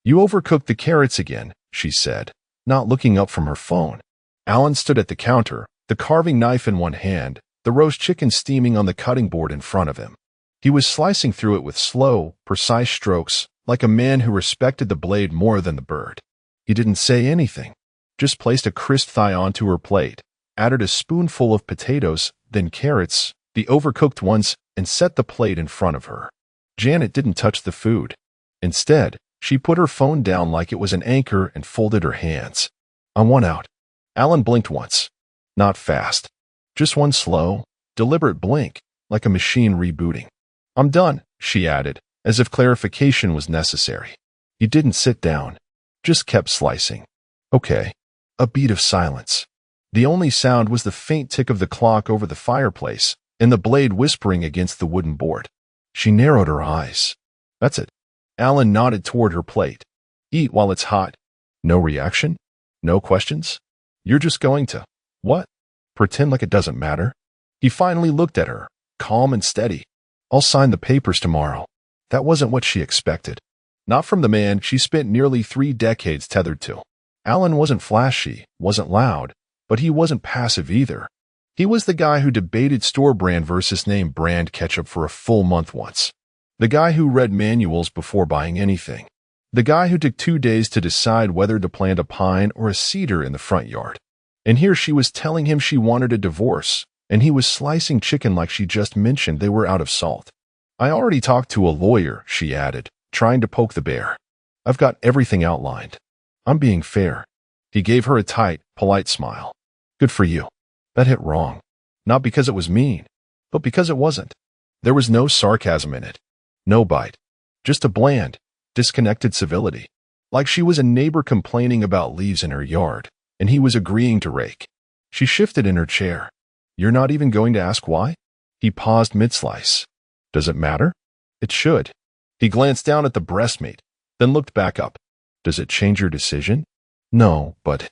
You overcooked the carrots again, she said, not looking up from her phone. Alan stood at the counter, the carving knife in one hand, the roast chicken steaming on the cutting board in front of him. He was slicing through it with slow, precise strokes, like a man who respected the blade more than the bird. He didn't say anything, just placed a crisp thigh onto her plate, added a spoonful of potatoes, then carrots, the overcooked ones, and set the plate in front of her. Janet didn't touch the food. Instead, she put her phone down like it was an anchor and folded her hands. I want out. Alan blinked once. Not fast. Just one slow, deliberate blink, like a machine rebooting. I'm done, she added, as if clarification was necessary. He didn't sit down, just kept slicing. Okay. A beat of silence. The only sound was the faint tick of the clock over the fireplace and the blade whispering against the wooden board. She narrowed her eyes. That's it. Alan nodded toward her plate. Eat while it's hot. No reaction? No questions? You're just going to, what? Pretend like it doesn't matter? He finally looked at her, calm and steady. I'll sign the papers tomorrow. That wasn't what she expected. Not from the man she spent nearly 3 decades tethered to. Alan wasn't flashy, wasn't loud, but he wasn't passive either. He was the guy who debated store brand versus name brand ketchup for a full month once. The guy who read manuals before buying anything. The guy who took 2 days to decide whether to plant a pine or a cedar in the front yard. And here she was telling him she wanted a divorce, and he was slicing chicken like she just mentioned they were out of salt. I already talked to a lawyer, she added, trying to poke the bear. I've got everything outlined. I'm being fair. He gave her a tight, polite smile. Good for you. That hit wrong. Not because it was mean, but because it wasn't. There was no sarcasm in it. No bite. Just a bland, disconnected civility. Like she was a neighbor complaining about leaves in her yard, and he was agreeing to rake. She shifted in her chair. You're not even going to ask why? He paused mid-slice. Does it matter? It should. He glanced down at the breast meat, then looked back up. Does it change your decision? No, but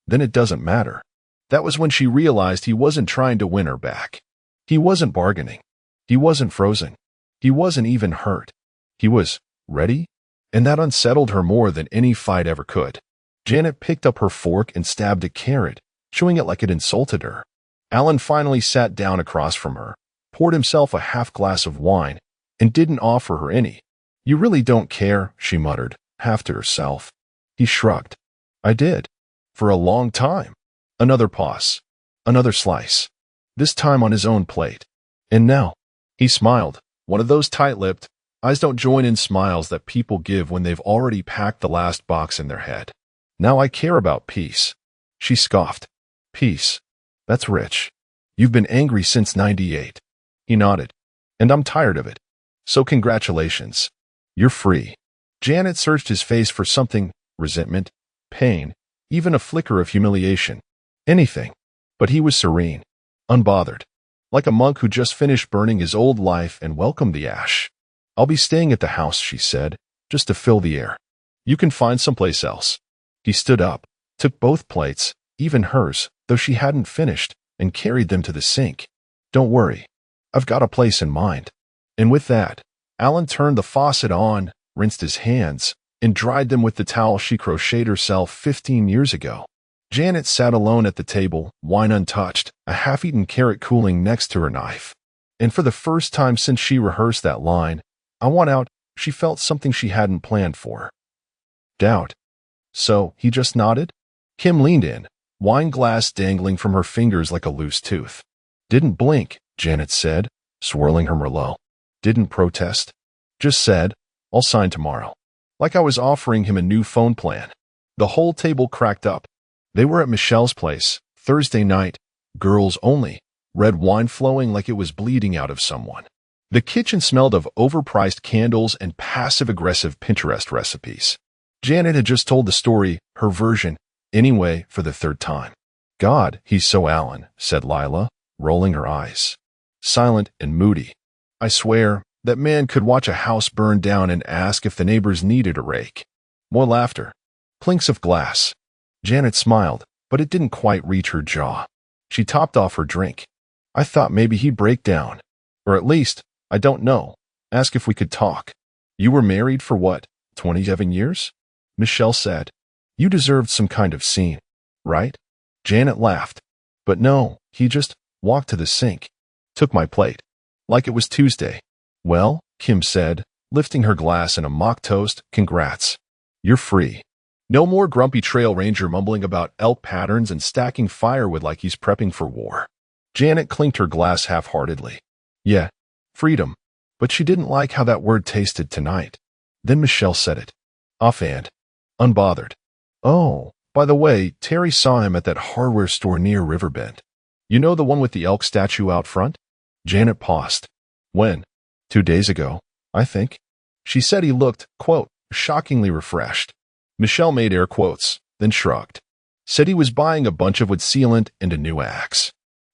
then it doesn't matter. That was when she realized he wasn't trying to win her back. He wasn't bargaining. He wasn't frozen. He wasn't even hurt. He was ready, and that unsettled her more than any fight ever could. Janet picked up her fork and stabbed a carrot, chewing it like it insulted her. Alan finally sat down across from her, poured himself a half glass of wine, and didn't offer her any. You really don't care, she muttered, half to herself. He shrugged. I did. For a long time. Another pause. Another slice. This time on his own plate. And now, he smiled, one of those tight-lipped, eyes don't join in smiles that people give when they've already packed the last box in their head. Now I care about peace. She scoffed. Peace. That's rich. You've been angry since '98. He nodded. And I'm tired of it. So congratulations. You're free. Janet searched his face for something, resentment, pain, even a flicker of humiliation. Anything. But he was serene, unbothered, like a monk who just finished burning his old life and welcomed the ash. I'll be staying at the house, she said, just to fill the air. You can find someplace else. He stood up, took both plates, even hers, though she hadn't finished, and carried them to the sink. Don't worry. I've got a place in mind. And with that, Alan turned the faucet on, rinsed his hands, and dried them with the towel she crocheted herself 15 years ago. Janet sat alone at the table, wine untouched, a half-eaten carrot cooling next to her knife. And for the first time since she rehearsed that line, I want out, she felt something she hadn't planned for. Doubt. So, he just nodded? Kim leaned in, wine glass dangling from her fingers like a loose tooth. Didn't blink, Janet said, swirling her Merlot. Didn't protest. Just said, I'll sign tomorrow. Like I was offering him a new phone plan. The whole table cracked up. They were at Michelle's place, Thursday night, girls only, red wine flowing like it was bleeding out of someone. The kitchen smelled of overpriced candles and passive-aggressive Pinterest recipes. Janet had just told the story, her version, anyway, for the 3rd time. God, he's so Alan, said Lila, rolling her eyes. Silent and moody. I swear, that man could watch a house burn down and ask if the neighbors needed a rake. More laughter. Clinks of glass. Janet smiled, but it didn't quite reach her jaw. She topped off her drink. I thought maybe he'd break down. Or at least, I don't know. Ask if we could talk. You were married for what, 27 years? Michelle said. You deserved some kind of scene, right? Janet laughed. But no, he just walked to the sink, took my plate, like it was Tuesday. Well, Kim said, lifting her glass in a mock toast, congrats. You're free. No more grumpy trail ranger mumbling about elk patterns and stacking firewood like he's prepping for war. Janet clinked her glass half-heartedly. Yeah, freedom. But she didn't like how that word tasted tonight. Then Michelle said it, offhand, unbothered. Oh, by the way, Terry saw him at that hardware store near Riverbend. You know, the one with the elk statue out front? Janet paused. When? 2 days ago, I think. She said he looked, quote, shockingly refreshed. Michelle made air quotes, then shrugged. Said he was buying a bunch of wood sealant and a new axe.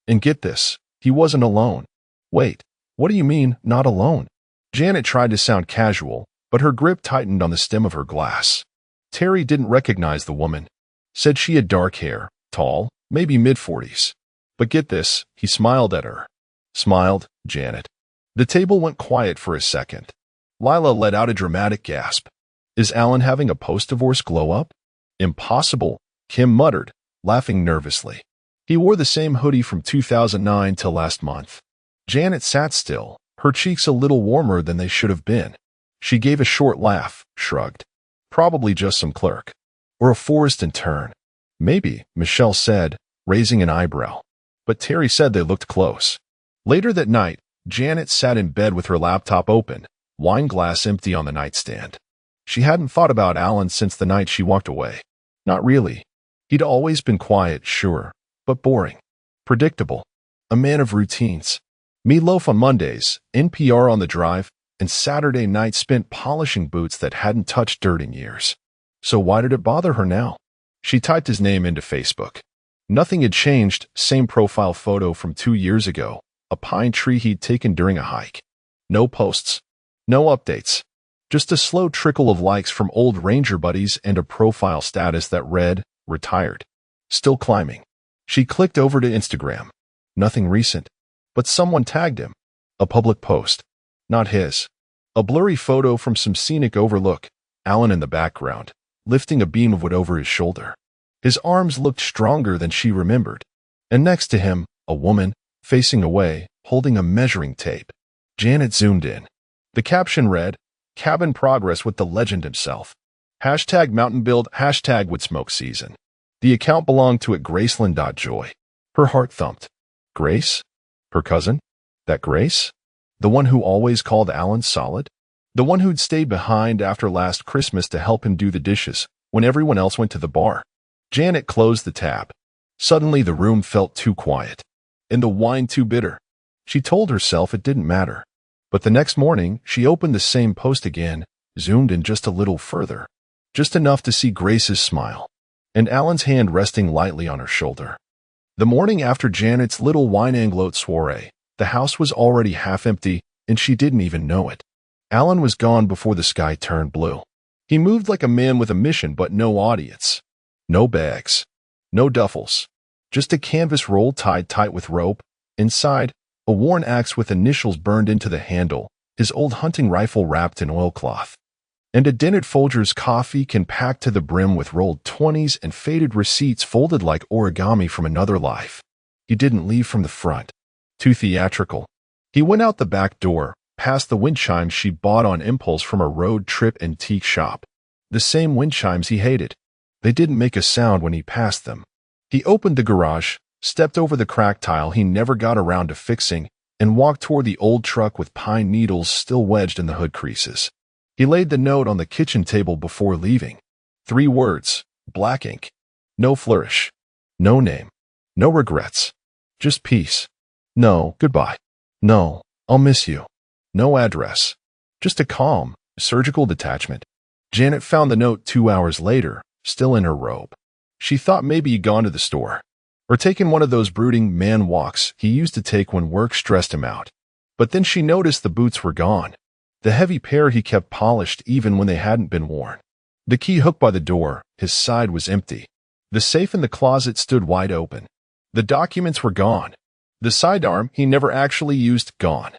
And get this, he wasn't alone. Wait, what do you mean, not alone? Janet tried to sound casual, but her grip tightened on the stem of her glass. Terry didn't recognize the woman. Said she had dark hair, tall, maybe mid-40s. But get this, he smiled at her. Smiled, Janet. The table went quiet for a second. Lila let out a dramatic gasp. Is Alan having a post-divorce glow-up? Impossible, Kim muttered, laughing nervously. He wore the same hoodie from 2009 till last month. Janet sat still, her cheeks a little warmer than they should have been. She gave a short laugh, shrugged. Probably just some clerk. Or a forest intern. Maybe, Michelle said, raising an eyebrow. But Terry said they looked close. Later that night, Janet sat in bed with her laptop open, wine glass empty on the nightstand. She hadn't thought about Alan since the night she walked away. Not really. He'd always been quiet, sure, but boring. Predictable. A man of routines. Meatloaf on Mondays, NPR on the drive, and Saturday night spent polishing boots that hadn't touched dirt in years. So why did it bother her now? She typed his name into Facebook. Nothing had changed, same profile photo from 2 years ago, a pine tree he'd taken during a hike. No posts. No updates. Just a slow trickle of likes from old ranger buddies and a profile status that read, retired. Still climbing. She clicked over to Instagram. Nothing recent. But someone tagged him. A public post. Not his. A blurry photo from some scenic overlook, Alan in the background, lifting a beam of wood over his shoulder. His arms looked stronger than she remembered. And next to him, a woman, facing away, holding a measuring tape. Janet zoomed in. The caption read, Cabin progress with the legend himself. Hashtag mountain build, hashtag wood smoke season. The account belonged to @Graceland.joy. Her heart thumped. Grace? Her cousin? That Grace? The one who always called Alan solid? The one who'd stayed behind after last Christmas to help him do the dishes when everyone else went to the bar. Janet closed the tab. Suddenly the room felt too quiet. And the wine too bitter. She told herself it didn't matter. But the next morning, she opened the same post again, zoomed in just a little further. Just enough to see Grace's smile. And Alan's hand resting lightly on her shoulder. The morning after Janet's little wine anglote soiree, the house was already half empty, and she didn't even know it. Alan was gone before the sky turned blue. He moved like a man with a mission but no audience. No bags. No duffels. Just a canvas roll tied tight with rope. Inside, a worn axe with initials burned into the handle, his old hunting rifle wrapped in oilcloth. And a dented Folgers coffee can packed to the brim with rolled 20s and faded receipts folded like origami from another life. He didn't leave from the front. Too theatrical. He went out the back door, past the wind chimes she bought on impulse from a road trip antique shop. The same wind chimes he hated. They didn't make a sound when he passed them. He opened the garage, stepped over the cracked tile he never got around to fixing, and walked toward the old truck with pine needles still wedged in the hood creases. He laid the note on the kitchen table before leaving. 3 words, black ink. No flourish. No name. No regrets. Just peace. No, goodbye. No, I'll miss you. No address. Just a calm, surgical detachment. Janet found the note 2 hours later, still in her robe. She thought maybe he'd gone to the store, or taken one of those brooding man walks he used to take when work stressed him out. But then she noticed the boots were gone. The heavy pair he kept polished even when they hadn't been worn. The key hooked by the door, his side was empty. The safe in the closet stood wide open. The documents were gone. The sidearm he never actually used gone.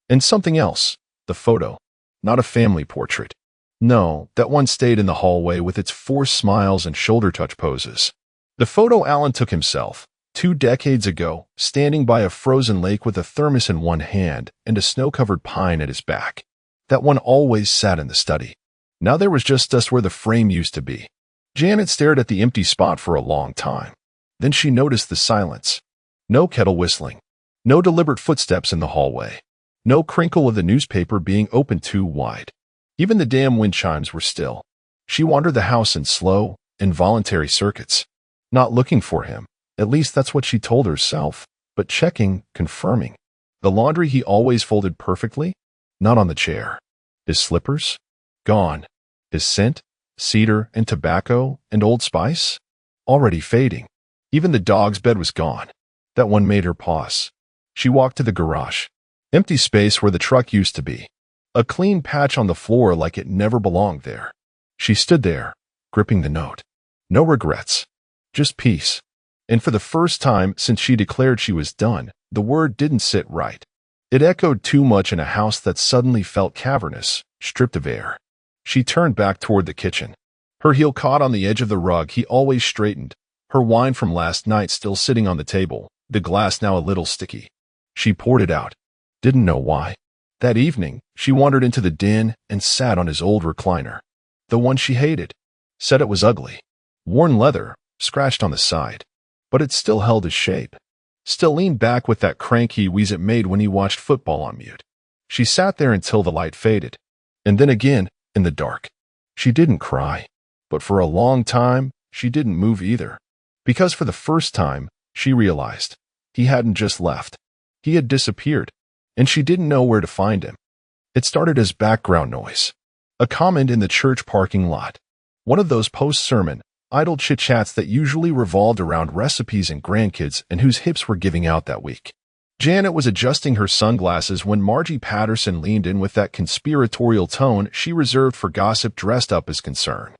And something else, the photo. Not a family portrait. No, that one stayed in the hallway with its forced smiles and shoulder-touch poses. The photo Alan took himself, 2 decades ago, standing by a frozen lake with a thermos in one hand and a snow-covered pine at his back. That one always sat in the study. Now there was just dust where the frame used to be. Janet stared at the empty spot for a long time. Then she noticed the silence. No kettle whistling. No deliberate footsteps in the hallway. No crinkle of the newspaper being opened too wide. Even the damn wind chimes were still. She wandered the house in slow, involuntary circuits. Not looking for him. At least that's what she told herself. But checking, confirming. The laundry he always folded perfectly? Not on the chair. His slippers? Gone. His scent? Cedar and tobacco and Old Spice? Already fading. Even the dog's bed was gone. That one made her pause. She walked to the garage. Empty space where the truck used to be. A clean patch on the floor like it never belonged there. She stood there, gripping the note. No regrets. Just peace. And for the first time since she declared she was done, the word didn't sit right. It echoed too much in a house that suddenly felt cavernous, stripped of air. She turned back toward the kitchen. Her heel caught on the edge of the rug he always straightened, her wine from last night still sitting on the table, the glass now a little sticky. She poured it out. Didn't know why. That evening, she wandered into the den and sat on his old recliner. The one she hated. Said it was ugly. Worn leather, scratched on the side. But it still held his shape. Still leaned back with that cranky wheeze it made when he watched football on mute. She sat there until the light faded. And then again, in the dark. She didn't cry. But for a long time, she didn't move either. Because for the first time, she realized he hadn't just left. He had disappeared. And she didn't know where to find him. It started as background noise. A comment in the church parking lot. One of those post-sermon, idle chit-chats that usually revolved around recipes and grandkids and whose hips were giving out that week. Janet was adjusting her sunglasses when Margie Patterson leaned in with that conspiratorial tone she reserved for gossip dressed up as concern.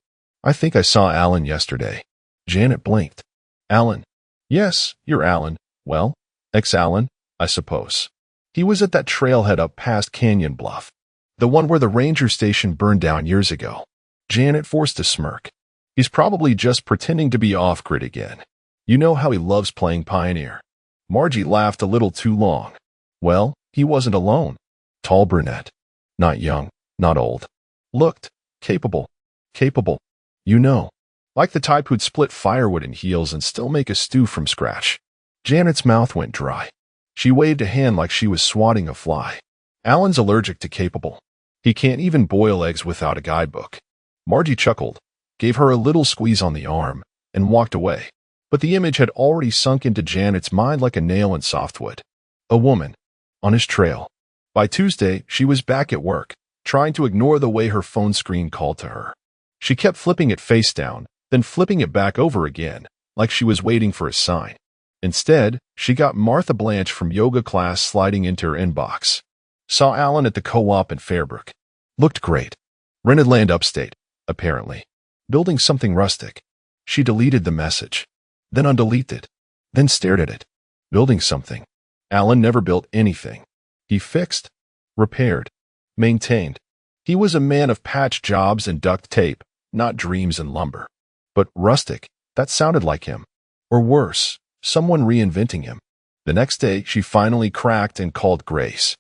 I think I saw Alan yesterday. Janet blinked. Alan. Yes, you're Alan. Well, ex-Alan, I suppose. He was at that trailhead up past Canyon Bluff. The one where the ranger station burned down years ago. Janet forced a smirk. He's probably just pretending to be off-grid again. You know how he loves playing pioneer. Margie laughed a little too long. Well, he wasn't alone. Tall brunette. Not young, not old. Looked capable. Capable. You know. Like the type who'd split firewood in heels and still make a stew from scratch. Janet's mouth went dry. She waved a hand like she was swatting a fly. Alan's allergic to capable. He can't even boil eggs without a guidebook. Margie chuckled, gave her a little squeeze on the arm, and walked away. But the image had already sunk into Janet's mind like a nail in softwood. A woman. On his trail. By Tuesday, she was back at work, trying to ignore the way her phone screen called to her. She kept flipping it face down, then flipping it back over again, like she was waiting for a sign. Instead, she got Martha Blanche from yoga class sliding into her inbox. Saw Alan at the co-op in Fairbrook. Looked great. Rented land upstate, apparently. Building something rustic. She deleted the message. Then undeleted it. Then stared at it. Building something. Alan never built anything. He fixed, repaired, maintained. He was a man of patch jobs and duct tape, not dreams and lumber. But rustic, that sounded like him. Or worse. Someone reinventing him. The next day, she finally cracked and called Grace.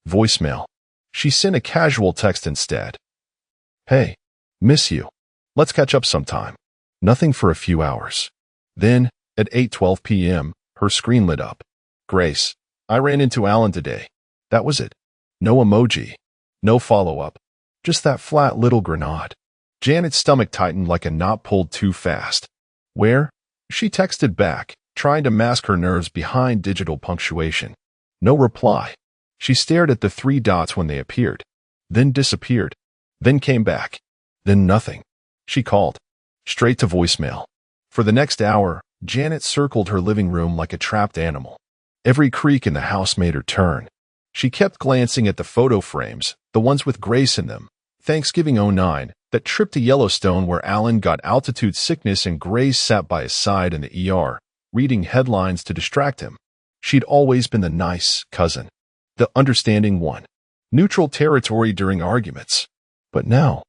Voicemail. She sent a casual text instead. Hey, miss you. Let's catch up sometime. Nothing for a few hours. Then, at 8:12 p.m., her screen lit up. Grace, I ran into Alan today. That was it. No emoji. No follow-up. Just that flat little grenade. Janet's stomach tightened like a knot pulled too fast. Where? She texted back, trying to mask her nerves behind digital punctuation. No reply. She stared at the 3 dots when they appeared, then disappeared, then came back, then nothing. She called. Straight to voicemail. For the next hour, Janet circled her living room like a trapped animal. Every creak in the house made her turn. She kept glancing at the photo frames, the ones with Grace in them, Thanksgiving '09, that trip to Yellowstone where Alan got altitude sickness and Grace sat by his side in the ER, reading headlines to distract him. She'd always been the nice cousin, the understanding one, neutral territory during arguments. But now,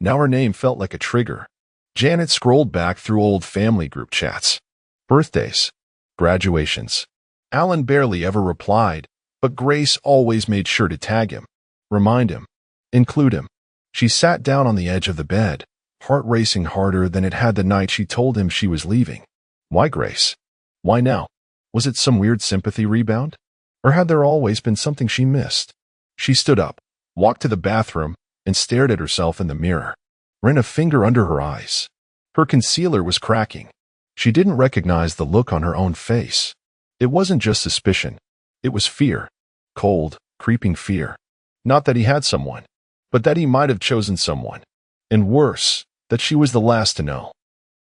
Now her name felt like a trigger. Janet scrolled back through old family group chats. Birthdays. Graduations. Alan barely ever replied, but Grace always made sure to tag him, remind him, include him. She sat down on the edge of the bed, heart racing harder than it had the night she told him she was leaving. Why Grace? Why now? Was it some weird sympathy rebound? Or had there always been something she missed? She stood up, walked to the bathroom, and stared at herself in the mirror. Ran a finger under her eyes. Her concealer was cracking. She didn't recognize the look on her own face. It wasn't just suspicion. It was fear. Cold, creeping fear. Not that he had someone, but that he might have chosen someone. And worse, that she was the last to know.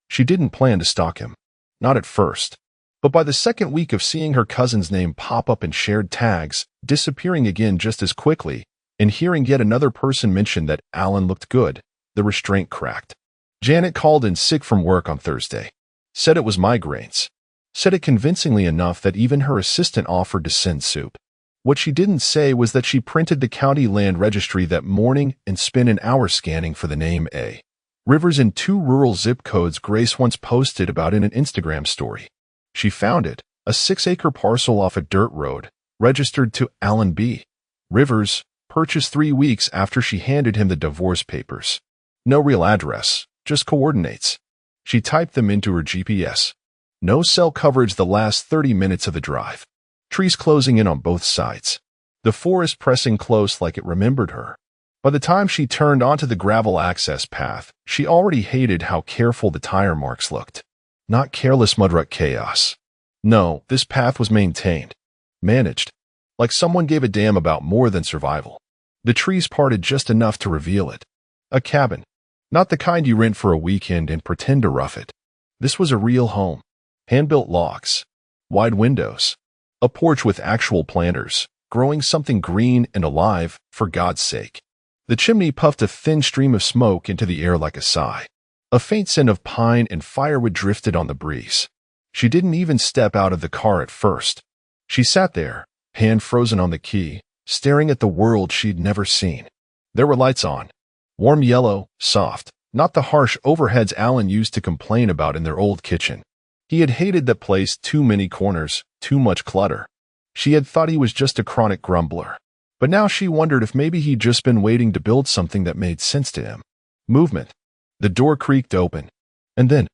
She didn't plan to stalk him. Not at first. But by the second week of seeing her cousin's name pop up in shared tags, disappearing again just as quickly, and hearing yet another person mention that Alan looked good, the restraint cracked. Janet called in sick from work on Thursday. Said it was migraines. Said it convincingly enough that even her assistant offered to send soup. What she didn't say was that she printed the county land registry that morning and spent an hour scanning for the name A. Rivers in 2 rural zip codes Grace once posted about in an Instagram story. She found it, a 6-acre parcel off a dirt road, registered to Alan B. Rivers, purchased 3 weeks after she handed him the divorce papers. No real address, just coordinates. She typed them into her GPS. No cell coverage the last 30 minutes of the drive. Trees closing in on both sides. The forest pressing close like it remembered her. By the time she turned onto the gravel access path, she already hated how careful the tire marks looked. Not careless mudrut chaos. No, this path was maintained. Managed. Like someone gave a damn about more than survival. The trees parted just enough to reveal it. A cabin. Not the kind you rent for a weekend and pretend to rough it. This was a real home. Hand-built logs. Wide windows. A porch with actual planters, growing something green and alive, for God's sake. The chimney puffed a thin stream of smoke into the air like a sigh. A faint scent of pine and firewood drifted on the breeze. She didn't even step out of the car at first. She sat there, hand frozen on the key, staring at the world she'd never seen. There were lights on. Warm yellow, soft, not the harsh overheads Alan used to complain about in their old kitchen. He had hated that place, too many corners, too much clutter. She had thought he was just a chronic grumbler. But now she wondered if maybe he'd just been waiting to build something that made sense to him. Movement. The door creaked open. And then,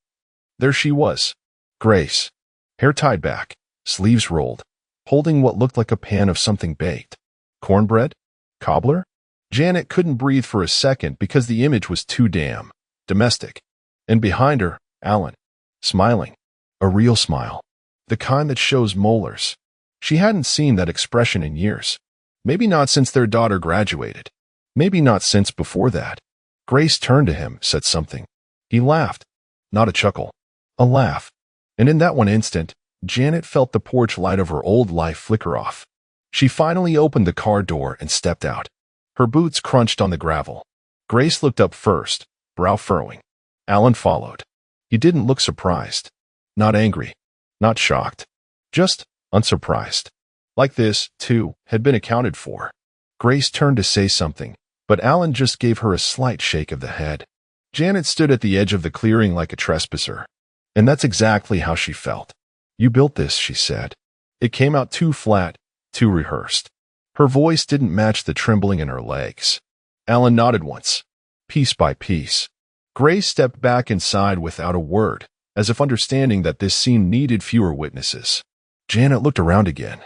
there she was. Grace. Hair tied back, sleeves rolled, holding what looked like a pan of something baked. Cornbread? Cobbler? Janet couldn't breathe for a second because the image was too damn domestic. And behind her, Alan. Smiling. A real smile. The kind that shows molars. She hadn't seen that expression in years. Maybe not since their daughter graduated. Maybe not since before that. Grace turned to him, said something. He laughed. Not a chuckle. A laugh. And in that one instant, Janet felt the porch light of her old life flicker off. She finally opened the car door and stepped out. Her boots crunched on the gravel. Grace looked up first, brow furrowing. Alan followed. He didn't look surprised. Not angry. Not shocked. Just unsurprised. Like this, too, had been accounted for. Grace turned to say something, but Alan just gave her a slight shake of the head. Janet stood at the edge of the clearing like a trespasser. And that's exactly how she felt. You built this, she said. It came out too flat, too rehearsed. Her voice didn't match the trembling in her legs. Alan nodded once. Piece by piece. Grace stepped back inside without a word, as if understanding that this scene needed fewer witnesses. Janet looked around again.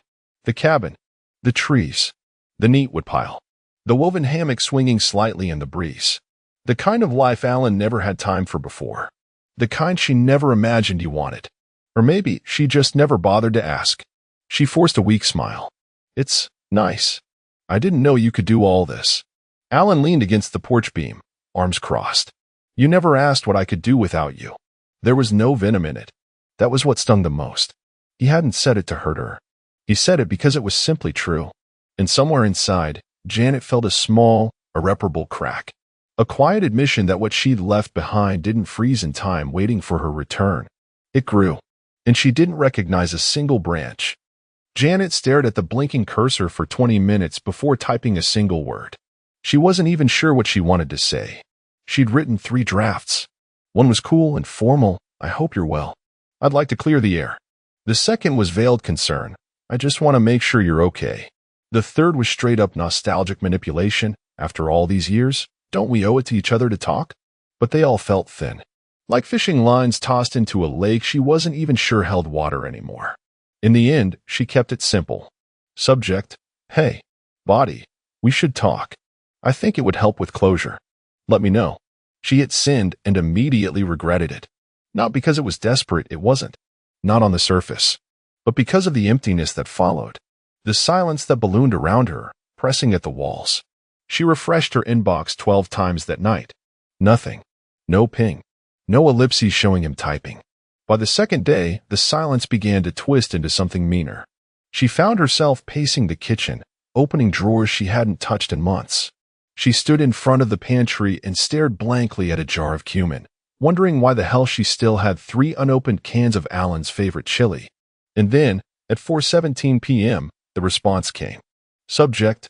The cabin. The trees. The neat woodpile. The woven hammock swinging slightly in the breeze. The kind of life Alan never had time for before. The kind she never imagined he wanted. Or maybe she just never bothered to ask. She forced a weak smile. It's nice. I didn't know you could do all this. Alan leaned against the porch beam, arms crossed. You never asked what I could do without you. There was no venom in it. That was what stung the most. He hadn't said it to hurt her. He said it because it was simply true. And somewhere inside, Janet felt a small, irreparable crack. A quiet admission that what she'd left behind didn't freeze in time waiting for her return. It grew, and she didn't recognize a single branch. Janet stared at the blinking cursor for 20 minutes before typing a single word. She wasn't even sure what she wanted to say. She'd written 3 drafts. One was cool and formal, "I hope you're well. I'd like to clear the air." The second was veiled concern, "I just want to make sure you're okay." The third was straight-up nostalgic manipulation, "After all these years, don't we owe it to each other to talk?" But they all felt thin. Like fishing lines tossed into a lake she wasn't even sure held water anymore. In the end, she kept it simple. Subject: "Hey. Body. We should talk. I think it would help with closure. Let me know." She hit send and immediately regretted it. Not because it was desperate, it wasn't. Not on the surface. But because of the emptiness that followed. The silence that ballooned around her, pressing at the walls. She refreshed her inbox 12 times that night. Nothing. No ping. No ellipses showing him typing. By the second day, the silence began to twist into something meaner. She found herself pacing the kitchen, opening drawers she hadn't touched in months. She stood in front of the pantry and stared blankly at a jar of cumin, wondering why the hell she still had 3 unopened cans of Alan's favorite chili. And then, at 4:17 p.m., the response came. Subject: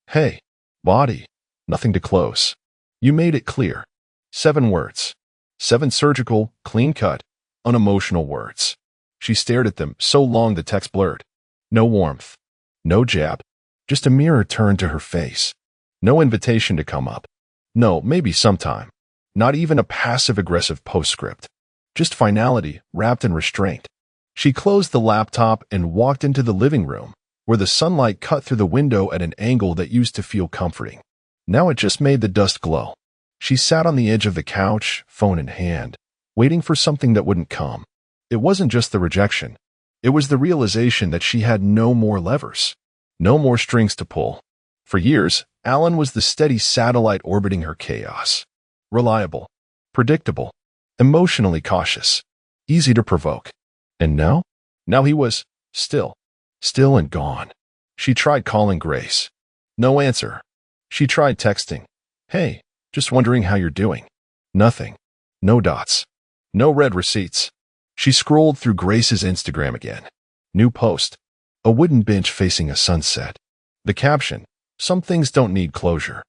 "Hey. Body. Nothing to close. You made it clear." 7 words. 7 surgical, clean-cut, unemotional words. She stared at them so long the text blurred. No warmth. No jab. Just a mirror turned to her face. No invitation to come up. No, maybe sometime. Not even a passive-aggressive postscript. Just finality, wrapped in restraint. She closed the laptop and walked into the living room, where the sunlight cut through the window at an angle that used to feel comforting. Now it just made the dust glow. She sat on the edge of the couch, phone in hand, waiting for something that wouldn't come. It wasn't just the rejection. It was the realization that she had no more levers. No more strings to pull. For years, Alan was the steady satellite orbiting her chaos. Reliable. Predictable. Emotionally cautious. Easy to provoke. And now? Now he was still and gone. She tried calling Grace. No answer. She tried texting. "Hey, just wondering how you're doing." Nothing. No dots. No red receipts. She scrolled through Grace's Instagram again. New post. A wooden bench facing a sunset. The caption: "Some things don't need closure.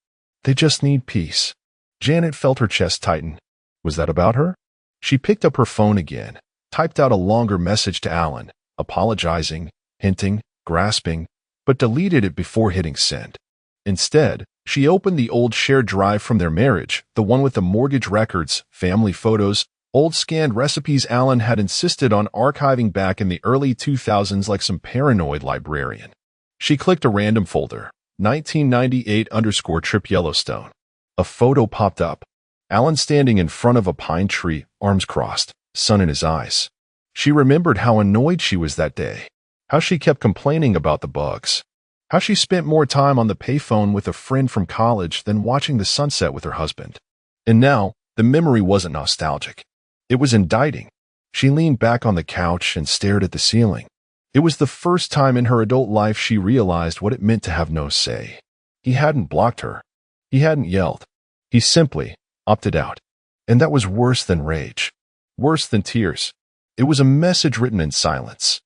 They just need peace." Janet felt her chest tighten. Was that about her? She picked up her phone again, typed out a longer message to Alan, apologizing, hinting, grasping, but deleted it before hitting send. Instead, she opened the old shared drive from their marriage, the one with the mortgage records, family photos, old scanned recipes Alan had insisted on archiving back in the early 2000s like some paranoid librarian. She clicked a random folder, 1998_trip Yellowstone. A photo popped up. Alan standing in front of a pine tree, arms crossed, sun in his eyes. She remembered how annoyed she was that day, how she kept complaining about the bugs, how she spent more time on the payphone with a friend from college than watching the sunset with her husband. And now, the memory wasn't nostalgic. It was indicting. She leaned back on the couch and stared at the ceiling. It was the first time in her adult life she realized what it meant to have no say. He hadn't blocked her. He hadn't yelled. He simply opted out. And that was worse than rage. Worse than tears. It was a message written in silence.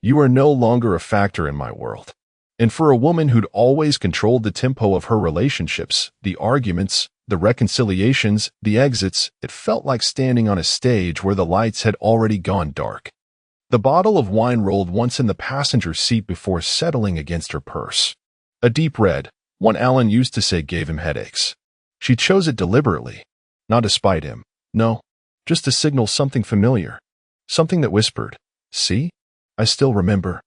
"You are no longer a factor in my world." And for a woman who'd always controlled the tempo of her relationships, the arguments, the reconciliations, the exits, it felt like standing on a stage where the lights had already gone dark. The bottle of wine rolled once in the passenger seat before settling against her purse. A deep red, one Alan used to say gave him headaches. She chose it deliberately, not to spite him. No, just to signal something familiar. Something that whispered, "See? I still remember."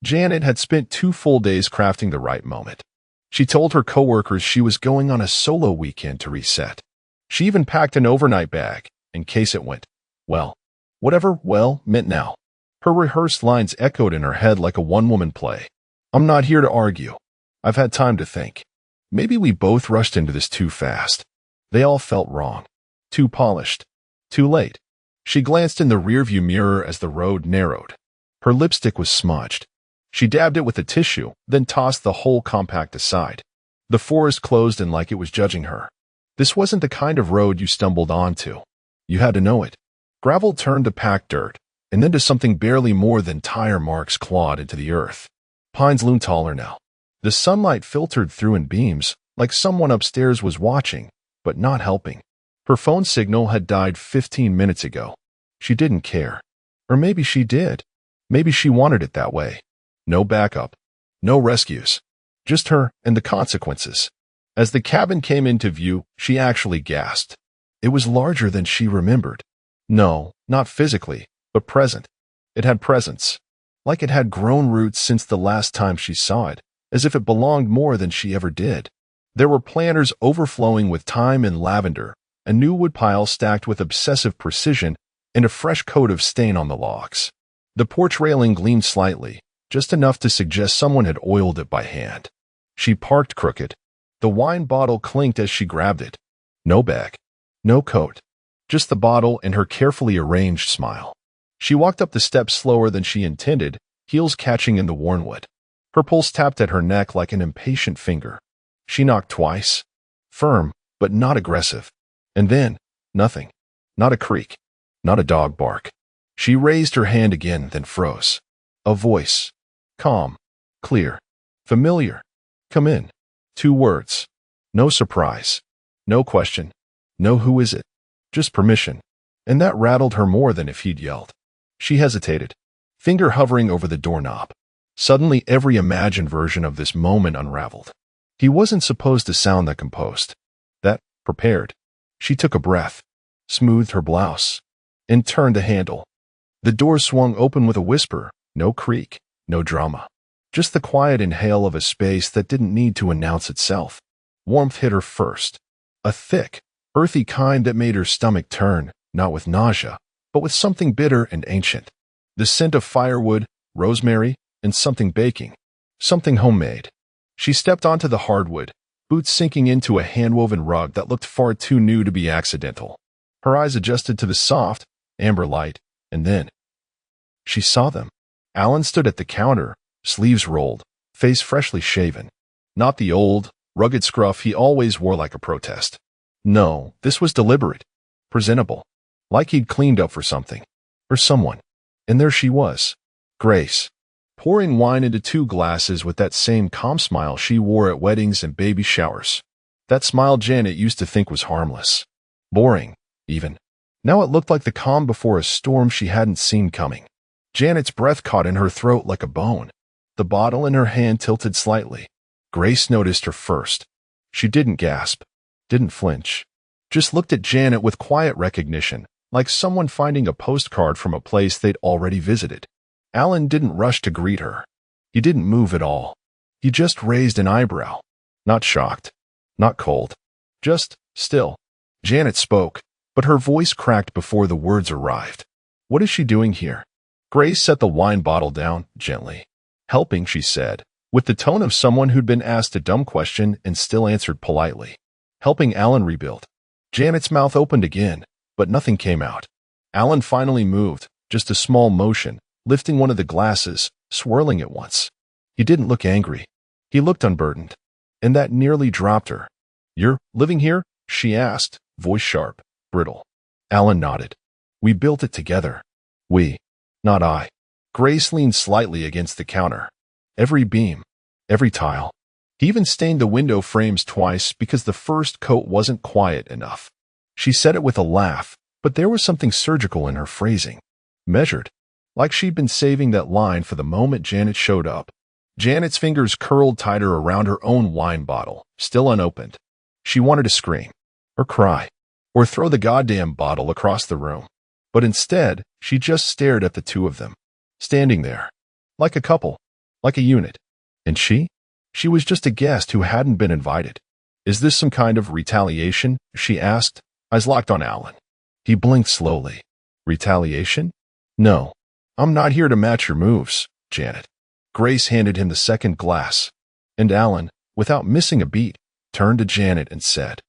Janet had spent 2 full days crafting the right moment. She told her coworkers she was going on a solo weekend to reset. She even packed an overnight bag, in case it went, well, whatever well meant now. Her rehearsed lines echoed in her head like a one-woman play. "I'm not here to argue. I've had time to think. Maybe we both rushed into this too fast. They all felt wrong. Too polished. Too late." She glanced in the rearview mirror as the road narrowed. Her lipstick was smudged. She dabbed it with a tissue, then tossed the whole compact aside. The forest closed in like it was judging her. This wasn't the kind of road you stumbled onto. You had to know it. Gravel turned to packed dirt, and then to something barely more than tire marks clawed into the earth. Pines loomed taller now. The sunlight filtered through in beams, like someone upstairs was watching, but not helping. Her phone signal had died 15 minutes ago. She didn't care. Or maybe she did. Maybe she wanted it that way. No backup. No rescues. Just her and the consequences. As the cabin came into view, she actually gasped. It was larger than she remembered. No, not physically, but present. It had presence. Like it had grown roots since the last time she saw it, as if it belonged more than she ever did. There were planters overflowing with thyme and lavender, a new wood pile stacked with obsessive precision, and a fresh coat of stain on the logs. The porch railing gleamed slightly, just enough to suggest someone had oiled it by hand. She parked crooked. The wine bottle clinked as she grabbed it. No bag. No coat. Just the bottle and her carefully arranged smile. She walked up the steps slower than she intended, heels catching in the worn wood. Her pulse tapped at her neck like an impatient finger. She knocked twice. Firm, but not aggressive. And then, nothing. Not a creak. Not a dog bark. She raised her hand again, then froze. A voice. Calm. Clear. Familiar. Come in. 2 words. No surprise. No question. No who is it. Just permission. And that rattled her more than if he'd yelled. She hesitated, finger hovering over the doorknob. Suddenly every imagined version of this moment unraveled. He wasn't supposed to sound that composed. That prepared. She took a breath, smoothed her blouse, and turned the handle. The door swung open with a whisper, no creak, no drama. Just the quiet inhale of a space that didn't need to announce itself. Warmth hit her first. A thick, earthy kind that made her stomach turn, not with nausea, but with something bitter and ancient. The scent of firewood, rosemary, and something baking. Something homemade. She stepped onto the hardwood, boots sinking into a hand-woven rug that looked far too new to be accidental. Her eyes adjusted to the soft, amber light, and then she saw them. Alan stood at the counter, sleeves rolled, face freshly shaven. Not the old, rugged scruff he always wore like a protest. No, this was deliberate, presentable, like he'd cleaned up for something, or someone. And there she was, Grace, pouring wine into 2 glasses with that same calm smile she wore at weddings and baby showers. That smile Janet used to think was harmless. Boring, even. Now it looked like the calm before a storm she hadn't seen coming. Janet's breath caught in her throat like a bone. The bottle in her hand tilted slightly. Grace noticed her first. She didn't gasp, didn't flinch. Just looked at Janet with quiet recognition, like someone finding a postcard from a place they'd already visited. Alan didn't rush to greet her. He didn't move at all. He just raised an eyebrow. Not shocked. Not cold. Just still. Janet spoke, but her voice cracked before the words arrived. What is she doing here? Grace set the wine bottle down, gently. Helping, she said, with the tone of someone who'd been asked a dumb question and still answered politely. Helping Alan rebuild. Janet's mouth opened again, but nothing came out. Alan finally moved, just a small motion, lifting one of the glasses, swirling it once. He didn't look angry. He looked unburdened. And that nearly dropped her. You're living here? She asked, voice sharp, brittle. Alan nodded. We built it together. We. Not I. Grace leaned slightly against the counter. Every beam. Every tile. He even stained the window frames twice because the first coat wasn't quiet enough. She said it with a laugh, but there was something surgical in her phrasing. Measured. Like she'd been saving that line for the moment Janet showed up. Janet's fingers curled tighter around her own wine bottle, still unopened. She wanted to scream, or cry, or throw the goddamn bottle across the room. But instead, she just stared at the 2 of them, standing there, like a couple, like a unit. And she? She was just a guest who hadn't been invited. Is this some kind of retaliation? She asked, eyes locked on Alan. He blinked slowly. Retaliation? No. I'm not here to match your moves, Janet. Grace handed him the second glass, and Alan, without missing a beat, turned to Janet and said,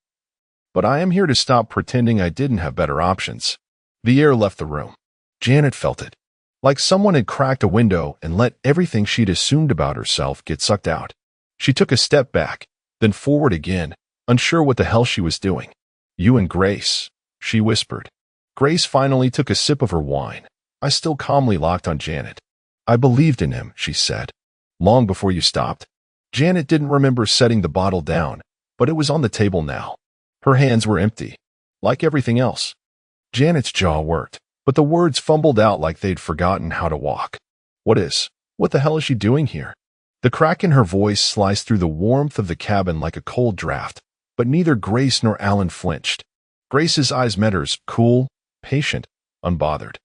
But I am here to stop pretending I didn't have better options. The air left the room. Janet felt it, like someone had cracked a window and let everything she'd assumed about herself get sucked out. She took a step back, then forward again, unsure what the hell she was doing. You and Grace, she whispered. Grace finally took a sip of her wine, eyes still calmly locked on Janet. I believed in him, she said. Long before you stopped. Janet didn't remember setting the bottle down, but it was on the table now. Her hands were empty, like everything else. Janet's jaw worked, but the words fumbled out like they'd forgotten how to walk. What the hell is she doing here? The crack in her voice sliced through the warmth of the cabin like a cold draft, but neither Grace nor Alan flinched. Grace's eyes met hers, cool, patient, unbothered.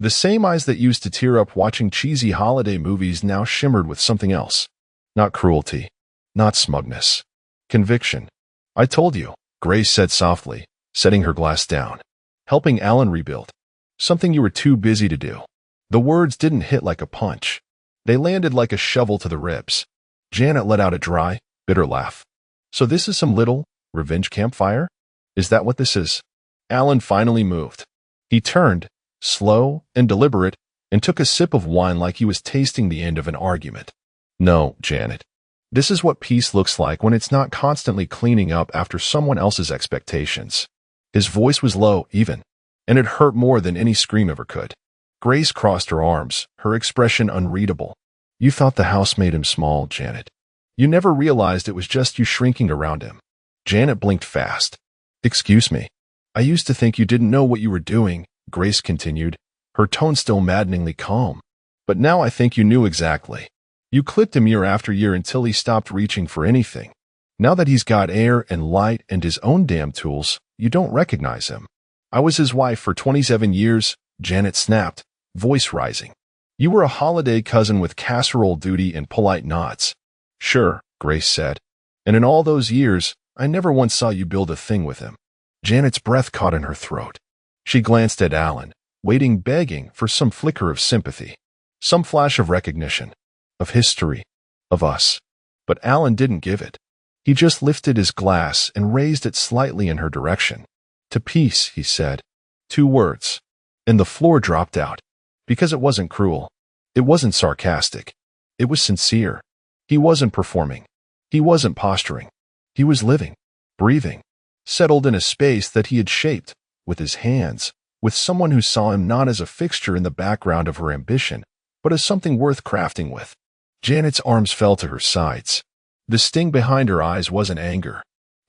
The same eyes that used to tear up watching cheesy holiday movies now shimmered with something else. Not cruelty, not smugness. Conviction. I told you, Grace said softly, setting her glass down. Helping Alan rebuild. Something you were too busy to do. The words didn't hit like a punch. They landed like a shovel to the ribs. Janet let out a dry, bitter laugh. So this is some little revenge campfire? Is that what this is? Alan finally moved. He turned, slow and deliberate, and took a sip of wine like he was tasting the end of an argument. No, Janet. This is what peace looks like when it's not constantly cleaning up after someone else's expectations. His voice was low, even, and it hurt more than any scream ever could. Grace crossed her arms, her expression unreadable. You thought the house made him small, Janet. You never realized it was just you shrinking around him. Janet blinked fast. Excuse me. I used to think you didn't know what you were doing, Grace continued, her tone still maddeningly calm. But now I think you knew exactly. You clipped him year after year until he stopped reaching for anything. Now that he's got air and light and his own damn tools, you don't recognize him. I was his wife for 27 years, Janet snapped, voice rising. You were a holiday cousin with casserole duty and polite nods. Sure, Grace said. And in all those years, I never once saw you build a thing with him. Janet's breath caught in her throat. She glanced at Alan, waiting, begging for some flicker of sympathy, some flash of recognition, of history, of us. But Alan didn't give it. He just lifted his glass and raised it slightly in her direction. To peace, he said. 2 words. And the floor dropped out. Because it wasn't cruel. It wasn't sarcastic. It was sincere. He wasn't performing. He wasn't posturing. He was living, breathing, settled in a space that he had shaped, with his hands, with someone who saw him not as a fixture in the background of her ambition, but as something worth crafting with. Janet's arms fell to her sides. The sting behind her eyes wasn't anger.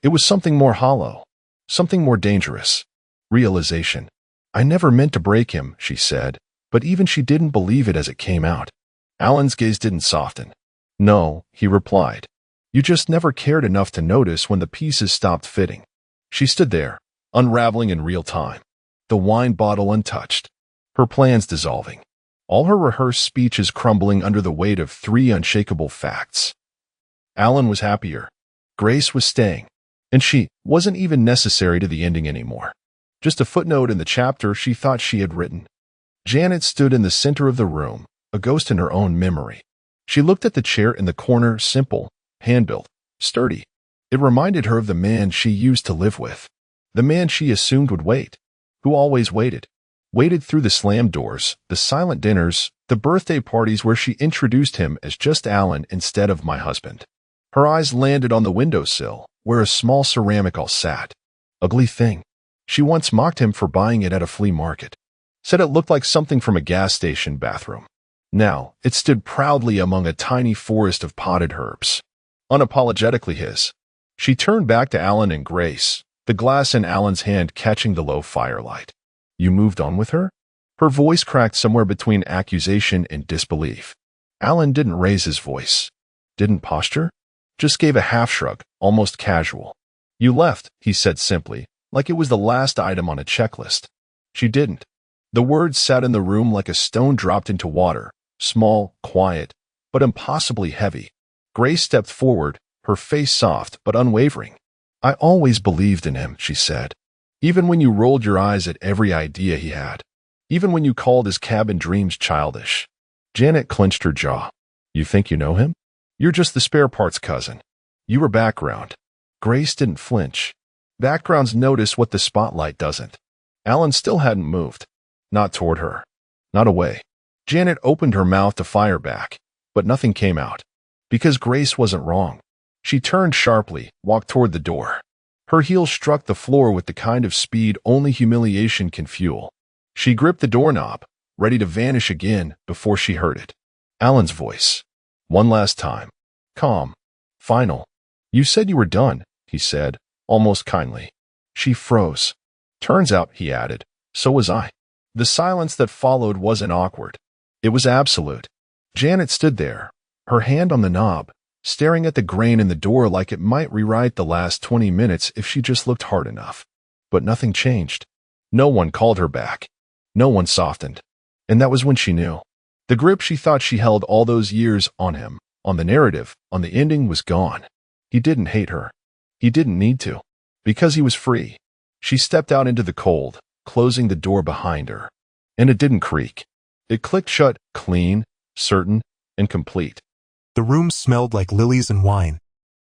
It was something more hollow, something more dangerous. Realization. I never meant to break him, she said, but even she didn't believe it as it came out. Alan's gaze didn't soften. No, he replied. You just never cared enough to notice when the pieces stopped fitting. She stood there, unraveling in real time, the wine bottle untouched, her plans dissolving, all her rehearsed speeches crumbling under the weight of 3 unshakable facts. Alan was happier. Grace was staying, and she wasn't even necessary to the ending anymore. Just a footnote in the chapter she thought she had written. Janet stood in the center of the room, a ghost in her own memory. She looked at the chair in the corner, simple, hand-built, sturdy. It reminded her of the man she used to live with, the man she assumed would wait, who always waited through the slammed doors, the silent dinners, the birthday parties where she introduced him as just Alan instead of my husband. Her eyes landed on the windowsill, where a small ceramic all sat. Ugly thing. She once mocked him for buying it at a flea market, said it looked like something from a gas station bathroom. Now, it stood proudly among a tiny forest of potted herbs. Unapologetically his. She turned back to Alan and Grace, the glass in Alan's hand catching the low firelight. You moved on with her? Her voice cracked somewhere between accusation and disbelief. Alan didn't raise his voice. Didn't posture? Just gave a half-shrug, almost casual. You left, he said simply, like it was the last item on a checklist. She didn't. The words sat in the room like a stone dropped into water, small, quiet, but impossibly heavy. Grace stepped forward, her face soft but unwavering. I always believed in him, she said. Even when you rolled your eyes at every idea he had. Even when you called his cabin dreams childish. Janet clenched her jaw. You think you know him? You're just the spare parts cousin. You were background. Grace didn't flinch. Backgrounds notice what the spotlight doesn't. Alan still hadn't moved. Not toward her. Not away. Janet opened her mouth to fire back, but nothing came out. Because Grace wasn't wrong. She turned sharply, walked toward the door. Her heels struck the floor with the kind of speed only humiliation can fuel. She gripped the doorknob, ready to vanish again before she heard it. Alan's voice. One last time. Calm. Final. You said you were done, he said, almost kindly. She froze. Turns out, he added, so was I. The silence that followed wasn't awkward. It was absolute. Janet stood there, her hand on the knob, staring at the grain in the door like it might rewrite the last 20 minutes if she just looked hard enough. But nothing changed. No one called her back. No one softened. And that was when she knew. The grip she thought she held all those years on him, on the narrative, on the ending was gone. He didn't hate her. He didn't need to. Because he was free. She stepped out into the cold, closing the door behind her. And it didn't creak. It clicked shut, clean, certain, and complete. The room smelled like lilies and wine,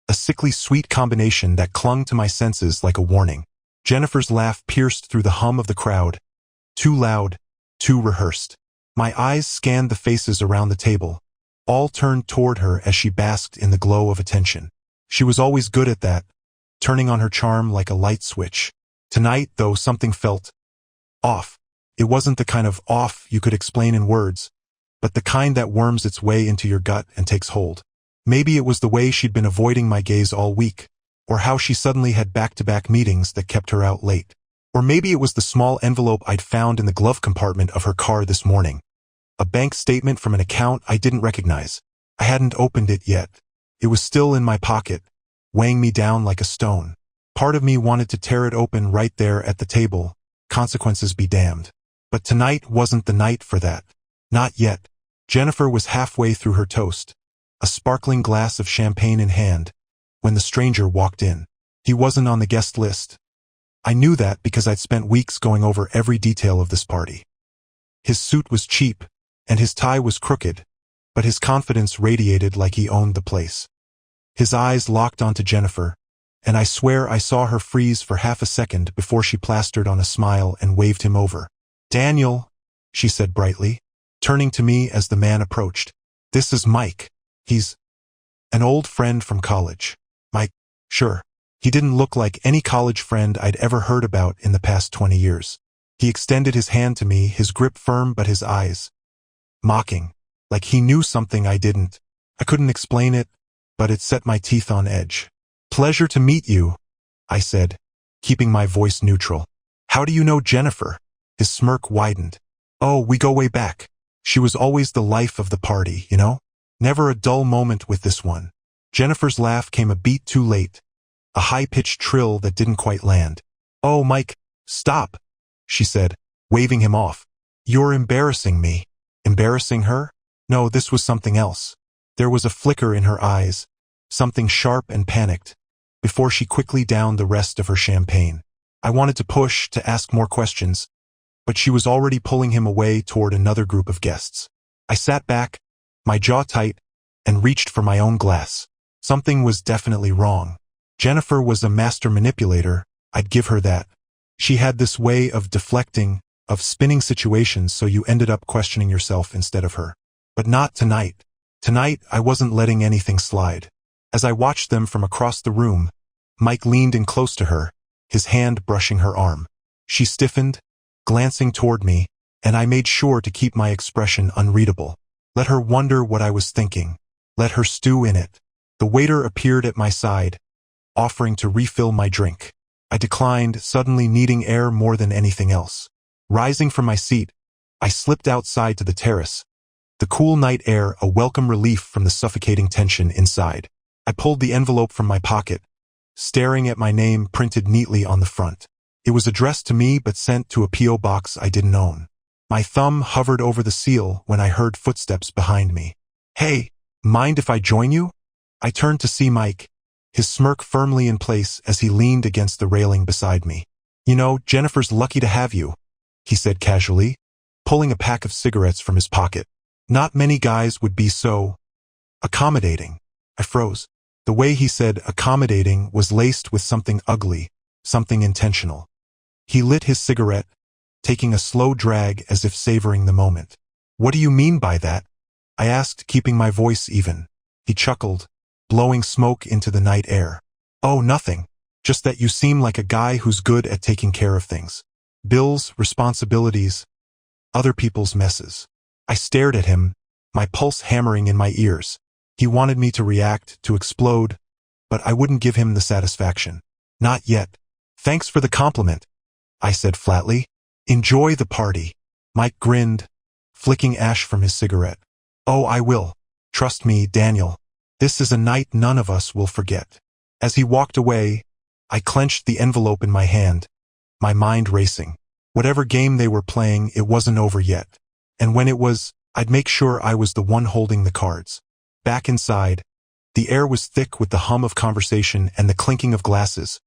a sickly sweet combination that clung to my senses like a warning. Jennifer's laugh pierced through the hum of the crowd. Too loud, too rehearsed. My eyes scanned the faces around the table, all turned toward her as she basked in the glow of attention. She was always good at that, turning on her charm like a light switch. Tonight, though, something felt off. It wasn't the kind of off you could explain in words, but the kind that worms its way into your gut and takes hold. Maybe it was the way she'd been avoiding my gaze all week, or how she suddenly had back-to-back meetings that kept her out late. Or maybe it was the small envelope I'd found in the glove compartment of her car this morning. A bank statement from an account I didn't recognize. I hadn't opened it yet. It was still in my pocket, weighing me down like a stone. Part of me wanted to tear it open right there at the table, consequences be damned. But tonight wasn't the night for that. Not yet. Jennifer was halfway through her toast, a sparkling glass of champagne in hand, when the stranger walked in. He wasn't on the guest list. I knew that because I'd spent weeks going over every detail of this party. His suit was cheap, and his tie was crooked, but his confidence radiated like he owned the place. His eyes locked onto Jennifer, and I swear I saw her freeze for half a second before she plastered on a smile and waved him over. "Daniel," she said brightly, turning to me as the man approached. "This is Mike. He's an old friend from college." Mike, sure. He didn't look like any college friend I'd ever heard about in the past 20 years. He extended his hand to me, his grip firm but his eyes mocking, like he knew something I didn't. I couldn't explain it, but it set my teeth on edge. "Pleasure to meet you," I said, keeping my voice neutral. "How do you know Jennifer?" His smirk widened. "Oh, we go way back. She was always the life of the party, you know? Never a dull moment with this one." Jennifer's laugh came a beat too late, a high-pitched trill that didn't quite land. "Oh, Mike, stop," she said, waving him off. "You're embarrassing me." Embarrassing her? No, this was something else. There was a flicker in her eyes, something sharp and panicked, before she quickly downed the rest of her champagne. I wanted to push, to ask more questions, but she was already pulling him away toward another group of guests. I sat back, my jaw tight, and reached for my own glass. Something was definitely wrong. Jennifer was a master manipulator, I'd give her that. She had this way of deflecting, of spinning situations so you ended up questioning yourself instead of her. But not tonight. Tonight, I wasn't letting anything slide. As I watched them from across the room, Mike leaned in close to her, his hand brushing her arm. She stiffened, glancing toward me, and I made sure to keep my expression unreadable. Let her wonder what I was thinking. Let her stew in it. The waiter appeared at my side, offering to refill my drink. I declined, suddenly needing air more than anything else. Rising from my seat, I slipped outside to the terrace. The cool night air a welcome relief from the suffocating tension inside. I pulled the envelope from my pocket, staring at my name printed neatly on the front. It was addressed to me but sent to a P.O. box I didn't own. My thumb hovered over the seal when I heard footsteps behind me. "Hey, mind if I join you?" I turned to see Mike, his smirk firmly in place as he leaned against the railing beside me. "You know, Jennifer's lucky to have you," he said casually, pulling a pack of cigarettes from his pocket. "Not many guys would be so accommodating." I froze. The way he said accommodating was laced with something ugly, something intentional. He lit his cigarette, taking a slow drag as if savoring the moment. "What do you mean by that?" I asked, keeping my voice even. He chuckled, blowing smoke into the night air. "Oh, nothing. Just that you seem like a guy who's good at taking care of things. Bills, responsibilities, other people's messes." I stared at him, my pulse hammering in my ears. He wanted me to react, to explode, but I wouldn't give him the satisfaction. Not yet. Thanks for the compliment, I said flatly. Enjoy the party. Mike grinned, flicking ash from his cigarette. Oh, I will. Trust me, Daniel. This is a night none of us will forget. As he walked away, I clenched the envelope in my hand, my mind racing. Whatever game they were playing, it wasn't over yet. And when it was, I'd make sure I was the one holding the cards. Back inside, the air was thick with the hum of conversation and the clinking of glasses,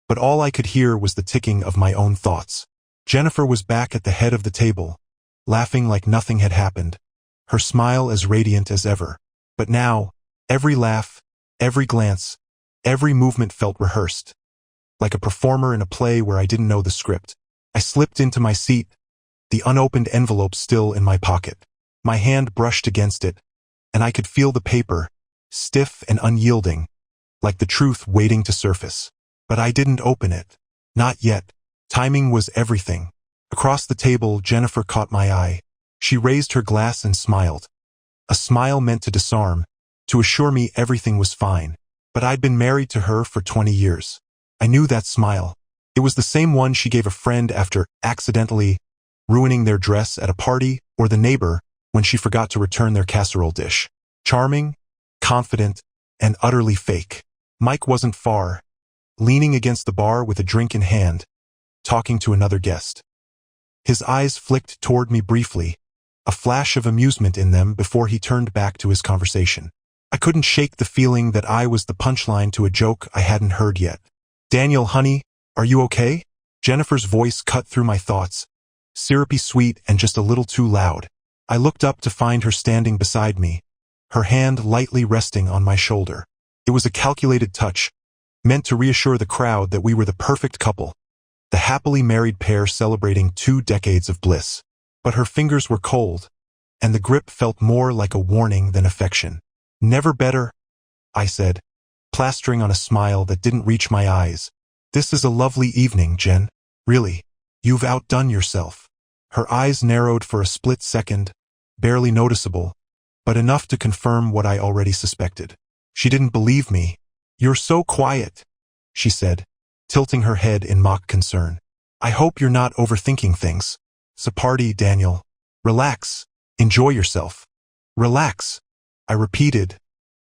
but all I could hear was the ticking of my own thoughts. Jennifer was back at the head of the table, laughing like nothing had happened, her smile as radiant as ever. But now, every laugh, every glance, every movement felt rehearsed, like a performer in a play where I didn't know the script. I slipped into my seat, the unopened envelope still in my pocket. My hand brushed against it, and I could feel the paper, stiff and unyielding, like the truth waiting to surface. But I didn't open it. Not yet. Timing was everything. Across the table, Jennifer caught my eye. She raised her glass and smiled. A smile meant to disarm, to assure me everything was fine. But I'd been married to her for 20 years. I knew that smile. It was the same one she gave a friend after accidentally ruining their dress at a party, or the neighbor when she forgot to return their casserole dish. Charming, confident, and utterly fake. Mike wasn't far, leaning against the bar with a drink in hand, talking to another guest. His eyes flicked toward me briefly, a flash of amusement in them before he turned back to his conversation. I couldn't shake the feeling that I was the punchline to a joke I hadn't heard yet. Daniel, honey, are you okay? Jennifer's voice cut through my thoughts, syrupy sweet and just a little too loud. I looked up to find her standing beside me, her hand lightly resting on my shoulder. It was a calculated touch, meant to reassure the crowd that we were the perfect couple, the happily married pair celebrating 2 decades of bliss. But her fingers were cold, and the grip felt more like a warning than affection. Never better, I said, plastering on a smile that didn't reach my eyes. This is a lovely evening, Jen. Really, you've outdone yourself. Her eyes narrowed for a split second, barely noticeable, but enough to confirm what I already suspected. She didn't believe me. You're so quiet, she said, tilting her head in mock concern. I hope you're not overthinking things. It's a party, Daniel. Relax. Enjoy yourself. Relax, I repeated,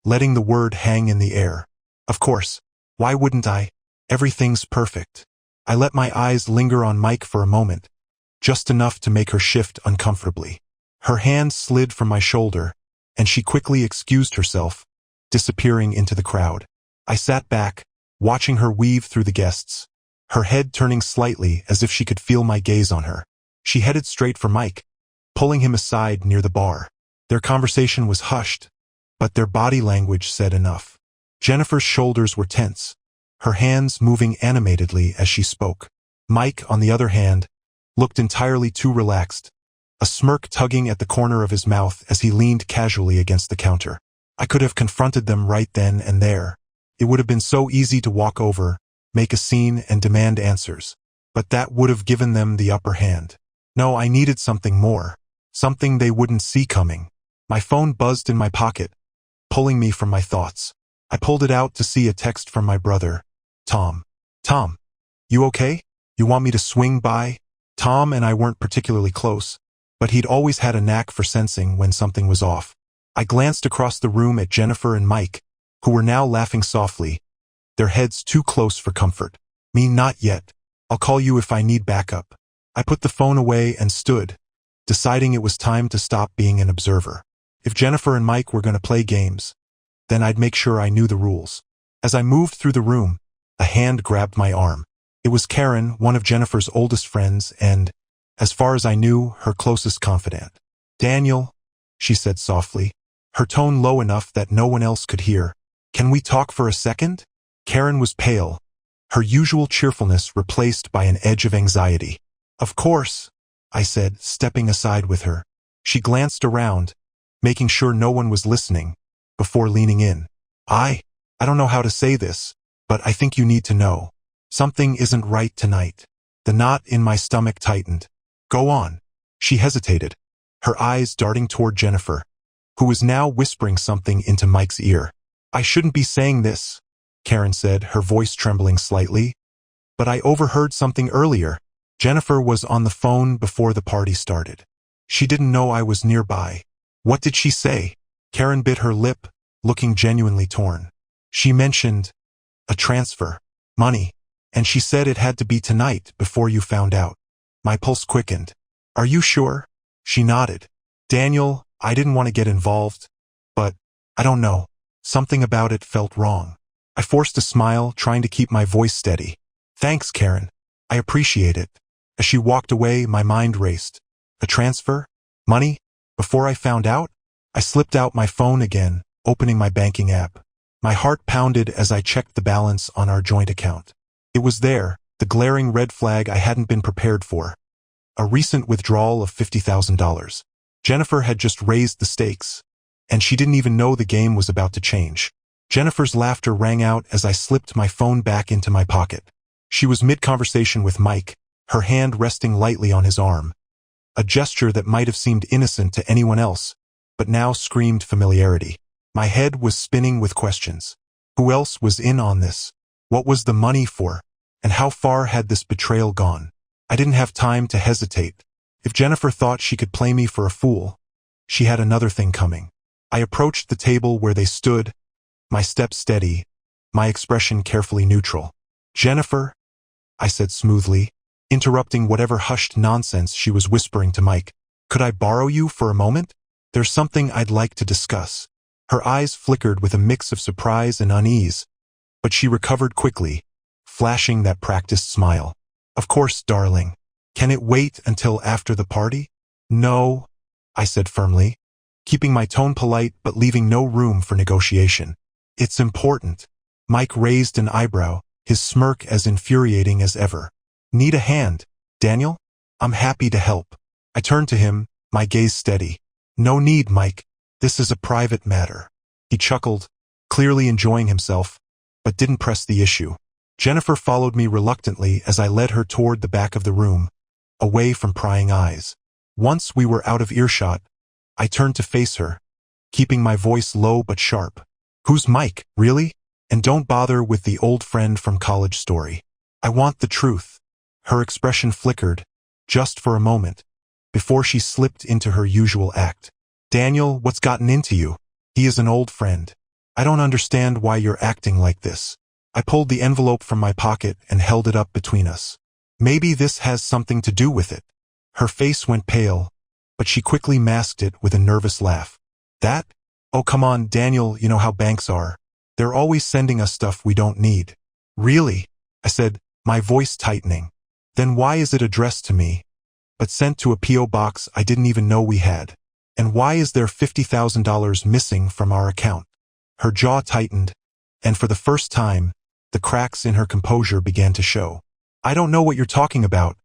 letting the word hang in the air. Of course. Why wouldn't I? Everything's perfect. I let my eyes linger on Mike for a moment, just enough to make her shift uncomfortably. Her hand slid from my shoulder, and she quickly excused herself, disappearing into the crowd. I sat back, watching her weave through the guests, her head turning slightly as if she could feel my gaze on her. She headed straight for Mike, pulling him aside near the bar. Their conversation was hushed, but their body language said enough. Jennifer's shoulders were tense, her hands moving animatedly as she spoke. Mike, on the other hand, looked entirely too relaxed, a smirk tugging at the corner of his mouth as he leaned casually against the counter. I could have confronted them right then and there. It would have been so easy to walk over, make a scene, and demand answers. But that would have given them the upper hand. No, I needed something more, something they wouldn't see coming. My phone buzzed in my pocket, pulling me from my thoughts. I pulled it out to see a text from my brother, Tom. Tom, you okay? You want me to swing by? Tom and I weren't particularly close, but he'd always had a knack for sensing when something was off. I glanced across the room at Jennifer and Mike, who were now laughing softly, their heads too close for comfort. Me, not yet. I'll call you if I need backup. I put the phone away and stood, deciding it was time to stop being an observer. If Jennifer and Mike were going to play games, then I'd make sure I knew the rules. As I moved through the room, a hand grabbed my arm. It was Karen, one of Jennifer's oldest friends and, as far as I knew, her closest confidant. Daniel, she said softly, her tone low enough that no one else could hear. Can we talk for a second? Karen was pale, her usual cheerfulness replaced by an edge of anxiety. Of course, I said, stepping aside with her. She glanced around, making sure no one was listening, before leaning in. I don't know how to say this, but I think you need to know. Something isn't right tonight. The knot in my stomach tightened. Go on. She hesitated, her eyes darting toward Jennifer, who was now whispering something into Mike's ear. I shouldn't be saying this, Karen said, her voice trembling slightly. But I overheard something earlier. Jennifer was on the phone before the party started. She didn't know I was nearby. What did she say? Karen bit her lip, looking genuinely torn. She mentioned a transfer, money, and she said it had to be tonight before you found out. My pulse quickened. Are you sure? She nodded. Daniel, I didn't want to get involved, but I don't know. Something about it felt wrong. I forced a smile, trying to keep my voice steady. Thanks, Karen. I appreciate it. As she walked away, my mind raced. A transfer? Money? Before I found out? I slipped out my phone again, opening my banking app. My heart pounded as I checked the balance on our joint account. It was there, the glaring red flag I hadn't been prepared for. A recent withdrawal of $50,000. Jennifer had just raised the stakes, and she didn't even know the game was about to change. Jennifer's laughter rang out as I slipped my phone back into my pocket. She was mid-conversation with Mike, her hand resting lightly on his arm. A gesture that might have seemed innocent to anyone else, but now screamed familiarity. My head was spinning with questions. Who else was in on this? What was the money for? And how far had this betrayal gone? I didn't have time to hesitate. If Jennifer thought she could play me for a fool, she had another thing coming. I approached the table where they stood, my step steady, my expression carefully neutral. Jennifer, I said smoothly, interrupting whatever hushed nonsense she was whispering to Mike. Could I borrow you for a moment? There's something I'd like to discuss. Her eyes flickered with a mix of surprise and unease, but she recovered quickly, flashing that practiced smile. Of course, darling. Can it wait until after the party? No, I said firmly, keeping my tone polite but leaving no room for negotiation. It's important. Mike raised an eyebrow, his smirk as infuriating as ever. Need a hand, Daniel? I'm happy to help. I turned to him, my gaze steady. No need, Mike. This is a private matter. He chuckled, clearly enjoying himself, but didn't press the issue. Jennifer followed me reluctantly as I led her toward the back of the room, away from prying eyes. Once we were out of earshot, I turned to face her, keeping my voice low but sharp. Who's Mike, really? And don't bother with the old friend from college story. I want the truth. Her expression flickered, just for a moment, before she slipped into her usual act. Daniel, what's gotten into you? He is an old friend. I don't understand why you're acting like this. I pulled the envelope from my pocket and held it up between us. Maybe this has something to do with it. Her face went pale, but she quickly masked it with a nervous laugh. That? Oh, come on, Daniel, you know how banks are. They're always sending us stuff we don't need. Really? I said, my voice tightening. Then why is it addressed to me, but sent to a P.O. box I didn't even know we had? And why is there $50,000 missing from our account? Her jaw tightened, and for the first time, the cracks in her composure began to show. I don't know what you're talking about,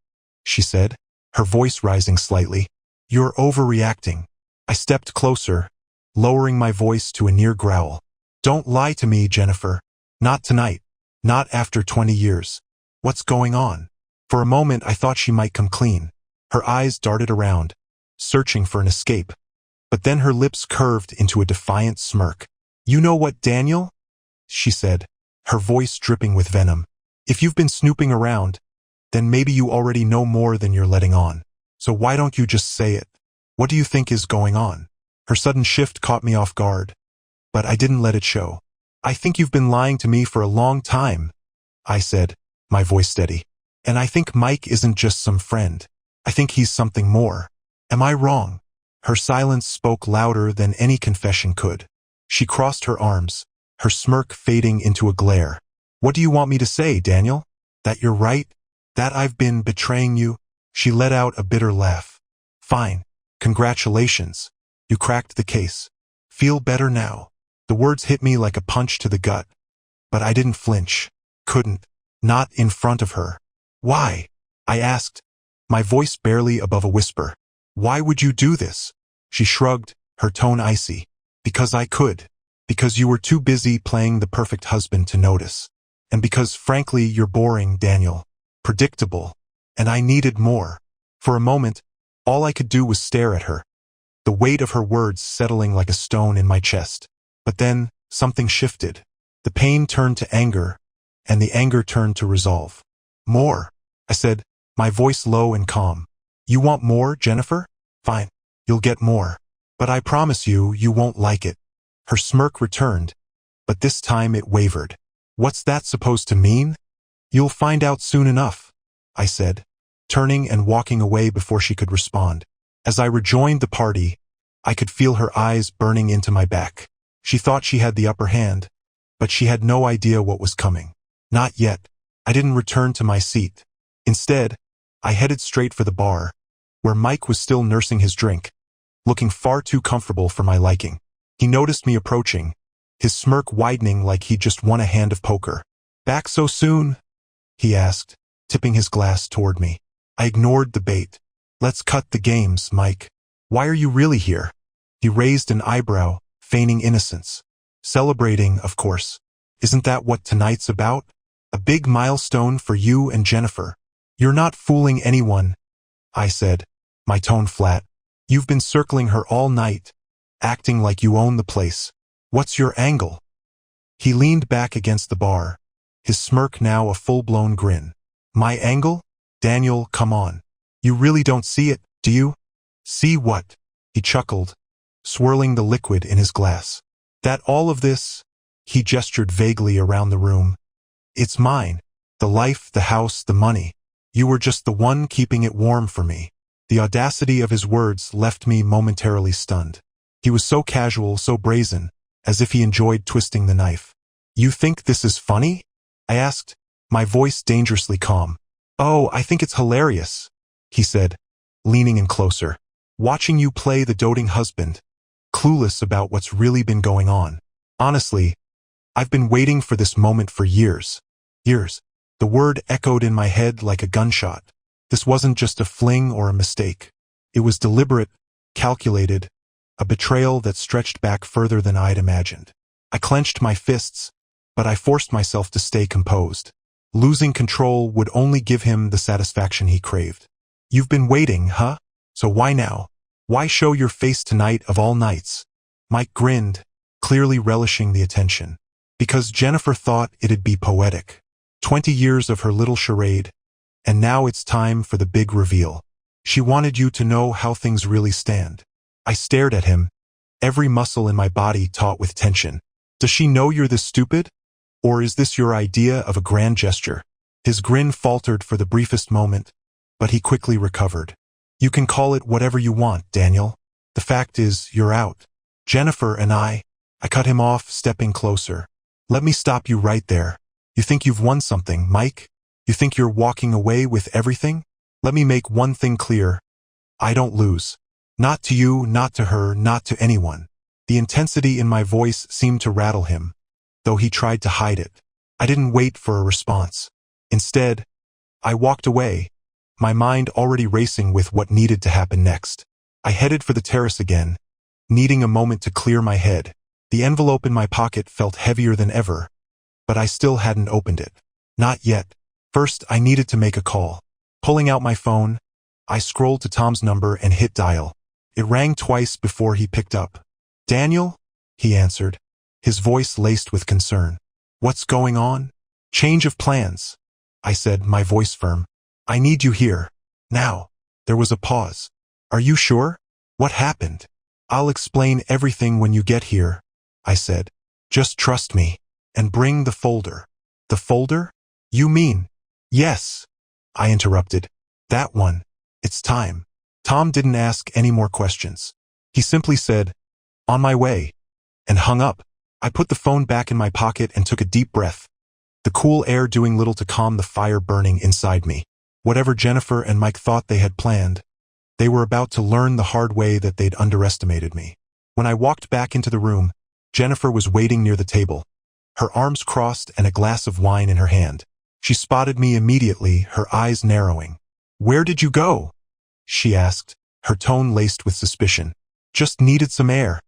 she said, her voice rising slightly. You're overreacting. I stepped closer, lowering my voice to a near growl. Don't lie to me, Jennifer. Not tonight. Not after 20 years. What's going on? For a moment, I thought she might come clean. Her eyes darted around, searching for an escape. But then her lips curved into a defiant smirk. You know what, Daniel? She said, her voice dripping with venom. If you've been snooping around, then maybe you already know more than you're letting on. So why don't you just say it? What do you think is going on? Her sudden shift caught me off guard, but I didn't let it show. I think you've been lying to me for a long time, I said, my voice steady. And I think Mike isn't just some friend. I think he's something more. Am I wrong? Her silence spoke louder than any confession could. She crossed her arms, her smirk fading into a glare. What do you want me to say, Daniel? That you're right? That I've been betraying you? She let out a bitter laugh. Fine. Congratulations. You cracked the case. Feel better now. The words hit me like a punch to the gut. But I didn't flinch. Couldn't. Not in front of her. Why? I asked, my voice barely above a whisper. Why would you do this? She shrugged, her tone icy. Because I could. Because you were too busy playing the perfect husband to notice. And because, frankly, you're boring, Daniel. Predictable. And I needed more. For a moment, all I could do was stare at her, the weight of her words settling like a stone in my chest. But then, something shifted. The pain turned to anger, and the anger turned to resolve. More, I said, my voice low and calm. You want more, Jennifer? Fine, you'll get more. But I promise you, you won't like it. Her smirk returned, but this time it wavered. What's that supposed to mean? You'll find out soon enough, I said, turning and walking away before she could respond. As I rejoined the party, I could feel her eyes burning into my back. She thought she had the upper hand, but she had no idea what was coming. Not yet. I didn't return to my seat. Instead, I headed straight for the bar, where Mike was still nursing his drink, looking far too comfortable for my liking. He noticed me approaching, his smirk widening like he'd just won a hand of poker. Back so soon? He asked, tipping his glass toward me. I ignored the bait. Let's cut the games, Mike. Why are you really here? He raised an eyebrow, feigning innocence. Celebrating, of course. Isn't that what tonight's about? A big milestone for you and Jennifer. You're not fooling anyone, I said, my tone flat. You've been circling her all night, acting like you own the place. What's your angle? He leaned back against the bar, his smirk now a full-blown grin. My angle? Daniel, come on. You really don't see it, do you? See what? He chuckled, swirling the liquid in his glass. That all of this? He gestured vaguely around the room. It's mine. The life, the house, the money. You were just the one keeping it warm for me. The audacity of his words left me momentarily stunned. He was so casual, so brazen, as if he enjoyed twisting the knife. You think this is funny? I asked, my voice dangerously calm. Oh, I think it's hilarious, he said, leaning in closer. Watching you play the doting husband, clueless about what's really been going on. Honestly, I've been waiting for this moment for years. Years. The word echoed in my head like a gunshot. This wasn't just a fling or a mistake. It was deliberate, calculated, a betrayal that stretched back further than I'd imagined. I clenched my fists, but I forced myself to stay composed. Losing control would only give him the satisfaction he craved. You've been waiting, huh? So why now? Why show your face tonight of all nights? Mike grinned, clearly relishing the attention. Because Jennifer thought it'd be poetic. 20 years of her little charade, and now it's time for the big reveal. She wanted you to know how things really stand. I stared at him, every muscle in my body taut with tension. Does she know you're this stupid? Or is this your idea of a grand gesture? His grin faltered for the briefest moment, but he quickly recovered. You can call it whatever you want, Daniel. The fact is, you're out. Jennifer and I cut him off, stepping closer. Let me stop you right there. You think you've won something, Mike? You think you're walking away with everything? Let me make one thing clear. I don't lose. Not to you, not to her, not to anyone. The intensity in my voice seemed to rattle him, though he tried to hide it. I didn't wait for a response. Instead, I walked away, my mind already racing with what needed to happen next. I headed for the terrace again, needing a moment to clear my head. The envelope in my pocket felt heavier than ever, but I still hadn't opened it. Not yet. First, I needed to make a call. Pulling out my phone, I scrolled to Tom's number and hit dial. It rang twice before he picked up. Daniel? He answered, his voice laced with concern. What's going on? Change of plans, I said, my voice firm. I need you here. Now. There was a pause. Are you sure? What happened? I'll explain everything when you get here, I said. Just trust me. And bring the folder. The folder? You mean? Yes, I interrupted. That one. It's time. Tom didn't ask any more questions. He simply said, on my way, and hung up. I put the phone back in my pocket and took a deep breath, the cool air doing little to calm the fire burning inside me. Whatever Jennifer and Mike thought they had planned, they were about to learn the hard way that they'd underestimated me. When I walked back into the room, Jennifer was waiting near the table, her arms crossed and a glass of wine in her hand. She spotted me immediately, her eyes narrowing. Where did you go? She asked, her tone laced with suspicion. Just needed some air,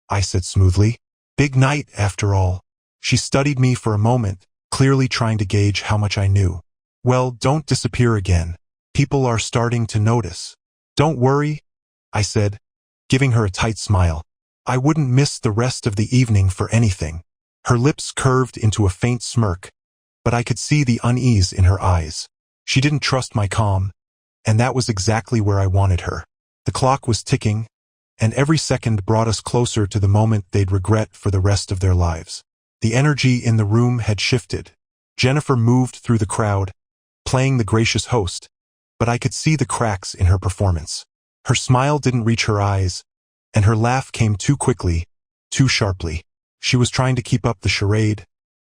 I said smoothly. Big night, after all. She studied me for a moment, clearly trying to gauge how much I knew. Well, don't disappear again. People are starting to notice. Don't worry, I said, giving her a tight smile. I wouldn't miss the rest of the evening for anything. Her lips curved into a faint smirk, but I could see the unease in her eyes. She didn't trust my calm, and that was exactly where I wanted her. The clock was ticking, and every second brought us closer to the moment they'd regret for the rest of their lives. The energy in the room had shifted. Jennifer moved through the crowd, playing the gracious host, but I could see the cracks in her performance. Her smile didn't reach her eyes, and her laugh came too quickly, too sharply. She was trying to keep up the charade,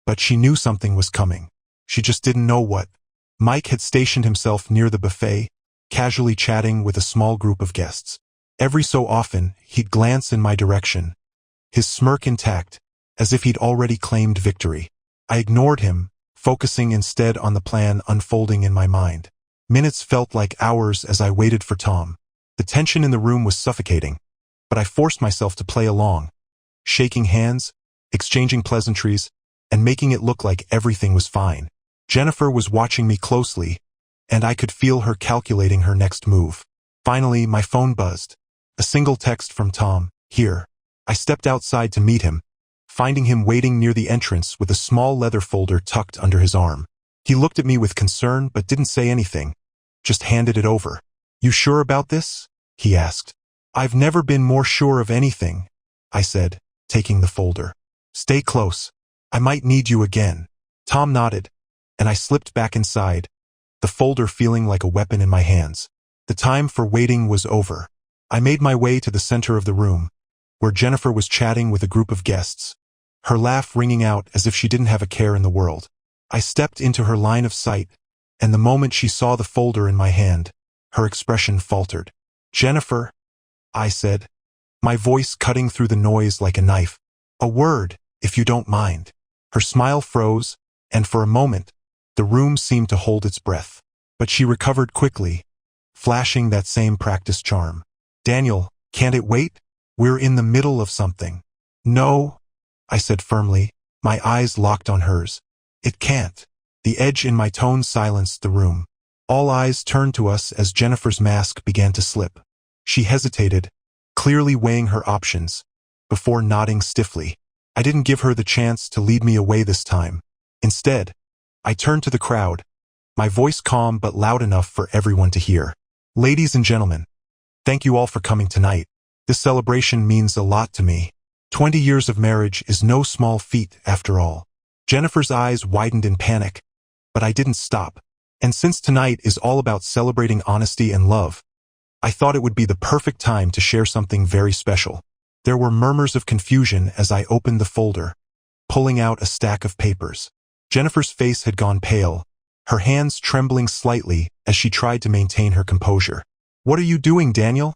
but she knew something was coming. She just didn't know what. Mike had stationed himself near the buffet, casually chatting with a small group of guests. Every so often, he'd glance in my direction, his smirk intact, as if he'd already claimed victory. I ignored him, focusing instead on the plan unfolding in my mind. Minutes felt like hours as I waited for Tom. The tension in the room was suffocating, but I forced myself to play along, shaking hands, exchanging pleasantries, and making it look like everything was fine. Jennifer was watching me closely, and I could feel her calculating her next move. Finally, my phone buzzed. A single text from Tom, "Here." I stepped outside to meet him, finding him waiting near the entrance with a small leather folder tucked under his arm. He looked at me with concern but didn't say anything, just handed it over. "You sure about this?" he asked. "I've never been more sure of anything," I said, taking the folder. "Stay close. I might need you again." Tom nodded, and I slipped back inside, the folder feeling like a weapon in my hands. The time for waiting was over. I made my way to the center of the room, where Jennifer was chatting with a group of guests, her laugh ringing out as if she didn't have a care in the world. I stepped into her line of sight, and the moment she saw the folder in my hand, her expression faltered. "Jennifer," I said, my voice cutting through the noise like a knife. "A word, if you don't mind." Her smile froze, and for a moment, the room seemed to hold its breath. But she recovered quickly, flashing that same practiced charm. "Daniel, can't it wait? We're in the middle of something." "No," I said firmly, my eyes locked on hers. "It can't." The edge in my tone silenced the room. All eyes turned to us as Jennifer's mask began to slip. She hesitated, clearly weighing her options, before nodding stiffly. I didn't give her the chance to lead me away this time. Instead, I turned to the crowd, my voice calm but loud enough for everyone to hear. "Ladies and gentlemen, thank you all for coming tonight. This celebration means a lot to me. 20 years of marriage is no small feat after all." Jennifer's eyes widened in panic, but I didn't stop. And since tonight is all about celebrating honesty and love, I thought it would be the perfect time to share something very special. There were murmurs of confusion as I opened the folder, pulling out a stack of papers. Jennifer's face had gone pale, her hands trembling slightly as she tried to maintain her composure. "What are you doing, Daniel?"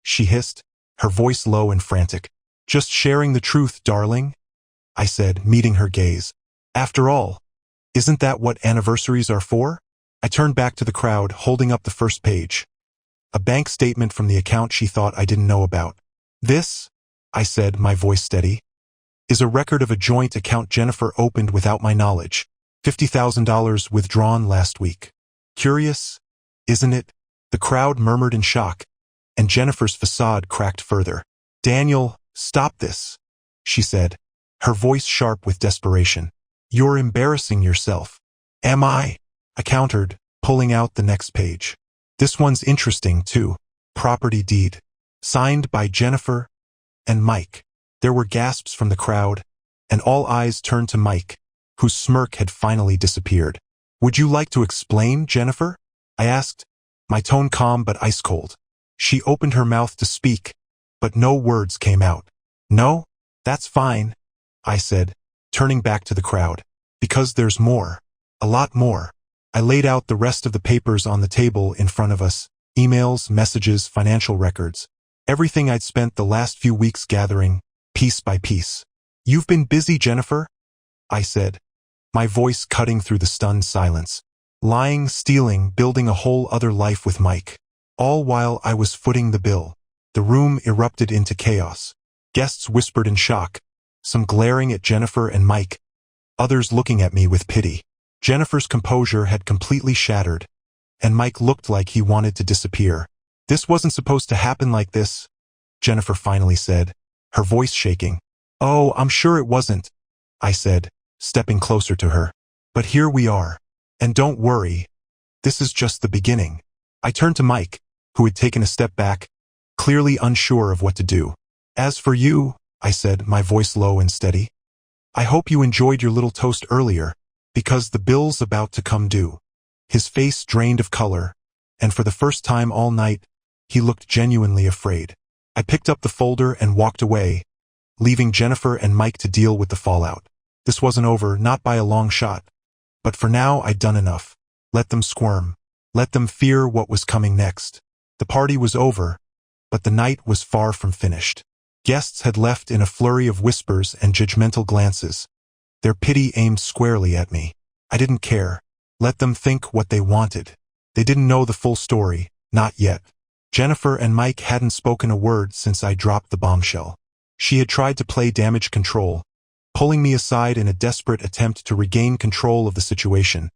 she hissed, her voice low and frantic. "Just sharing the truth, darling," I said, meeting her gaze. "After all, isn't that what anniversaries are for?" I turned back to the crowd, holding up the first page. A bank statement from the account she thought I didn't know about. "This," I said, my voice steady, "is a record of a joint account Jennifer opened without my knowledge. $50,000 withdrawn last week. Curious, isn't it?" The crowd murmured in shock, and Jennifer's facade cracked further. "Daniel, stop this," she said, her voice sharp with desperation. "You're embarrassing yourself." "Am I?" I countered, pulling out the next page. "This one's interesting, too. Property deed. Signed by Jennifer and Mike." There were gasps from the crowd, and all eyes turned to Mike, whose smirk had finally disappeared. "Would you like to explain, Jennifer?" I asked, my tone calm but ice cold. She opened her mouth to speak, but no words came out. "No? That's fine," I said, turning back to the crowd. "Because there's more. A lot more." I laid out the rest of the papers on the table in front of us. Emails, messages, financial records. Everything I'd spent the last few weeks gathering, piece by piece. "You've been busy, Jennifer," I said, my voice cutting through the stunned silence. "Lying, stealing, building a whole other life with Mike. All while I was footing the bill." The room erupted into chaos. Guests whispered in shock, some glaring at Jennifer and Mike, others looking at me with pity. Jennifer's composure had completely shattered, and Mike looked like he wanted to disappear. "This wasn't supposed to happen like this," Jennifer finally said, her voice shaking. "Oh, I'm sure it wasn't," I said, stepping closer to her. "But here we are. And don't worry, This is just the beginning. I turned to Mike, who had taken a step back, clearly unsure of what to do. As for you, I said, my voice low and steady, I hope you enjoyed your little toast earlier, because the bill's about to come due. His face drained of color, and for the first time all night, he looked genuinely afraid. I picked up the folder and walked away, leaving Jennifer and Mike to deal with the fallout. This wasn't over, not by a long shot. But for now, I'd done enough. Let them squirm. Let them fear what was coming next. The party was over, but the night was far from finished. Guests had left in a flurry of whispers and judgmental glances, their pity aimed squarely at me. I didn't care. Let them think what they wanted. They didn't know the full story, not yet. Jennifer and Mike hadn't spoken a word since I dropped the bombshell. She had tried to play damage control, pulling me aside in a desperate attempt to regain control of the situation,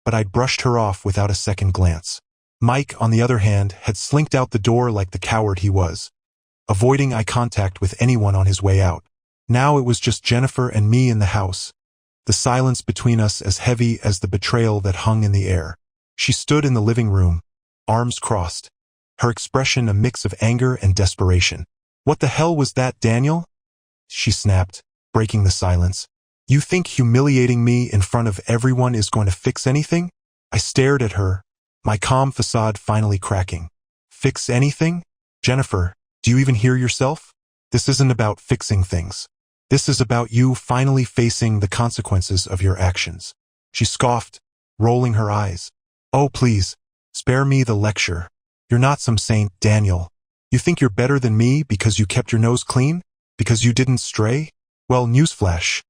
but I'd brushed her off without a second glance. Mike, on the other hand, had slinked out the door like the coward he was, avoiding eye contact with anyone on his way out. Now it was just Jennifer and me in the house, the silence between us as heavy as the betrayal that hung in the air. She stood in the living room, arms crossed, her expression a mix of anger and desperation. "What the hell was that, Daniel?" she snapped, breaking the silence. "You think humiliating me in front of everyone is going to fix anything?" I stared at her, my calm facade finally cracking. "Fix anything? Jennifer, do you even hear yourself? This isn't about fixing things. This is about you finally facing the consequences of your actions." She scoffed, rolling her eyes. "Oh, please, spare me the lecture. You're not some saint, Daniel. You think you're better than me because you kept your nose clean? Because you didn't stray? Well, newsflash.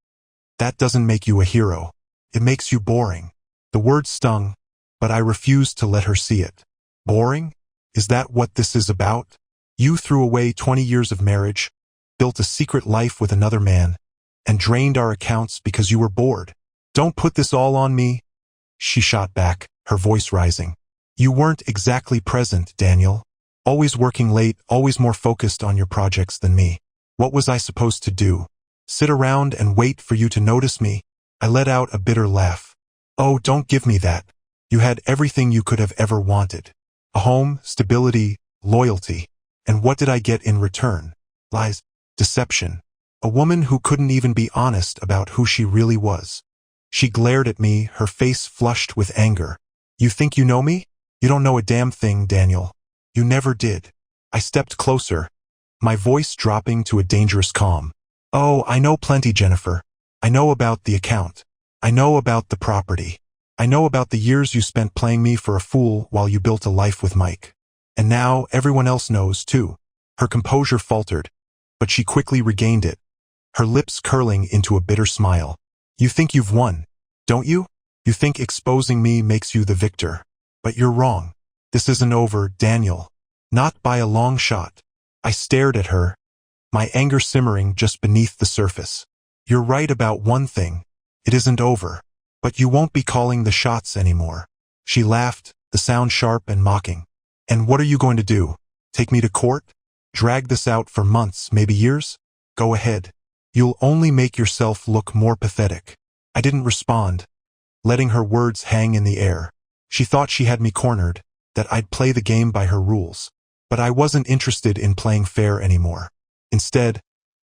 That doesn't make you a hero. It makes you boring." The word stung, but I refused to let her see it. Boring? Is that what this is about? You threw away 20 years of marriage, built a secret life with another man, and drained our accounts because you were bored. "Don't put this all on me," she shot back, her voice rising. "You weren't exactly present, Daniel. Always working late, always more focused on your projects than me. What was I supposed to do? Sit around and wait for you to notice me?" I let out a bitter laugh. "Oh, don't give me that. You had everything you could have ever wanted. A home, stability, loyalty. And what did I get in return? Lies, deception. A woman who couldn't even be honest about who she really was." She glared at me, her face flushed with anger. "You think you know me? You don't know a damn thing, Daniel. You never did." I stepped closer, my voice dropping to a dangerous calm. "Oh, I know plenty, Jennifer. I know about the account. I know about the property. I know about the years you spent playing me for a fool while you built a life with Mike. And now everyone else knows, too." Her composure faltered, but she quickly regained it, her lips curling into a bitter smile. "You think you've won, don't you? You think exposing me makes you the victor. But you're wrong. This isn't over, Daniel. Not by a long shot." I stared at her, my anger simmering just beneath the surface. "You're right about one thing. It isn't over. But you won't be calling the shots anymore." She laughed, the sound sharp and mocking. "And what are you going to do? Take me to court? Drag this out for months, maybe years? Go ahead. You'll only make yourself look more pathetic." I didn't respond, letting her words hang in the air. She thought she had me cornered, that I'd play the game by her rules. But I wasn't interested in playing fair anymore. Instead,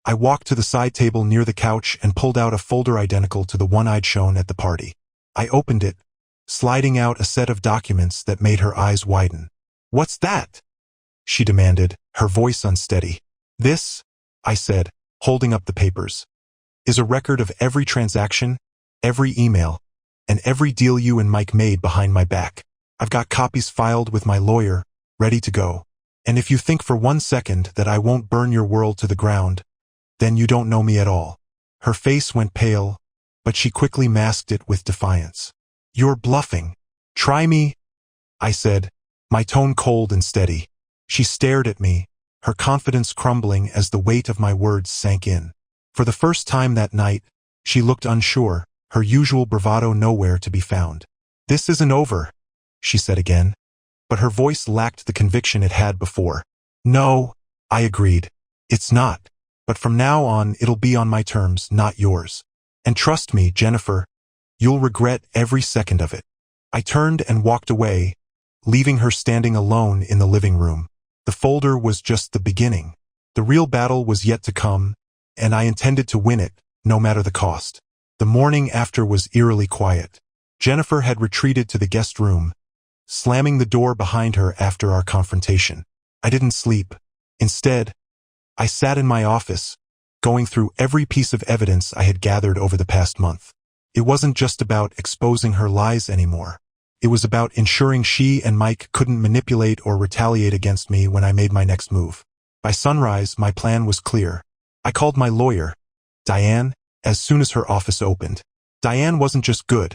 I walked to the side table near the couch and pulled out a folder identical to the one I'd shown at the party. I opened it, sliding out a set of documents that made her eyes widen. "What's that?" she demanded, her voice unsteady. "This," I said, holding up the papers, "is a record of every transaction, every email, and every deal you and Mike made behind my back. I've got copies filed with my lawyer, ready to go. And if you think for 1 second that I won't burn your world to the ground, then you don't know me at all." Her face went pale, but she quickly masked it with defiance. "You're bluffing. Try me," I said, my tone cold and steady. She stared at me, her confidence crumbling as the weight of my words sank in. For the first time that night, she looked unsure, her usual bravado nowhere to be found. "This isn't over," she said again, but her voice lacked the conviction it had before. "No," I agreed. "It's not. But from now on, it'll be on my terms, not yours. And trust me, Jennifer, you'll regret every second of it." I turned and walked away, leaving her standing alone in the living room. The folder was just the beginning. The real battle was yet to come, and I intended to win it, no matter the cost. The morning after was eerily quiet. Jennifer had retreated to the guest room, slamming the door behind her after our confrontation. I didn't sleep. Instead, I sat in my office, going through every piece of evidence I had gathered over the past month. It wasn't just about exposing her lies anymore. It was about ensuring she and Mike couldn't manipulate or retaliate against me when I made my next move. By sunrise, my plan was clear. I called my lawyer, Diane, as soon as her office opened. Diane wasn't just good.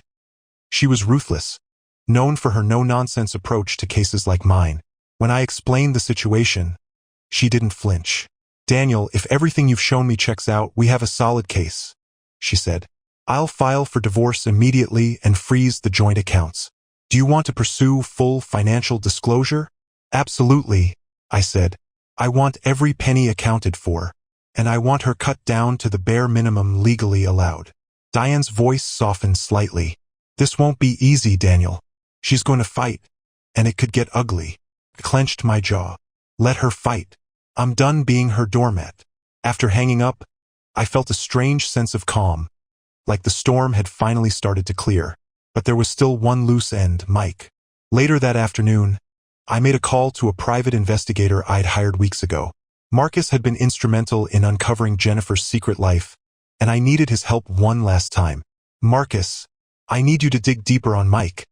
She was ruthless, known for her no-nonsense approach to cases like mine. When I explained the situation, she didn't flinch. "Daniel, if everything you've shown me checks out, we have a solid case," she said. "I'll file for divorce immediately and freeze the joint accounts. Do you want to pursue full financial disclosure?" "Absolutely," I said. "I want every penny accounted for, and I want her cut down to the bare minimum legally allowed." Diane's voice softened slightly. "This won't be easy, Daniel. She's going to fight, and it could get ugly." I clenched my jaw. Let her fight. I'm done being her doormat. After hanging up, I felt a strange sense of calm, like the storm had finally started to clear. But there was still one loose end, Mike. Later that afternoon, I made a call to a private investigator I'd hired weeks ago. Marcus had been instrumental in uncovering Jennifer's secret life, and I needed his help one last time. "Marcus, I need you to dig deeper on Mike,"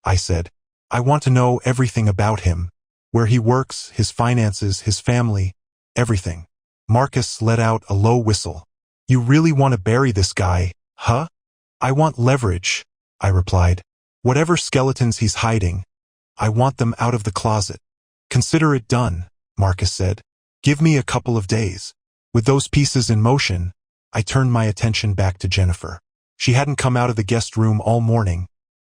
I said. "I want to know everything about him. Where he works, his finances, his family, everything." Marcus let out a low whistle. "You really want to bury this guy, huh?" "I want leverage," I replied. "Whatever skeletons he's hiding, I want them out of the closet." "Consider it done," Marcus said. "Give me a couple of days." With those pieces in motion, I turned my attention back to Jennifer. She hadn't come out of the guest room all morning,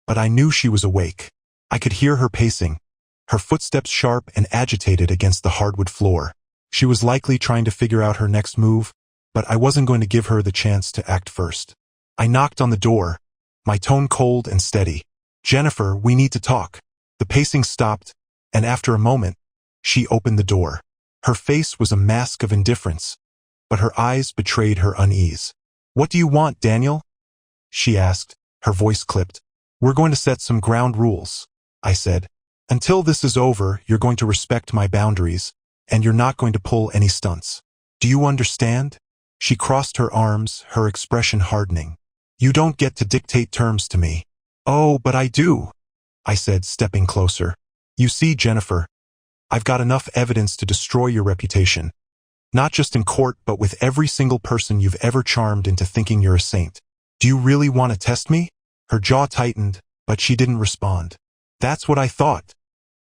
but I knew she was awake. I could hear her pacing, her footsteps sharp and agitated against the hardwood floor. She was likely trying to figure out her next move, but I wasn't going to give her the chance to act first. I knocked on the door, my tone cold and steady. "Jennifer, we need to talk." The pacing stopped, and after a moment, she opened the door. Her face was a mask of indifference, but her eyes betrayed her unease. "What do you want, Daniel?" she asked, her voice clipped. "We're going to set some ground rules," I said. "Until this is over, you're going to respect my boundaries, and you're not going to pull any stunts. Do you understand?" She crossed her arms, her expression hardening. "You don't get to dictate terms to me." "Oh, but I do," I said, stepping closer. "You see, Jennifer, I've got enough evidence to destroy your reputation. Not just in court, but with every single person you've ever charmed into thinking you're a saint. Do you really want to test me?" Her jaw tightened, but she didn't respond. "That's what I thought,"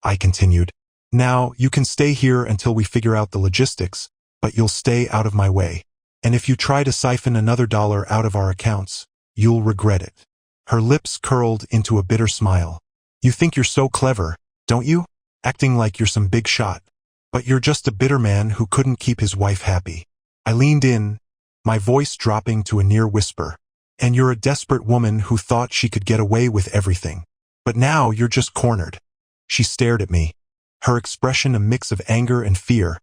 I continued. "Now, you can stay here until we figure out the logistics, but you'll stay out of my way. And if you try to siphon another dollar out of our accounts, you'll regret it." Her lips curled into a bitter smile. "You think you're so clever, don't you? Acting like you're some big shot. But you're just a bitter man who couldn't keep his wife happy." I leaned in, my voice dropping to a near whisper. "And you're a desperate woman who thought she could get away with everything. But now you're just cornered." She stared at me, her expression a mix of anger and fear,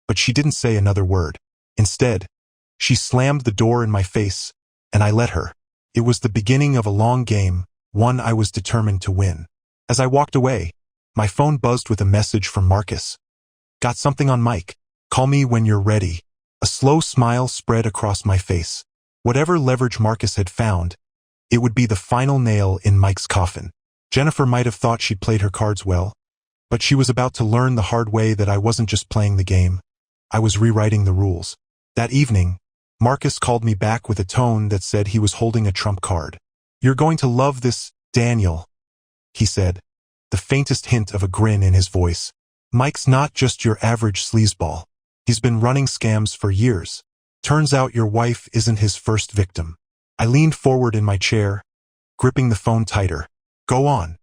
but she didn't say another word. Instead, she slammed the door in my face, and I let her. It was the beginning of a long game, one I was determined to win. As I walked away, my phone buzzed with a message from Marcus. "Got something on Mike. Call me when you're ready." A slow smile spread across my face. Whatever leverage Marcus had found, it would be the final nail in Mike's coffin. Jennifer might have thought she played her cards well, but she was about to learn the hard way that I wasn't just playing the game. I was rewriting the rules. That evening, Marcus called me back with a tone that said he was holding a trump card. "You're going to love this, Daniel," he said, the faintest hint of a grin in his voice. "Mike's not just your average sleazeball. He's been running scams for years. Turns out your wife isn't his first victim." I leaned forward in my chair, gripping the phone tighter. "Go on."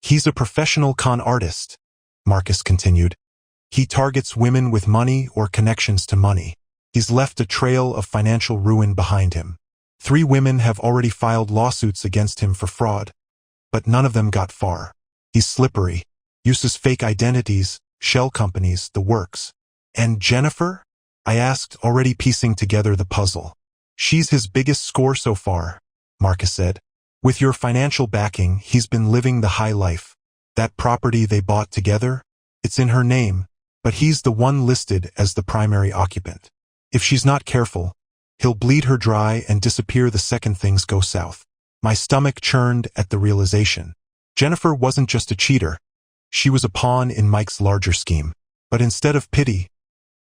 "He's a professional con artist," Marcus continued. "He targets women with money or connections to money. He's left a trail of financial ruin behind him. 3 women have already filed lawsuits against him for fraud. but none of them got far. He's slippery. Uses fake identities, shell companies, the works. And Jennifer? I asked, already piecing together the puzzle. She's his biggest score so far, Marcus said. With your financial backing, he's been living the high life. That property they bought together? It's in her name, but he's the one listed as the primary occupant. If she's not careful, he'll bleed her dry and disappear the second things go south. My stomach churned at the realization. Jennifer wasn't just a cheater. She was a pawn in Mike's larger scheme. But instead of pity,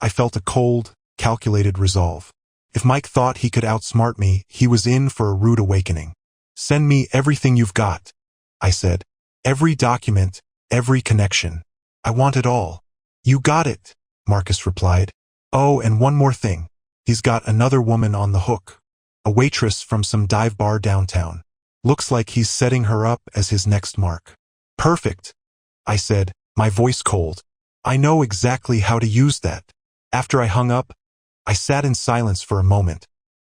I felt a cold, calculated resolve. If Mike thought he could outsmart me, he was in for a rude awakening. Send me everything you've got, I said. Every document, every connection. I want it all. You got it, Marcus replied. Oh, and one more thing. He's got another woman on the hook. A waitress from some dive bar downtown. Looks like he's setting her up as his next mark. Perfect, I said, my voice cold. I know exactly how to use that. After I hung up, I sat in silence for a moment,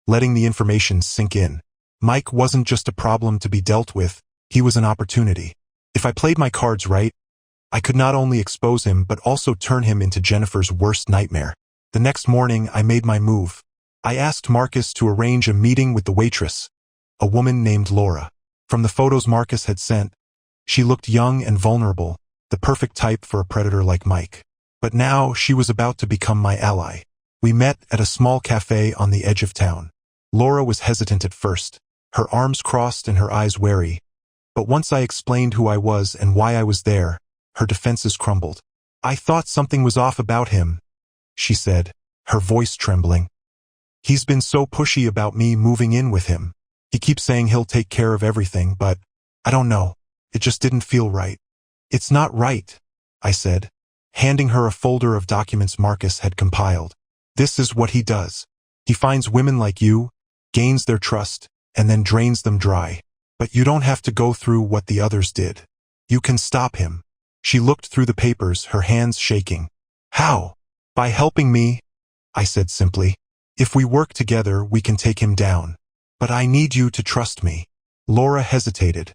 letting the information sink in. Mike wasn't just a problem to be dealt with, he was an opportunity. If I played my cards right, I could not only expose him but also turn him into Jennifer's worst nightmare. The next morning, I made my move. I asked Marcus to arrange a meeting with the waitress, a woman named Laura. From the photos Marcus had sent, she looked young and vulnerable, the perfect type for a predator like Mike. But now she was about to become my ally. We met at a small cafe on the edge of town. Laura was hesitant at first, her arms crossed and her eyes wary. But once I explained who I was and why I was there, her defenses crumbled. I thought something was off about him, she said, her voice trembling. He's been so pushy about me moving in with him. He keeps saying he'll take care of everything, but I don't know. It just didn't feel right. It's not right, I said, handing her a folder of documents Marcus had compiled. This is what he does. He finds women like you, gains their trust, and then drains them dry. But you don't have to go through what the others did. You can stop him. She looked through the papers, her hands shaking. How? By helping me, I said simply. If we work together, we can take him down. But I need you to trust me. Laura hesitated,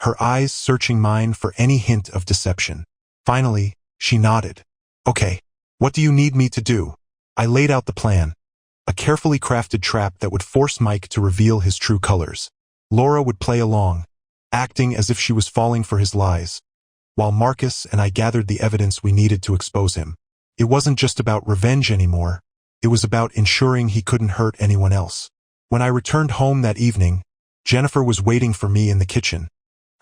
her eyes searching mine for any hint of deception. Finally, she nodded. Okay, what do you need me to do? I laid out the plan, a carefully crafted trap that would force Mike to reveal his true colors. Laura would play along, acting as if she was falling for his lies, while Marcus and I gathered the evidence we needed to expose him. It wasn't just about revenge anymore. It was about ensuring he couldn't hurt anyone else. When I returned home that evening, Jennifer was waiting for me in the kitchen,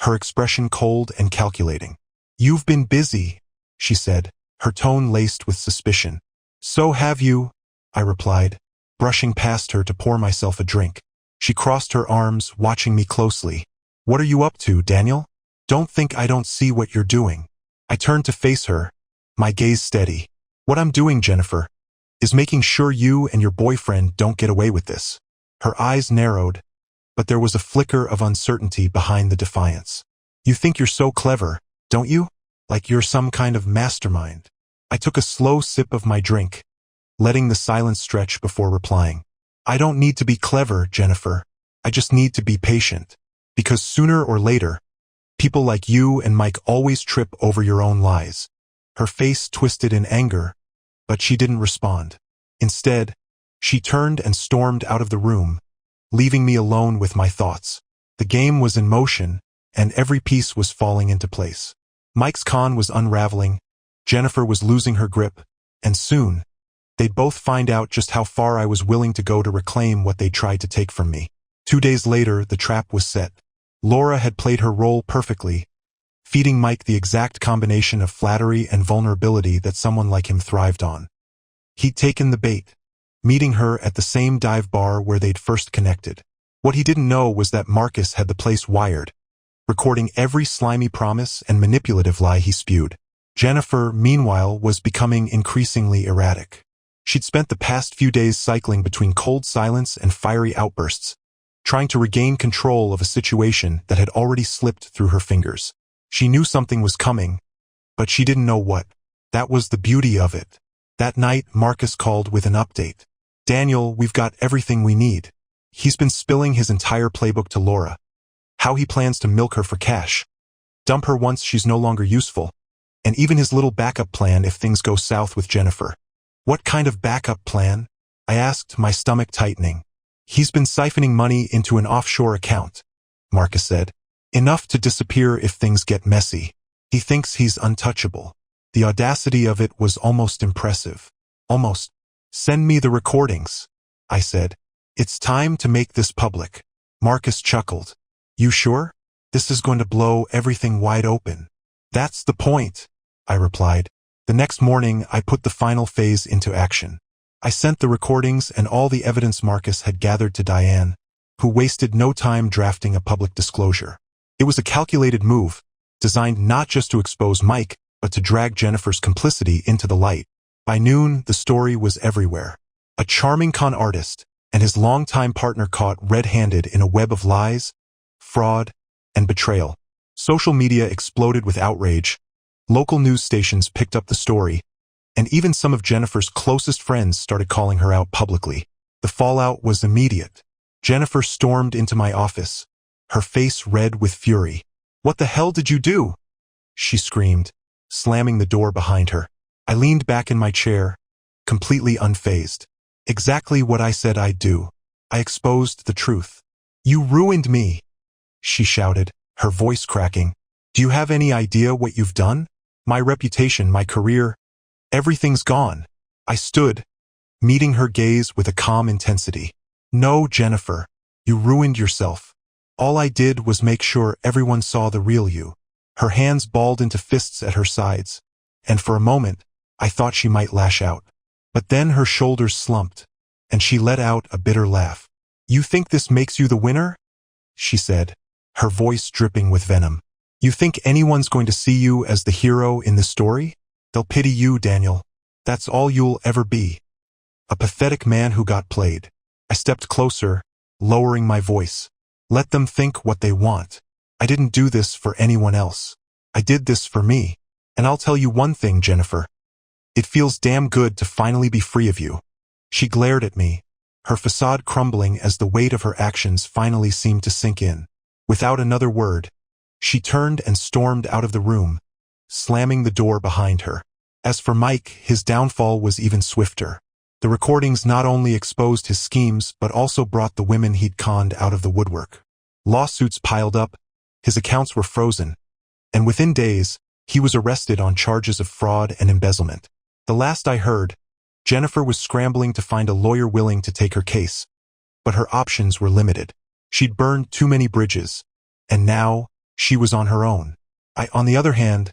her expression cold and calculating. You've been busy, she said, her tone laced with suspicion. So have you, I replied, brushing past her to pour myself a drink. She crossed her arms, watching me closely. What are you up to, Daniel? Don't think I don't see what you're doing. I turned to face her, my gaze steady. What I'm doing, Jennifer, is making sure you and your boyfriend don't get away with this. Her eyes narrowed, but there was a flicker of uncertainty behind the defiance. You think you're so clever, don't you? Like you're some kind of mastermind. I took a slow sip of my drink, letting the silence stretch before replying. I don't need to be clever, Jennifer. I just need to be patient. Because sooner or later, people like you and Mike always trip over your own lies. Her face twisted in anger, but she didn't respond. Instead, she turned and stormed out of the room, leaving me alone with my thoughts. The game was in motion, and every piece was falling into place. Mike's con was unraveling, Jennifer was losing her grip, and soon, they'd both find out just how far I was willing to go to reclaim what they tried to take from me. 2 days later, the trap was set. Laura had played her role perfectly, feeding Mike the exact combination of flattery and vulnerability that someone like him thrived on. He'd taken the bait, meeting her at the same dive bar where they'd first connected. What he didn't know was that Marcus had the place wired, recording every slimy promise and manipulative lie he spewed. Jennifer, meanwhile, was becoming increasingly erratic. She'd spent the past few days cycling between cold silence and fiery outbursts, trying to regain control of a situation that had already slipped through her fingers. She knew something was coming, but she didn't know what. That was the beauty of it. That night, Marcus called with an update. Daniel, we've got everything we need. He's been spilling his entire playbook to Laura. how he plans to milk her for cash, dump her once she's no longer useful, and even his little backup plan if things go south with Jennifer. What kind of backup plan? I asked, my stomach tightening. He's been siphoning money into an offshore account, Marcus said. Enough to disappear if things get messy. He thinks he's untouchable. The audacity of it was almost impressive. Almost. Send me the recordings, I said. It's time to make this public. Marcus chuckled. You sure? This is going to blow everything wide open. That's the point, I replied. The next morning, I put the final phase into action. I sent the recordings and all the evidence Marcus had gathered to Diane, who wasted no time drafting a public disclosure. It was a calculated move, designed not just to expose Mike, but to drag Jennifer's complicity into the light. By noon, the story was everywhere. A charming con artist and his longtime partner caught red-handed in a web of lies, fraud, and betrayal. Social media exploded with outrage. Local news stations picked up the story, and even some of Jennifer's closest friends started calling her out publicly. The fallout was immediate. Jennifer stormed into my office, her face red with fury. "What the hell did you do?" she screamed, slamming the door behind her. I leaned back in my chair, completely unfazed. Exactly what I said I'd do. I exposed the truth. "You ruined me," she shouted, her voice cracking. "Do you have any idea what you've done? My reputation, my career, everything's gone." I stood, meeting her gaze with a calm intensity. "No, Jennifer, you ruined yourself. All I did was make sure everyone saw the real you." Her hands balled into fists at her sides, and for a moment, I thought she might lash out. But then her shoulders slumped, and she let out a bitter laugh. "You think this makes you the winner?" she said, her voice dripping with venom. "You think anyone's going to see you as the hero in this story? They'll pity you, Daniel. That's all you'll ever be. A pathetic man who got played." I stepped closer, lowering my voice. "Let them think what they want. I didn't do this for anyone else. I did this for me. And I'll tell you one thing, Jennifer. It feels damn good to finally be free of you." She glared at me, her facade crumbling as the weight of her actions finally seemed to sink in. Without another word, she turned and stormed out of the room, slamming the door behind her. As for Mike, his downfall was even swifter. The recordings not only exposed his schemes but also brought the women he'd conned out of the woodwork. Lawsuits piled up, his accounts were frozen, and within days, he was arrested on charges of fraud and embezzlement. The last I heard, Jennifer was scrambling to find a lawyer willing to take her case, but her options were limited. She'd burned too many bridges, and now she was on her own. I, on the other hand,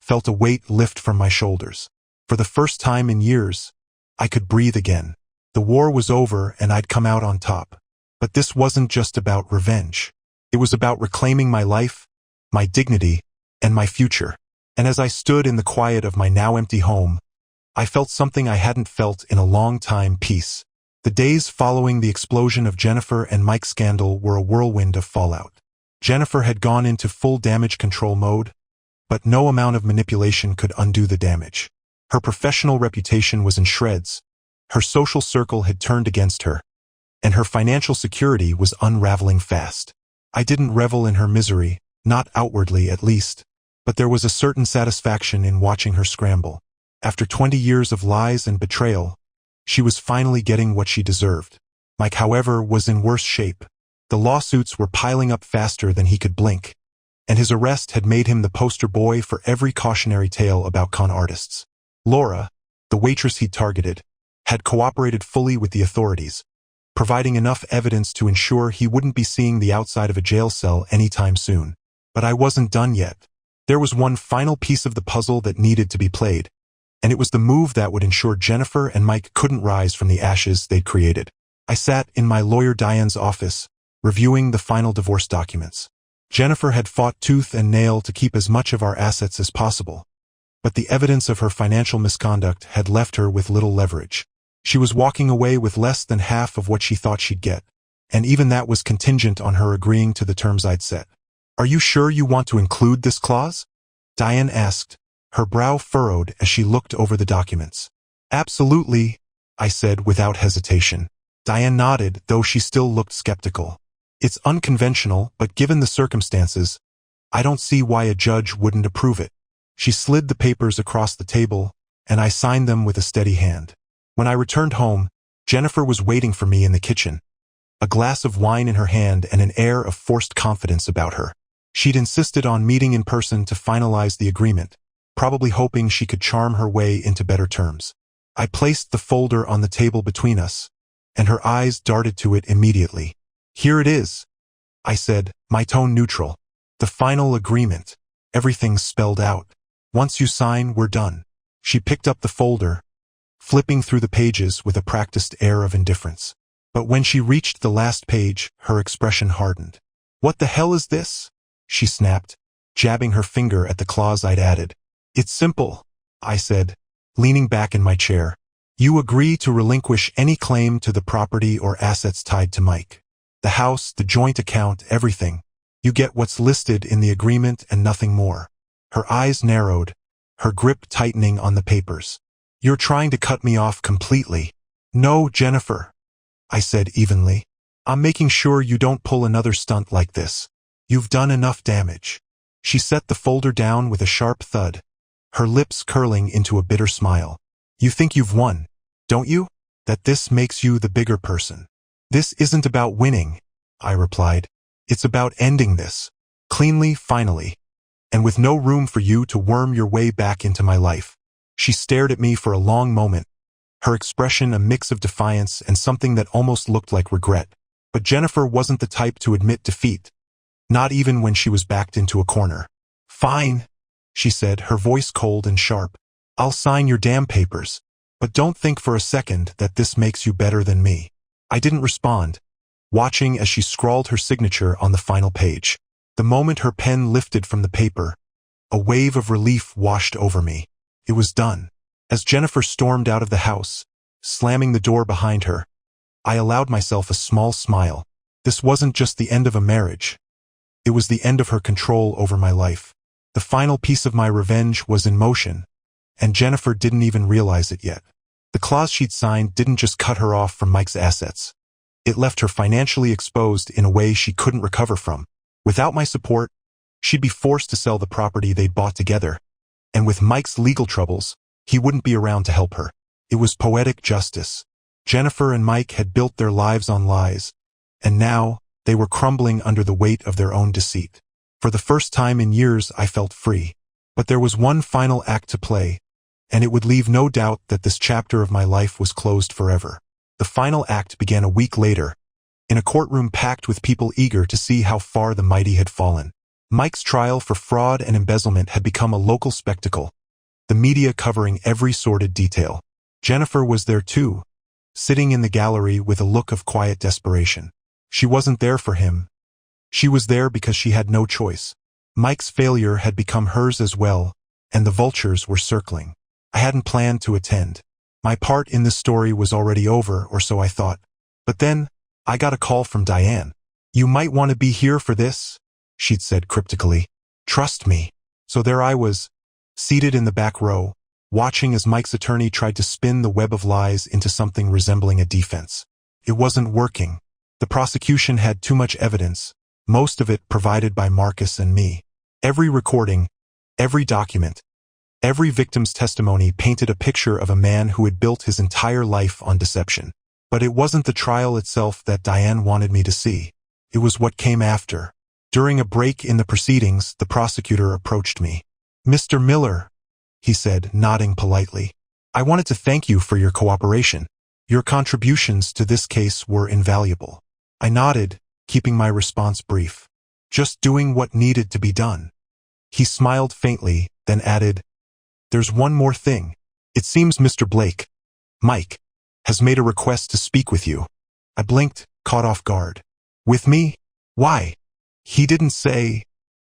felt a weight lift from my shoulders. For the first time in years, I could breathe again. The war was over and I'd come out on top. But this wasn't just about revenge. It was about reclaiming my life, my dignity, and my future. And as I stood in the quiet of my now empty home, I felt something I hadn't felt in a long time: peace. The days following the explosion of Jennifer and Mike's scandal were a whirlwind of fallout. Jennifer had gone into full damage control mode, but no amount of manipulation could undo the damage. Her professional reputation was in shreds, her social circle had turned against her, and her financial security was unraveling fast. I didn't revel in her misery, not outwardly at least, but there was a certain satisfaction in watching her scramble. After 20 years of lies and betrayal, she was finally getting what she deserved. Mike, however, was in worse shape. The lawsuits were piling up faster than he could blink, and his arrest had made him the poster boy for every cautionary tale about con artists. Laura, the waitress he'd targeted, had cooperated fully with the authorities, providing enough evidence to ensure he wouldn't be seeing the outside of a jail cell anytime soon. But I wasn't done yet. There was one final piece of the puzzle that needed to be played, and it was the move that would ensure Jennifer and Mike couldn't rise from the ashes they'd created. I sat in my lawyer Diane's office, reviewing the final divorce documents. Jennifer had fought tooth and nail to keep as much of our assets as possible, but the evidence of her financial misconduct had left her with little leverage. She was walking away with less than half of what she thought she'd get, and even that was contingent on her agreeing to the terms I'd set. "Are you sure you want to include this clause?" Diane asked, her brow furrowed as she looked over the documents. "Absolutely," I said without hesitation. Diane nodded, though she still looked skeptical. It's unconventional, but given the circumstances, I don't see why a judge wouldn't approve it. She slid the papers across the table, and I signed them with a steady hand. When I returned home, Jennifer was waiting for me in the kitchen, a glass of wine in her hand and an air of forced confidence about her. She'd insisted on meeting in person to finalize the agreement, probably hoping she could charm her way into better terms. I placed the folder on the table between us, and her eyes darted to it immediately. "Here it is," I said, my tone neutral. "The final agreement. Everything's spelled out. Once you sign, we're done." She picked up the folder, flipping through the pages with a practiced air of indifference. But when she reached the last page, her expression hardened. "What the hell is this?" she snapped, jabbing her finger at the clause I'd added. "It's simple," I said, leaning back in my chair. "You agree to relinquish any claim to the property or assets tied to Mike. The house, the joint account, everything. You get what's listed in the agreement and nothing more." Her eyes narrowed, her grip tightening on the papers. "You're trying to cut me off completely." "No, Jennifer," I said evenly. "I'm making sure you don't pull another stunt like this. You've done enough damage." She set the folder down with a sharp thud, her lips curling into a bitter smile. "You think you've won, don't you? That this makes you the bigger person." "This isn't about winning," I replied. "It's about ending this. Cleanly, finally. And with no room for you to worm your way back into my life." She stared at me for a long moment, her expression a mix of defiance and something that almost looked like regret. But Jennifer wasn't the type to admit defeat, not even when she was backed into a corner. "Fine," she said, her voice cold and sharp. "I'll sign your damn papers. But don't think for a second that this makes you better than me." I didn't respond, watching as she scrawled her signature on the final page. The moment her pen lifted from the paper, a wave of relief washed over me. It was done. As Jennifer stormed out of the house, slamming the door behind her, I allowed myself a small smile. This wasn't just the end of a marriage. It was the end of her control over my life. The final piece of my revenge was in motion, and Jennifer didn't even realize it yet. The clause she'd signed didn't just cut her off from Mike's assets. It left her financially exposed in a way she couldn't recover from. Without my support, she'd be forced to sell the property they'd bought together. And with Mike's legal troubles, he wouldn't be around to help her. It was poetic justice. Jennifer and Mike had built their lives on lies, and now they were crumbling under the weight of their own deceit. For the first time in years, I felt free. But there was one final act to play, and it would leave no doubt that this chapter of my life was closed forever. The final act began a week later, in a courtroom packed with people eager to see how far the mighty had fallen. Mike's trial for fraud and embezzlement had become a local spectacle, the media covering every sordid detail. Jennifer was there too, sitting in the gallery with a look of quiet desperation. She wasn't there for him. She was there because she had no choice. Mike's failure had become hers as well, and the vultures were circling. I hadn't planned to attend. My part in this story was already over, or so I thought. But then, I got a call from Diane. "You might want to be here for this," she'd said cryptically. "Trust me." So there I was, seated in the back row, watching as Mike's attorney tried to spin the web of lies into something resembling a defense. It wasn't working. The prosecution had too much evidence, most of it provided by Marcus and me. Every recording, every document, every victim's testimony painted a picture of a man who had built his entire life on deception. But it wasn't the trial itself that Diane wanted me to see. It was what came after. During a break in the proceedings, the prosecutor approached me. "Mr. Miller," he said, nodding politely, "I wanted to thank you for your cooperation. Your contributions to this case were invaluable." I nodded, keeping my response brief. "Just doing what needed to be done." He smiled faintly, then added, "There's one more thing. It seems Mr. Blake, Mike, has made a request to speak with you." I blinked, caught off guard. "With me? Why?" "He didn't say,"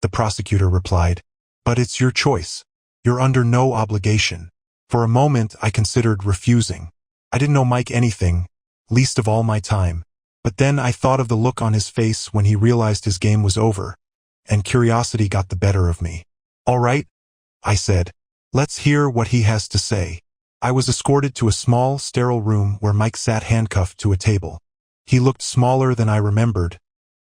the prosecutor replied, "but it's your choice. You're under no obligation." For a moment, I considered refusing. I didn't know Mike anything, least of all my time. But then I thought of the look on his face when he realized his game was over, and curiosity got the better of me. "All right," I said. "Let's hear what he has to say." I was escorted to a small, sterile room where Mike sat handcuffed to a table. He looked smaller than I remembered,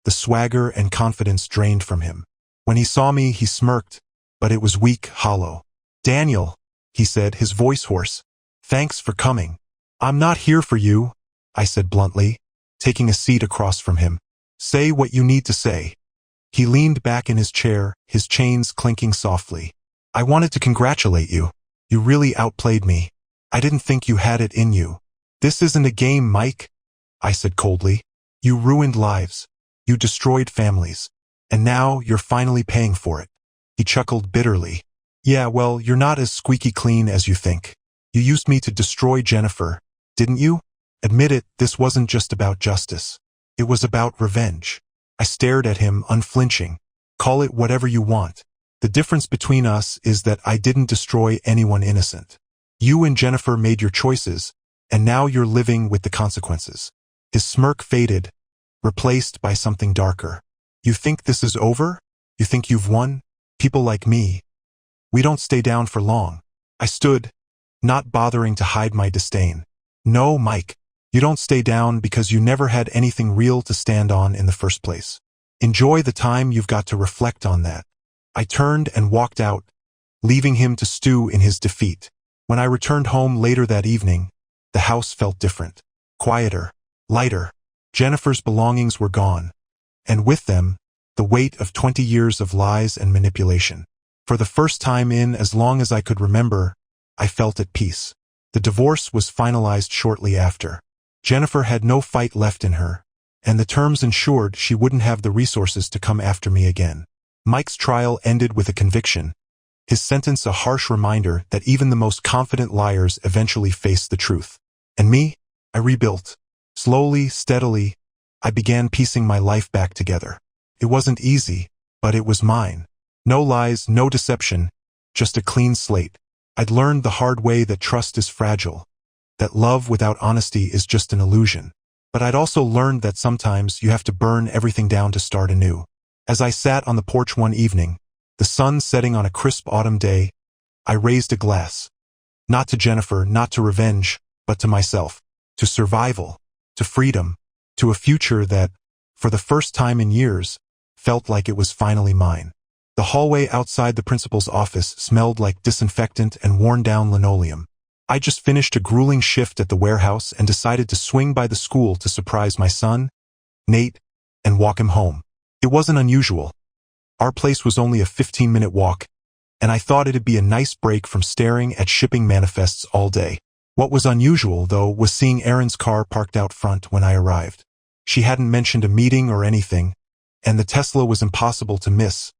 the swagger and confidence drained from him. When he saw me, he smirked, but it was weak, hollow. "Daniel," he said, his voice hoarse. "Thanks for coming." "I'm not here for you," I said bluntly, taking a seat across from him. "Say what you need to say." He leaned back in his chair, his chains clinking softly. "I wanted to congratulate you. You really outplayed me. I didn't think you had it in you." "This isn't a game, Mike," I said coldly. "You ruined lives. You destroyed families. And now you're finally paying for it." He chuckled bitterly. "Yeah, well, you're not as squeaky clean as you think. You used me to destroy Jennifer, didn't you? Admit it, this wasn't just about justice. It was about revenge." I stared at him, unflinching. "Call it whatever you want. The difference between us is that I didn't destroy anyone innocent. You and Jennifer made your choices, and now you're living with the consequences." His smirk faded, replaced by something darker. "You think this is over? You think you've won? People like me, we don't stay down for long." I stood, not bothering to hide my disdain. "No, Mike, you don't stay down because you never had anything real to stand on in the first place. Enjoy the time you've got to reflect on that." I turned and walked out, leaving him to stew in his defeat. When I returned home later that evening, the house felt different. Quieter, lighter. Jennifer's belongings were gone, and with them, the weight of 20 years of lies and manipulation. For the first time in as long as I could remember, I felt at peace. The divorce was finalized shortly after. Jennifer had no fight left in her, and the terms ensured she wouldn't have the resources to come after me again. Mike's trial ended with a conviction, his sentence a harsh reminder that even the most confident liars eventually face the truth. And me? I rebuilt. Slowly, steadily, I began piecing my life back together. It wasn't easy, but it was mine. No lies, no deception, just a clean slate. I'd learned the hard way that trust is fragile, that love without honesty is just an illusion. But I'd also learned that sometimes you have to burn everything down to start anew. As I sat on the porch one evening, the sun setting on a crisp autumn day, I raised a glass. Not to Jennifer, not to revenge, but to myself. To survival, to freedom, to a future that, for the first time in years, felt like it was finally mine. The hallway outside the principal's office smelled like disinfectant and worn-down linoleum. I just finished a grueling shift at the warehouse and decided to swing by the school to surprise my son, Nate, and walk him home. It wasn't unusual. Our place was only a 15-minute walk, and I thought it'd be a nice break from staring at shipping manifests all day. What was unusual, though, was seeing Erin's car parked out front when I arrived. She hadn't mentioned a meeting or anything, and the Tesla was impossible to miss,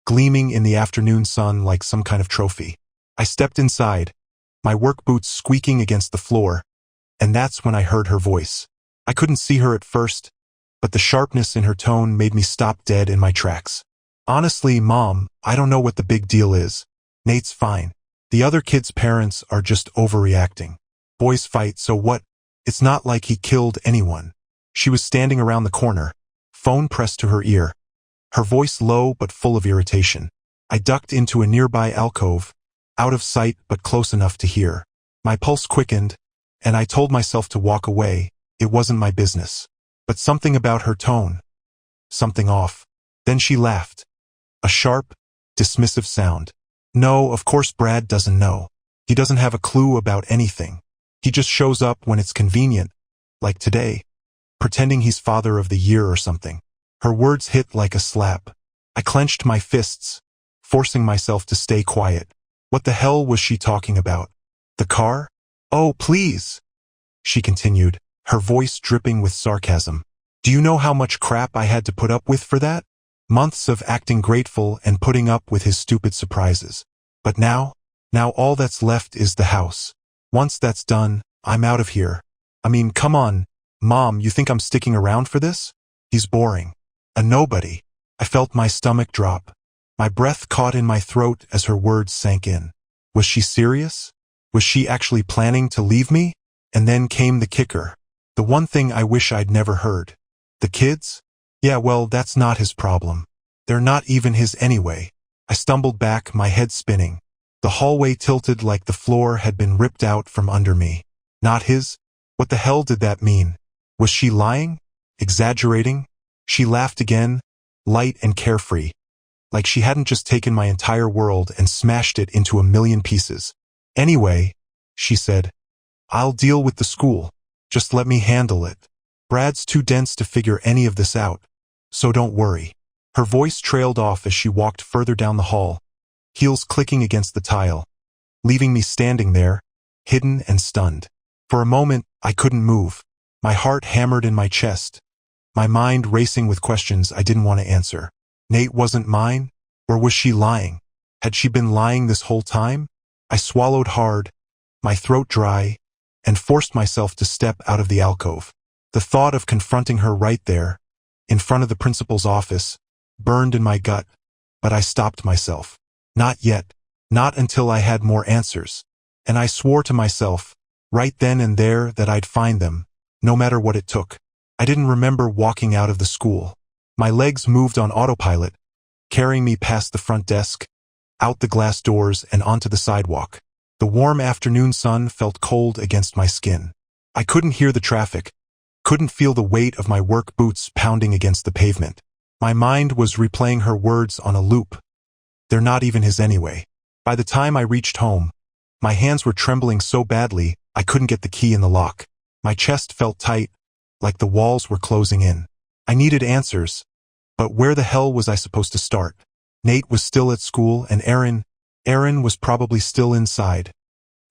gleaming in the afternoon sun like some kind of trophy. I stepped inside, my work boots squeaking against the floor, and that's when I heard her voice. I couldn't see her at first, but the sharpness in her tone made me stop dead in my tracks. "Honestly, Mom, I don't know what the big deal is. Nate's fine. The other kids' parents are just overreacting. Boys fight, so what? It's not like he killed anyone." She was standing around the corner, phone pressed to her ear, her voice low but full of irritation. I ducked into a nearby alcove, out of sight but close enough to hear. My pulse quickened, and I told myself to walk away. It wasn't my business. But something about her tone, something off. Then she laughed. A sharp, dismissive sound. "No, of course Brad doesn't know. He doesn't have a clue about anything. He just shows up when it's convenient, like today, pretending he's father of the year or something." Her words hit like a slap. I clenched my fists, forcing myself to stay quiet. What the hell was she talking about? The car? "Oh, please," she continued, her voice dripping with sarcasm. "Do you know how much crap I had to put up with for that? Months of acting grateful and putting up with his stupid surprises. But now all that's left is the house. Once that's done, I'm out of here. I mean, come on, Mom, you think I'm sticking around for this? He's boring. A nobody." I felt my stomach drop. My breath caught in my throat as her words sank in. Was she serious? Was she actually planning to leave me? And then came the kicker. The one thing I wish I'd never heard. The kids? Yeah, well, that's not his problem. They're not even his anyway. I stumbled back, my head spinning. The hallway tilted like the floor had been ripped out from under me. Not his? What the hell did that mean? Was she lying? Exaggerating? She laughed again, light and carefree, like she hadn't just taken my entire world and smashed it into a million pieces. Anyway, she said, I'll deal with the school. Just let me handle it. Brad's too dense to figure any of this out, so don't worry. Her voice trailed off as she walked further down the hall, heels clicking against the tile, leaving me standing there, hidden and stunned. For a moment, I couldn't move. My heart hammered in my chest, my mind racing with questions I didn't want to answer. Nate wasn't mine? Or was she lying? Had she been lying this whole time? I swallowed hard, my throat dry, and forced myself to step out of the alcove. The thought of confronting her right there, in front of the principal's office, burned in my gut, but I stopped myself. Not yet. Not until I had more answers. And I swore to myself, right then and there, that I'd find them, no matter what it took. I didn't remember walking out of the school. My legs moved on autopilot, carrying me past the front desk, out the glass doors and onto the sidewalk. The warm afternoon sun felt cold against my skin. I couldn't hear the traffic, couldn't feel the weight of my work boots pounding against the pavement. My mind was replaying her words on a loop. They're not even his anyway. By the time I reached home, my hands were trembling so badly I couldn't get the key in the lock. My chest felt tight, like the walls were closing in. I needed answers, but where the hell was I supposed to start? Nate was still at school and Erin was probably still inside,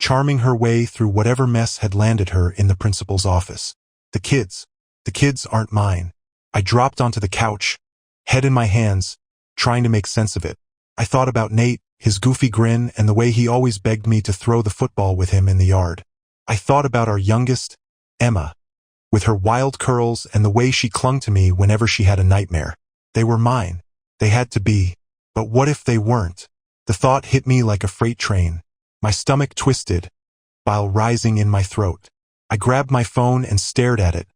charming her way through whatever mess had landed her in the principal's office. The kids aren't mine. I dropped onto the couch, head in my hands, trying to make sense of it. I thought about Nate, his goofy grin, and the way he always begged me to throw the football with him in the yard. I thought about our youngest, Emma, with her wild curls and the way she clung to me whenever she had a nightmare. They were mine. They had to be. But what if they weren't? The thought hit me like a freight train. My stomach twisted, bile rising in my throat. I grabbed my phone and stared at it,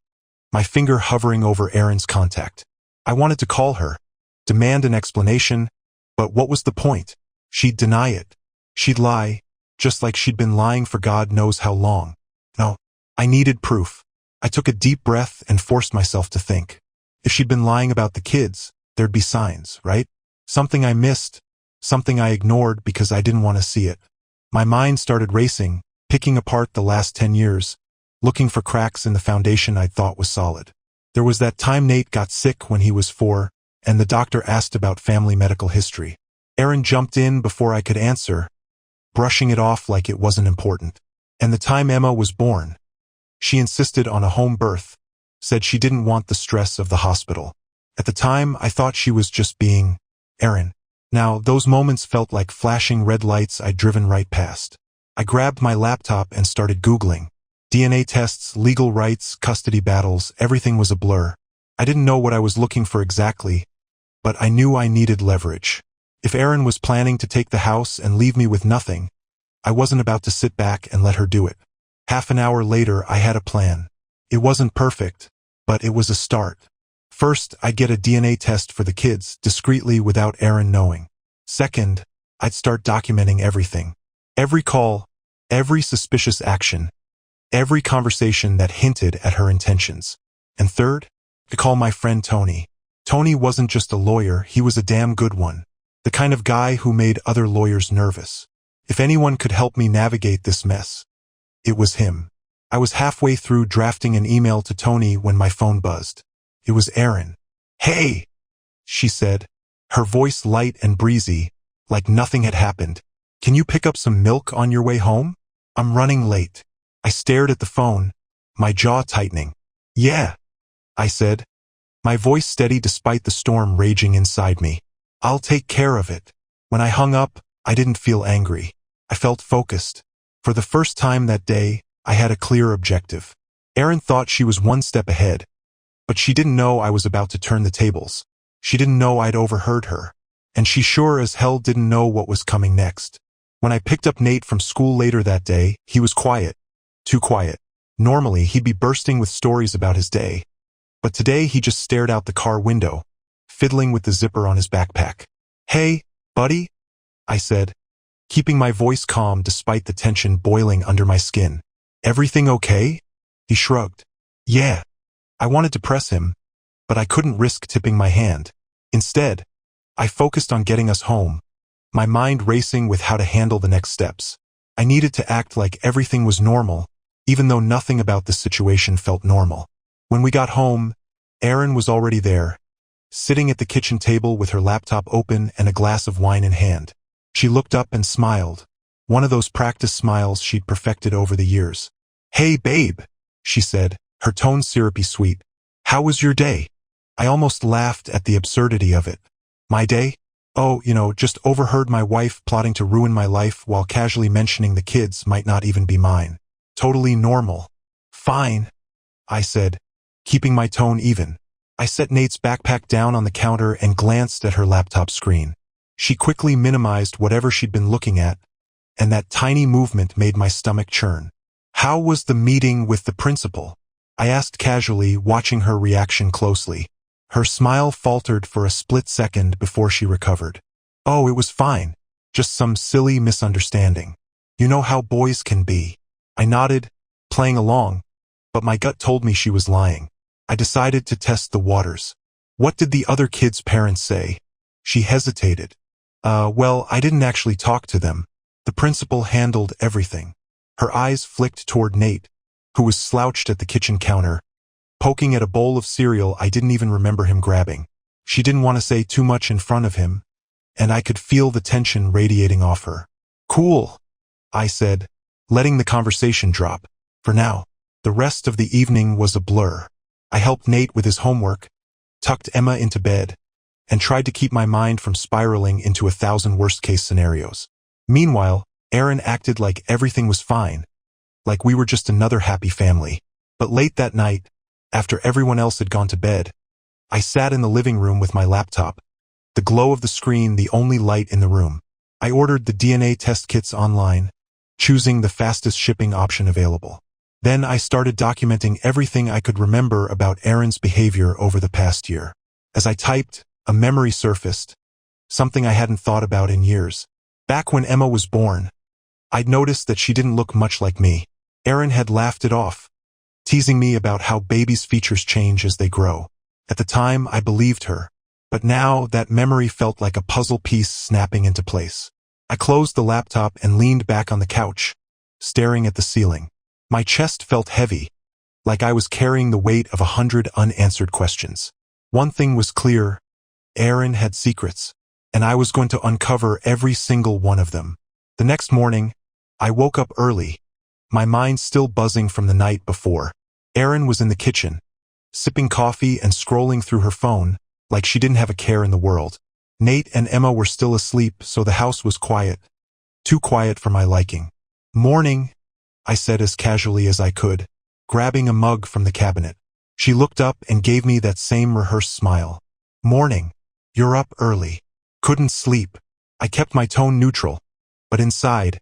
my finger hovering over Erin's contact. I wanted to call her, demand an explanation, but what was the point? She'd deny it. She'd lie, just like she'd been lying for God knows how long. No, I needed proof. I took a deep breath and forced myself to think. If she'd been lying about the kids, there'd be signs, right? Something I missed, something I ignored because I didn't want to see it. My mind started racing, picking apart the last 10 years, looking for cracks in the foundation I thought was solid. There was that time Nate got sick when he was 4, and the doctor asked about family medical history. Erin jumped in before I could answer, brushing it off like it wasn't important. And the time Emma was born. She insisted on a home birth, said she didn't want the stress of the hospital. At the time, I thought she was just being Erin. Now, those moments felt like flashing red lights I'd driven right past. I grabbed my laptop and started Googling. DNA tests, legal rights, custody battles, everything was a blur. I didn't know what I was looking for exactly, but I knew I needed leverage. If Erin was planning to take the house and leave me with nothing, I wasn't about to sit back and let her do it. Half an hour later, I had a plan. It wasn't perfect, but it was a start. First, I'd get a DNA test for the kids, discreetly without Erin knowing. Second, I'd start documenting everything. Every call, every suspicious action, every conversation that hinted at her intentions. And third, to call my friend Tony. Tony wasn't just a lawyer, he was a damn good one. The kind of guy who made other lawyers nervous. If anyone could help me navigate this mess, it was him. I was halfway through drafting an email to Tony when my phone buzzed. It was Erin. "Hey," she said, her voice light and breezy, like nothing had happened. "Can you pick up some milk on your way home? I'm running late." I stared at the phone, my jaw tightening. "Yeah," I said, my voice steady despite the storm raging inside me. "I'll take care of it." When I hung up, I didn't feel angry. I felt focused. For the first time that day, I had a clear objective. Erin thought she was one step ahead, but she didn't know I was about to turn the tables. She didn't know I'd overheard her, and she sure as hell didn't know what was coming next. When I picked up Nate from school later that day, he was quiet. Too quiet. Normally, he'd be bursting with stories about his day. But today, he just stared out the car window, fiddling with the zipper on his backpack. "Hey, buddy," I said, keeping my voice calm despite the tension boiling under my skin. "Everything okay?" He shrugged. "Yeah." I wanted to press him, but I couldn't risk tipping my hand. Instead, I focused on getting us home, my mind racing with how to handle the next steps. I needed to act like everything was normal, even though nothing about the situation felt normal. When we got home, Erin was already there, sitting at the kitchen table with her laptop open and a glass of wine in hand. She looked up and smiled, one of those practice smiles she'd perfected over the years. "Hey, babe," she said, her tone syrupy sweet. "How was your day?" I almost laughed at the absurdity of it. My day? Oh, just overheard my wife plotting to ruin my life while casually mentioning the kids might not even be mine. Totally normal. Fine, I said, keeping my tone even. I set Nate's backpack down on the counter and glanced at her laptop screen. She quickly minimized whatever she'd been looking at, and that tiny movement made my stomach churn. "How was the meeting with the principal?" I asked casually, watching her reaction closely. Her smile faltered for a split second before she recovered. "Oh, it was fine. Just some silly misunderstanding. You know how boys can be." I nodded, playing along, but my gut told me she was lying. I decided to test the waters. "What did the other kids' parents say?" She hesitated. Well, I didn't actually talk to them. The principal handled everything." Her eyes flicked toward Nate, who was slouched at the kitchen counter, poking at a bowl of cereal I didn't even remember him grabbing. She didn't want to say too much in front of him, and I could feel the tension radiating off her. "Cool," I said, letting the conversation drop. For now, the rest of the evening was a blur. I helped Nate with his homework, tucked Emma into bed, and tried to keep my mind from spiraling into 1,000 worst-case scenarios. Meanwhile, Erin acted like everything was fine, like we were just another happy family. But late that night, after everyone else had gone to bed, I sat in the living room with my laptop, the glow of the screen the only light in the room. I ordered the DNA test kits online, choosing the fastest shipping option available. Then I started documenting everything I could remember about Erin's behavior over the past year. As I typed, a memory surfaced, something I hadn't thought about in years. Back when Emma was born, I'd noticed that she didn't look much like me. Erin had laughed it off, teasing me about how babies' features change as they grow. At the time, I believed her, but now that memory felt like a puzzle piece snapping into place. I closed the laptop and leaned back on the couch, staring at the ceiling. My chest felt heavy, like I was carrying the weight of 100 unanswered questions. One thing was clear: Erin had secrets, and I was going to uncover every single one of them. The next morning, I woke up early, my mind still buzzing from the night before. Erin was in the kitchen, sipping coffee and scrolling through her phone, like she didn't have a care in the world. Nate and Emma were still asleep, so the house was quiet, too quiet for my liking. "Morning," I said as casually as I could, grabbing a mug from the cabinet. She looked up and gave me that same rehearsed smile. "Morning. You're up early." Couldn't sleep. I kept my tone neutral, but inside,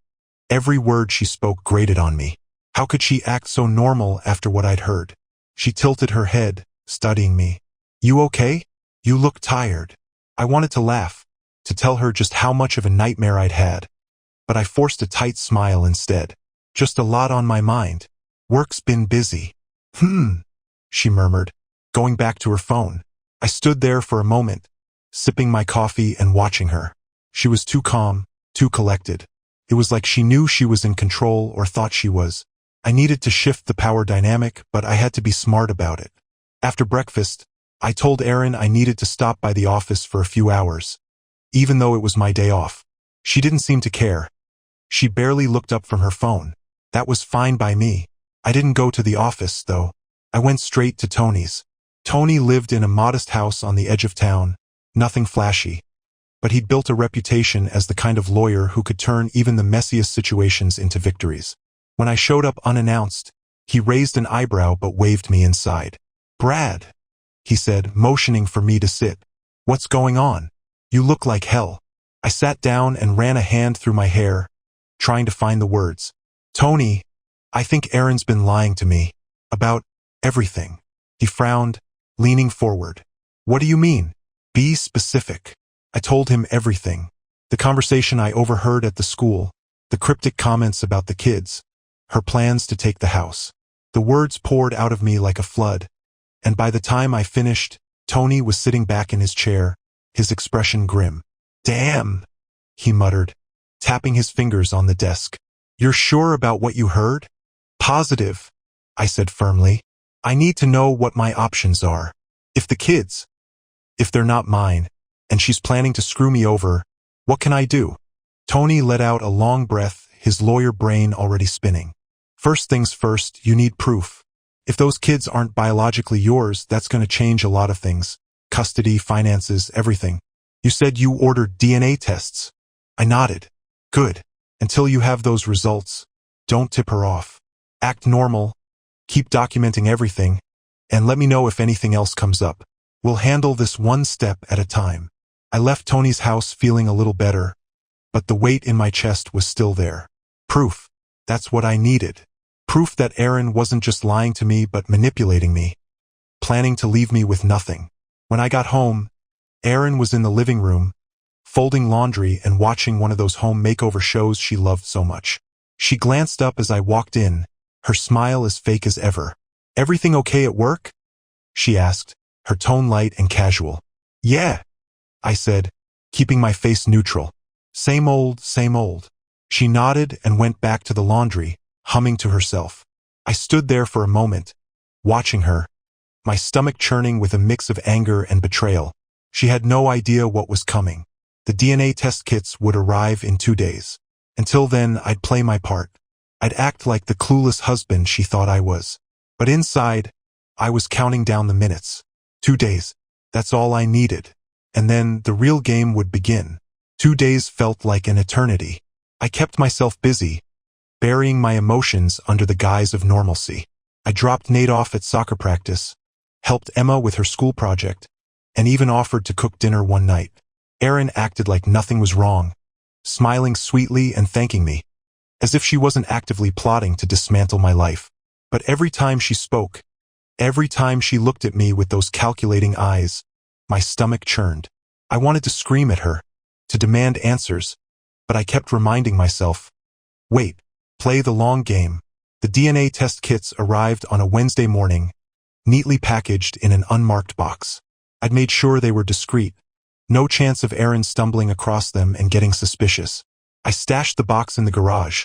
every word she spoke grated on me. How could she act so normal after what I'd heard? She tilted her head, studying me. "You okay? You look tired." I wanted to laugh, to tell her just how much of a nightmare I'd had, but I forced a tight smile instead. "Just a lot on my mind. Work's been busy." She murmured, going back to her phone. I stood there for a moment, sipping my coffee and watching her. She was too calm, too collected. It was like she knew she was in control or thought she was. I needed to shift the power dynamic, but I had to be smart about it. After breakfast, I told Erin I needed to stop by the office for a few hours, even though it was my day off. She didn't seem to care. She barely looked up from her phone. That was fine by me. I didn't go to the office, though. I went straight to Tony's. Tony lived in a modest house on the edge of town, nothing flashy, but he'd built a reputation as the kind of lawyer who could turn even the messiest situations into victories. When I showed up unannounced, he raised an eyebrow but waved me inside. "Brad," he said, motioning for me to sit. "What's going on? You look like hell." I sat down and ran a hand through my hair, trying to find the words. "Tony, I think Erin's been lying to me. About everything." He frowned, leaning forward. "What do you mean? Be specific." I told him everything. The conversation I overheard at the school, the cryptic comments about the kids, her plans to take the house. The words poured out of me like a flood, and by the time I finished, Tony was sitting back in his chair, his expression grim. "Damn," he muttered, tapping his fingers on the desk. "You're sure about what you heard?" "Positive," I said firmly. "I need to know what my options are. If they're not mine, and she's planning to screw me over, what can I do?" Tony let out a long breath, his lawyer brain already spinning. "First things first, you need proof. If those kids aren't biologically yours, that's going to change a lot of things. Custody, finances, everything. You said you ordered DNA tests." I nodded. "Good. Until you have those results, don't tip her off. Act normal, keep documenting everything, and let me know if anything else comes up. We'll handle this one step at a time." I left Tony's house feeling a little better, but the weight in my chest was still there. Proof. That's what I needed. Proof that Aaron wasn't just lying to me but manipulating me, planning to leave me with nothing. When I got home, Aaron was in the living room, folding laundry and watching one of those home makeover shows she loved so much. She glanced up as I walked in, her smile as fake as ever. "Everything okay at work?" she asked, her tone light and casual. "Yeah," I said, keeping my face neutral. Same old, same old." She nodded and went back to the laundry, humming to herself. I stood there for a moment, watching her, my stomach churning with a mix of anger and betrayal. She had no idea what was coming. The DNA test kits would arrive in 2 days. Until then, I'd play my part. I'd act like the clueless husband she thought I was. But inside, I was counting down the minutes. 2 days. That's all I needed. And then the real game would begin. 2 days felt like an eternity. I kept myself busy, burying my emotions under the guise of normalcy. I dropped Nate off at soccer practice, helped Emma with her school project, and even offered to cook dinner one night. Erin acted like nothing was wrong, smiling sweetly and thanking me, as if she wasn't actively plotting to dismantle my life. But every time she spoke, every time she looked at me with those calculating eyes, my stomach churned. I wanted to scream at her, to demand answers, but I kept reminding myself, wait, play the long game. The DNA test kits arrived on a Wednesday morning, neatly packaged in an unmarked box. I'd made sure they were discreet. No chance of Erin stumbling across them and getting suspicious. I stashed the box in the garage,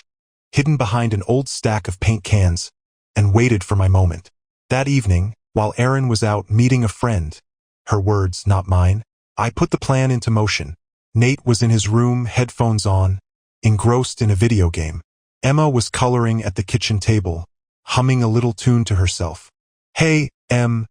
hidden behind an old stack of paint cans, and waited for my moment. That evening, while Erin was out meeting a friend, her words, not mine, I put the plan into motion. Nate was in his room, headphones on, engrossed in a video game. Emma was coloring at the kitchen table, humming a little tune to herself. "Hey, Em,"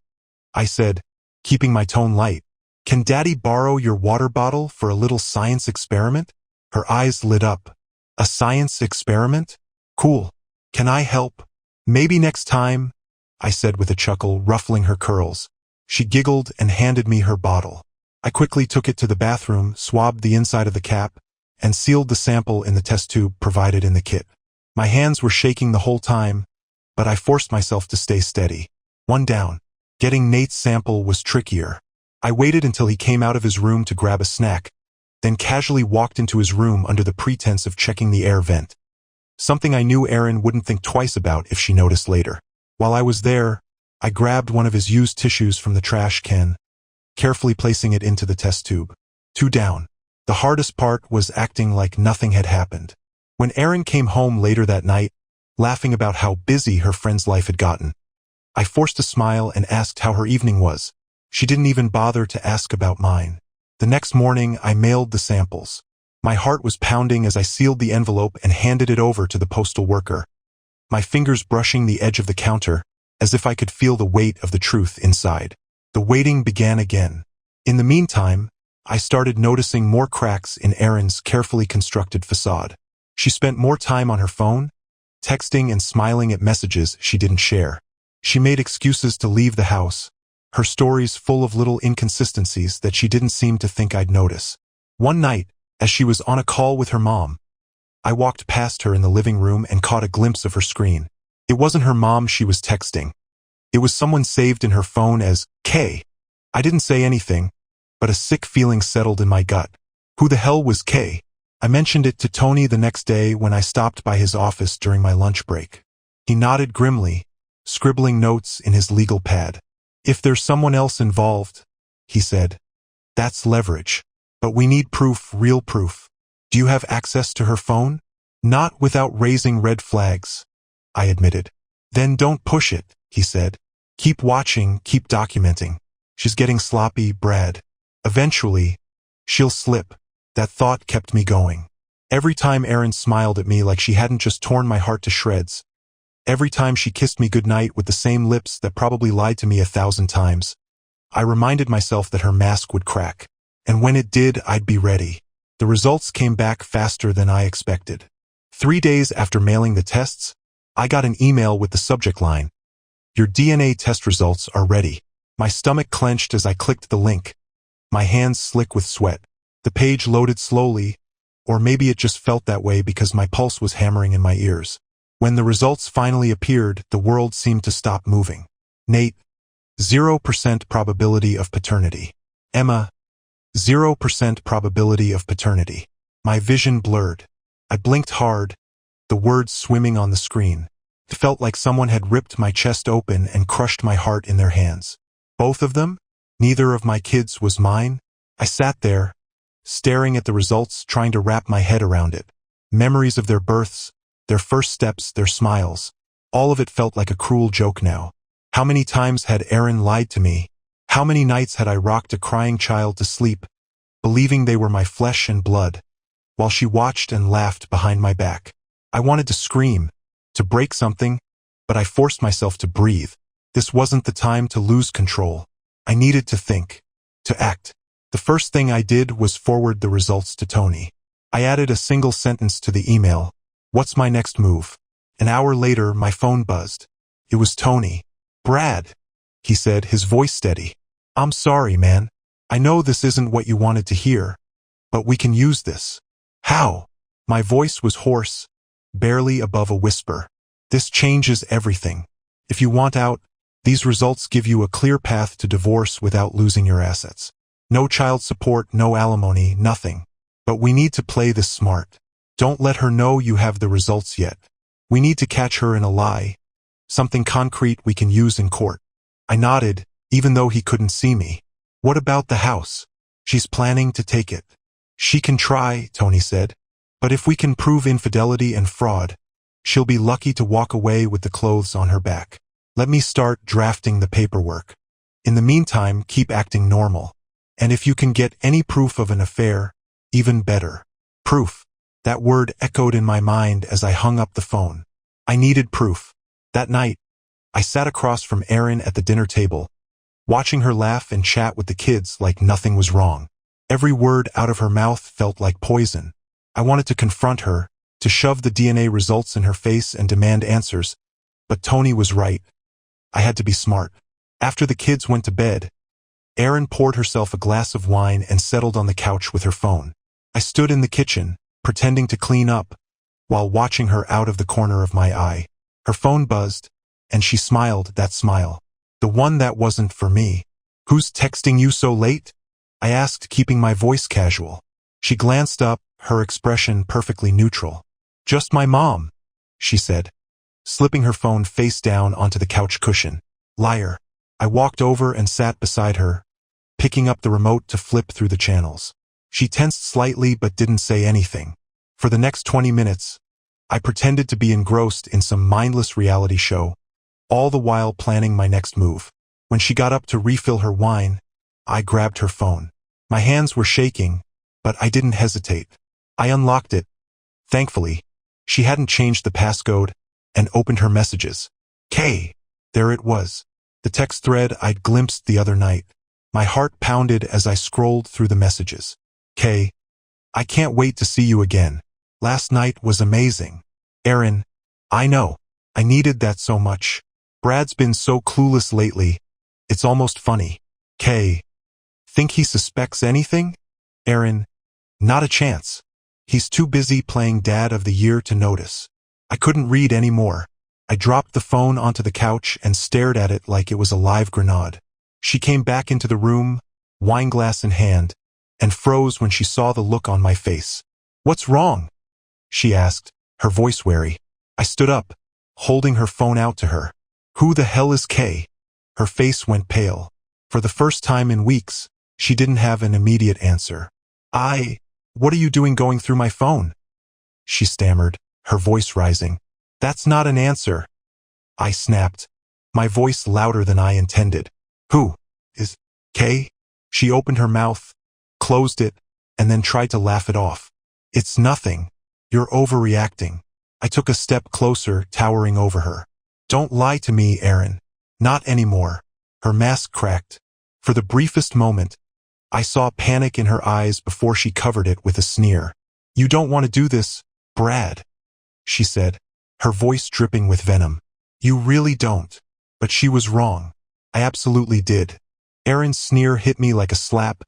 I said, keeping my tone light. "Can Daddy borrow your water bottle for a little science experiment?" Her eyes lit up. "A science experiment? Cool. Can I help?" "Maybe next time," I said with a chuckle, ruffling her curls. She giggled and handed me her bottle. I quickly took it to the bathroom, swabbed the inside of the cap, and sealed the sample in the test tube provided in the kit. My hands were shaking the whole time, but I forced myself to stay steady. One down. Getting Nate's sample was trickier. I waited until he came out of his room to grab a snack, then casually walked into his room under the pretense of checking the air vent. Something I knew Erin wouldn't think twice about if she noticed later. While I was there, I grabbed one of his used tissues from the trash can, carefully placing it into the test tube. 2 down. The hardest part was acting like nothing had happened. When Erin came home later that night, laughing about how busy her friend's life had gotten, I forced a smile and asked how her evening was. She didn't even bother to ask about mine. The next morning, I mailed the samples. My heart was pounding as I sealed the envelope and handed it over to the postal worker, my fingers brushing the edge of the counter, as if I could feel the weight of the truth inside. The waiting began again. In the meantime, I started noticing more cracks in Erin's carefully constructed facade. She spent more time on her phone, texting and smiling at messages she didn't share. She made excuses to leave the house, her stories full of little inconsistencies that she didn't seem to think I'd notice. One night, as she was on a call with her mom, I walked past her in the living room and caught a glimpse of her screen. It wasn't her mom she was texting. It was someone saved in her phone as K. I didn't say anything, but a sick feeling settled in my gut. Who the hell was K? I mentioned it to Tony the next day when I stopped by his office during my lunch break. He nodded grimly, scribbling notes in his legal pad. "If there's someone else involved, he said. That's leverage. But we need proof, real proof. Do you have access to her phone? Not without raising red flags, I admitted. Then don't push it, he said. Keep watching, keep documenting. She's getting sloppy, Brad. Eventually, she'll slip. That thought kept me going. Every time Erin smiled at me like she hadn't just torn my heart to shreds. Every time she kissed me goodnight with the same lips that probably lied to me 1,000 times. I reminded myself that her mask would crack. And when it did, I'd be ready. The results came back faster than I expected. 3 days after mailing the tests, I got an email with the subject line, "Your DNA test results are ready." My stomach clenched as I clicked the link. My hands slick with sweat. The page loaded slowly, or maybe it just felt that way because my pulse was hammering in my ears. When the results finally appeared, the world seemed to stop moving. Nate, 0% probability of paternity. Emma, 0% probability of paternity. My vision blurred. I blinked hard, the words swimming on the screen. It felt like someone had ripped my chest open and crushed my heart in their hands. Both of them? Neither of my kids was mine? I sat there, staring at the results, trying to wrap my head around it. Memories of their births, their first steps, their smiles. All of it felt like a cruel joke now. How many times had Erin lied to me? How many nights had I rocked a crying child to sleep, believing they were my flesh and blood, while she watched and laughed behind my back? I wanted to scream, to break something, but I forced myself to breathe. This wasn't the time to lose control. I needed to think, to act. The first thing I did was forward the results to Tony. I added a single sentence to the email. What's my next move? An hour later, my phone buzzed. It was Tony. Brad, he said, his voice steady. I'm sorry, man. I know this isn't what you wanted to hear, but we can use this. How? My voice was hoarse, barely above a whisper. This changes everything. If you want out, these results give you a clear path to divorce without losing your assets. No child support, no alimony, nothing. But we need to play this smart. Don't let her know you have the results yet. We need to catch her in a lie. Something concrete we can use in court. I nodded, even though he couldn't see me. What about the house? She's planning to take it. She can try, Tony said. But if we can prove infidelity and fraud, she'll be lucky to walk away with the clothes on her back. Let me start drafting the paperwork. In the meantime, keep acting normal. And if you can get any proof of an affair, even better. Proof. That word echoed in my mind as I hung up the phone. I needed proof. That night, I sat across from Erin at the dinner table, watching her laugh and chat with the kids like nothing was wrong. Every word out of her mouth felt like poison. I wanted to confront her, to shove the DNA results in her face and demand answers, but Tony was right. I had to be smart. After the kids went to bed, Erin poured herself a glass of wine and settled on the couch with her phone. I stood in the kitchen, pretending to clean up, while watching her out of the corner of my eye. Her phone buzzed, and she smiled, that smile. The one that wasn't for me. Who's texting you so late? I asked, keeping my voice casual. She glanced up, her expression perfectly neutral. Just my mom, she said, slipping her phone face down onto the couch cushion. Liar. I walked over and sat beside her, picking up the remote to flip through the channels. She tensed slightly but didn't say anything. For the next 20 minutes, I pretended to be engrossed in some mindless reality show, all the while planning my next move. When she got up to refill her wine, I grabbed her phone. My hands were shaking, but I didn't hesitate. I unlocked it. Thankfully, she hadn't changed the passcode, and opened her messages. K. There it was. The text thread I'd glimpsed the other night. My heart pounded as I scrolled through the messages. K. I can't wait to see you again. Last night was amazing. Erin. I know. I needed that so much. Brad's been so clueless lately. It's almost funny. K. Think he suspects anything? Erin. Not a chance. He's too busy playing Dad of the Year to notice. I couldn't read anymore. I dropped the phone onto the couch and stared at it like it was a live grenade. She came back into the room, wineglass in hand, and froze when she saw the look on my face. What's wrong? She asked, her voice wary. I stood up, holding her phone out to her. Who the hell is Kay? Her face went pale. For the first time in weeks, She didn't have an immediate answer. What are you doing going through my phone? She stammered, her voice rising. That's not an answer. I snapped, my voice louder than I intended. Who is Kay? She opened her mouth, closed it, and then tried to laugh it off. It's nothing. You're overreacting. I took a step closer, towering over her. Don't lie to me, Erin. Not anymore. Her mask cracked. For the briefest moment, I saw panic in her eyes before she covered it with a sneer. You don't want to do this, Brad, she said, her voice dripping with venom. You really don't. But she was wrong. I absolutely did. Erin's sneer hit me like a slap,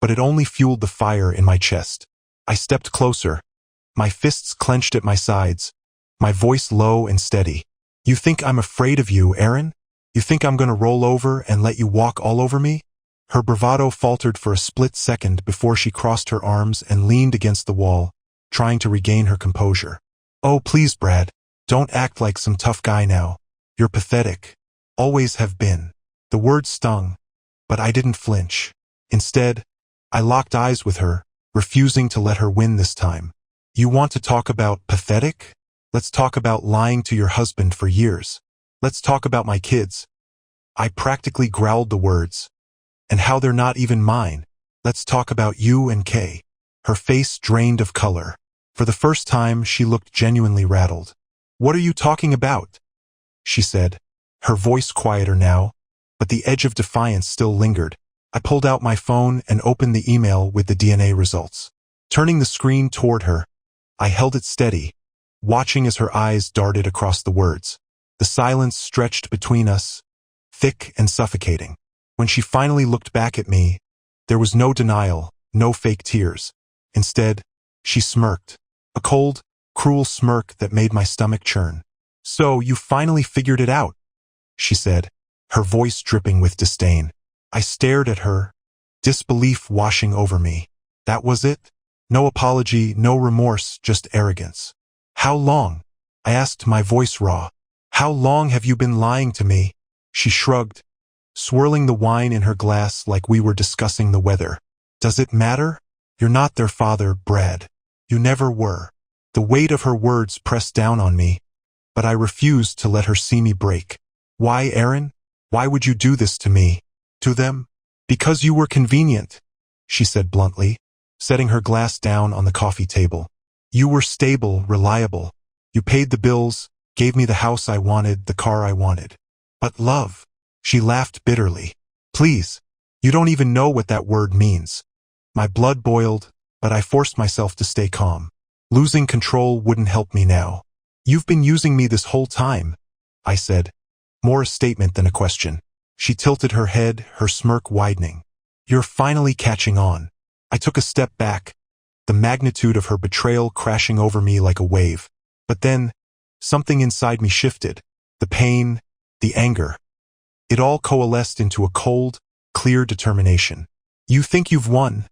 but it only fueled the fire in my chest. I stepped closer, my fists clenched at my sides, my voice low and steady. You think I'm afraid of you, Erin? You think I'm going to roll over and let you walk all over me? Her bravado faltered for a split second before she crossed her arms and leaned against the wall, trying to regain her composure. Oh, please, Brad, don't act like some tough guy now. You're pathetic. Always have been. The words stung, but I didn't flinch. Instead, I locked eyes with her, refusing to let her win this time. You want to talk about pathetic? Let's talk about lying to your husband for years. Let's talk about my kids. I practically growled the words. And how they're not even mine. Let's talk about you and Kay. Her face drained of color. For the first time, she looked genuinely rattled. What are you talking about? She said, her voice quieter now, but the edge of defiance still lingered. I pulled out my phone and opened the email with the DNA results. Turning the screen toward her, I held it steady, watching as her eyes darted across the words. The silence stretched between us, thick and suffocating. When she finally looked back at me, there was no denial, no fake tears. Instead, she smirked, a cold, cruel smirk that made my stomach churn. So you finally figured it out, she said, her voice dripping with disdain. I stared at her, disbelief washing over me. That was it? No apology, no remorse, just arrogance. How long? I asked, my voice raw. How long have you been lying to me? She shrugged, swirling the wine in her glass like we were discussing the weather. Does it matter? You're not their father, Brad. You never were. The weight of her words pressed down on me, but I refused to let her see me break. Why, Erin? Why would you do this to me? To them? Because you were convenient, she said bluntly, setting her glass down on the coffee table. You were stable, reliable. You paid the bills, gave me the house I wanted, the car I wanted. But love, she laughed bitterly. Please, you don't even know what that word means. My blood boiled, but I forced myself to stay calm. Losing control wouldn't help me now. You've been using me this whole time, I said, more a statement than a question. She tilted her head, her smirk widening. You're finally catching on. I took a step back, the magnitude of her betrayal crashing over me like a wave. But then, something inside me shifted. The pain, the anger. It all coalesced into a cold, clear determination. You think you've won,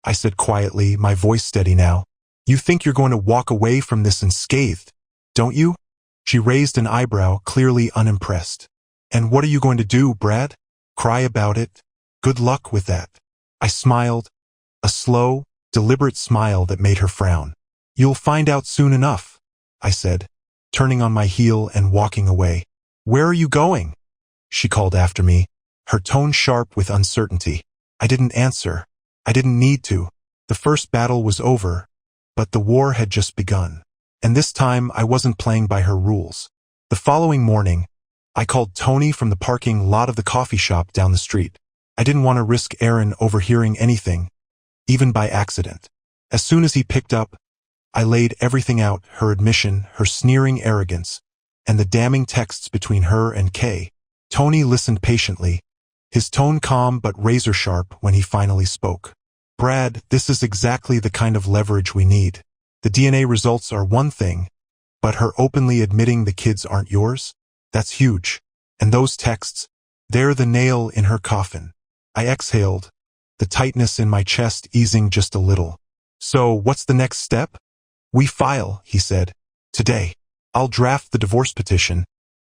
I said quietly, my voice steady now. You think you're going to walk away from this unscathed, don't you? She raised an eyebrow, clearly unimpressed. And what are you going to do, Brad? Cry about it? Good luck with that. I smiled, a slow, deliberate smile that made her frown. You'll find out soon enough, I said, turning on my heel and walking away. Where are you going? She called after me, her tone sharp with uncertainty. I didn't answer. I didn't need to. The first battle was over, but the war had just begun. And this time I wasn't playing by her rules. The following morning, I called Tony from the parking lot of the coffee shop down the street. I didn't want to risk Erin overhearing anything, even by accident. As soon as he picked up, I laid everything out, her admission, her sneering arrogance, and the damning texts between her and Kay. Tony listened patiently, his tone calm but razor-sharp when he finally spoke. Brad, this is exactly the kind of leverage we need. The DNA results are one thing, but her openly admitting the kids aren't yours? That's huge. And those texts, they're the nail in her coffin. I exhaled, the tightness in my chest easing just a little. So, what's the next step? We file, he said. Today. I'll draft the divorce petition,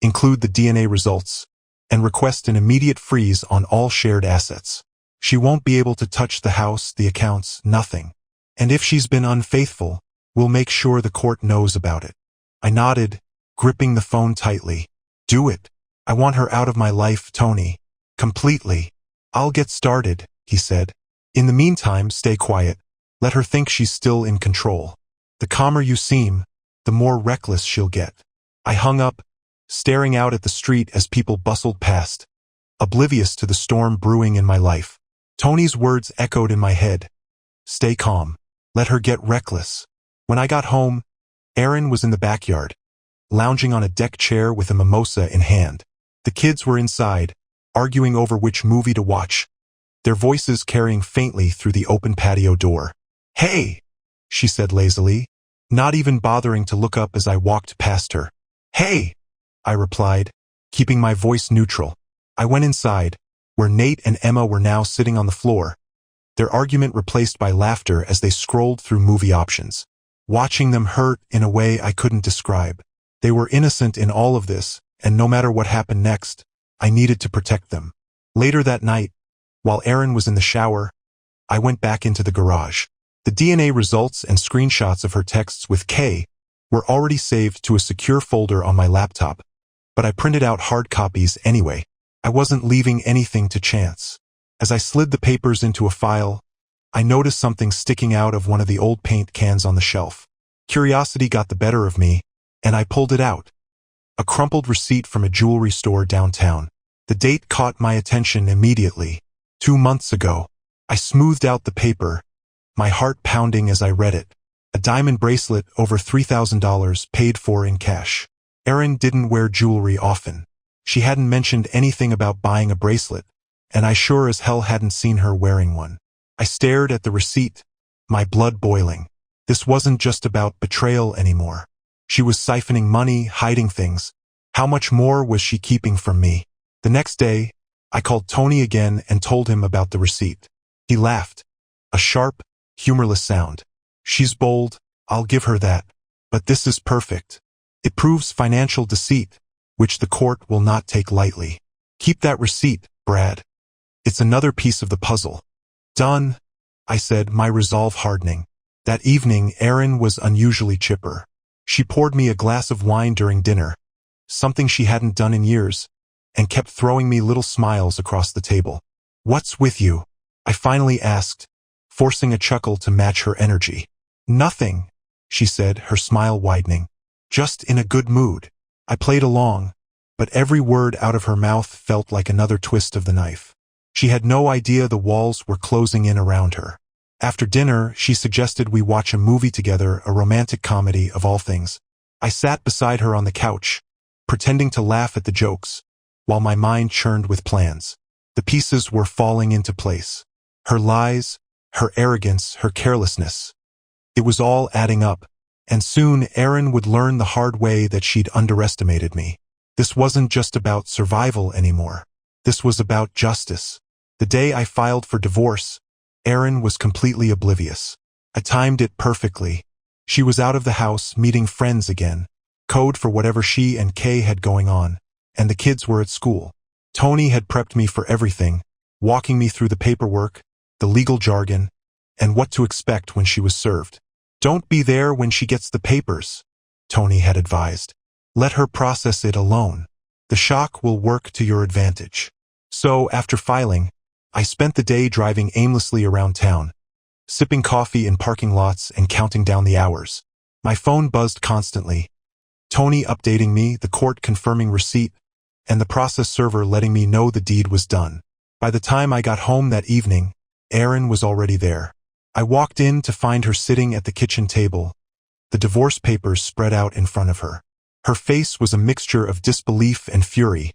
include the DNA results, and request an immediate freeze on all shared assets. She won't be able to touch the house, the accounts, nothing. And if she's been unfaithful, we'll make sure the court knows about it. I nodded, gripping the phone tightly. Do it. I want her out of my life, Tony. Completely. I'll get started, he said. In the meantime, stay quiet. Let her think she's still in control. The calmer you seem, the more reckless she'll get. I hung up, staring out at the street as people bustled past, oblivious to the storm brewing in my life. Tony's words echoed in my head. Stay calm. Let her get reckless. When I got home, Aaron was in the backyard, lounging on a deck chair with a mimosa in hand. The kids were inside, arguing over which movie to watch, their voices carrying faintly through the open patio door. Hey, she said lazily, not even bothering to look up as I walked past her. Hey, I replied, keeping my voice neutral. I went inside, where Nate and Emma were now sitting on the floor, their argument replaced by laughter as they scrolled through movie options. Watching them hurt in a way I couldn't describe. They were innocent in all of this, and no matter what happened next, I needed to protect them. Later that night, while Aaron was in the shower, I went back into the garage. The DNA results and screenshots of her texts with Kay were already saved to a secure folder on my laptop, but I printed out hard copies anyway. I wasn't leaving anything to chance. As I slid the papers into a file, I noticed something sticking out of one of the old paint cans on the shelf. Curiosity got the better of me, and I pulled it out. A crumpled receipt from a jewelry store downtown. The date caught my attention immediately. 2 months ago. I smoothed out the paper, my heart pounding as I read it. A diamond bracelet over $3,000 paid for in cash. Erin didn't wear jewelry often. She hadn't mentioned anything about buying a bracelet, and I sure as hell hadn't seen her wearing one. I stared at the receipt, my blood boiling. This wasn't just about betrayal anymore. She was siphoning money, hiding things. How much more was she keeping from me? The next day, I called Tony again and told him about the receipt. He laughed. A sharp, humorless sound. She's bold, I'll give her that. But this is perfect. It proves financial deceit, which the court will not take lightly. Keep that receipt, Brad. It's another piece of the puzzle. Done, I said, my resolve hardening. That evening, Erin was unusually chipper. She poured me a glass of wine during dinner, something she hadn't done in years, and kept throwing me little smiles across the table. What's with you? I finally asked, forcing a chuckle to match her energy. Nothing, she said, her smile widening. Just in a good mood. I played along, but every word out of her mouth felt like another twist of the knife. She had no idea the walls were closing in around her. After dinner, she suggested we watch a movie together, a romantic comedy of all things. I sat beside her on the couch, pretending to laugh at the jokes, while my mind churned with plans. The pieces were falling into place. Her lies, her arrogance, her carelessness. It was all adding up, and soon Erin would learn the hard way that she'd underestimated me. This wasn't just about survival anymore. This was about justice. The day I filed for divorce, Erin was completely oblivious. I timed it perfectly. She was out of the house, meeting friends again. Code for whatever she and Kay had going on, and the kids were at school. Tony had prepped me for everything, walking me through the paperwork, the legal jargon, and what to expect when she was served. Don't be there when she gets the papers, Tony had advised. Let her process it alone. The shock will work to your advantage. So, after filing, I spent the day driving aimlessly around town, sipping coffee in parking lots and counting down the hours. My phone buzzed constantly. Tony updating me, the court confirming receipt, and the process server letting me know the deed was done. By the time I got home that evening, Erin was already there. I walked in to find her sitting at the kitchen table, the divorce papers spread out in front of her. Her face was a mixture of disbelief and fury,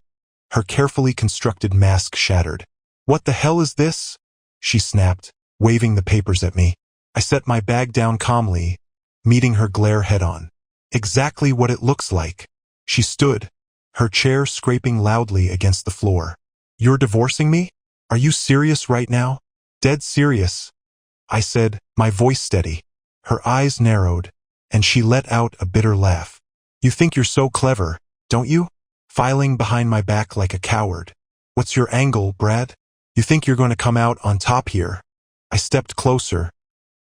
her carefully constructed mask shattered. What the hell is this? She snapped, waving the papers at me. I set my bag down calmly, meeting her glare head-on. Exactly what it looks like. She stood, her chair scraping loudly against the floor. You're divorcing me? Are you serious right now? Dead serious, I said, my voice steady. Her eyes narrowed, and she let out a bitter laugh. You think you're so clever, don't you? Filing behind my back like a coward. What's your angle, Brad? You think you're going to come out on top here? I stepped closer,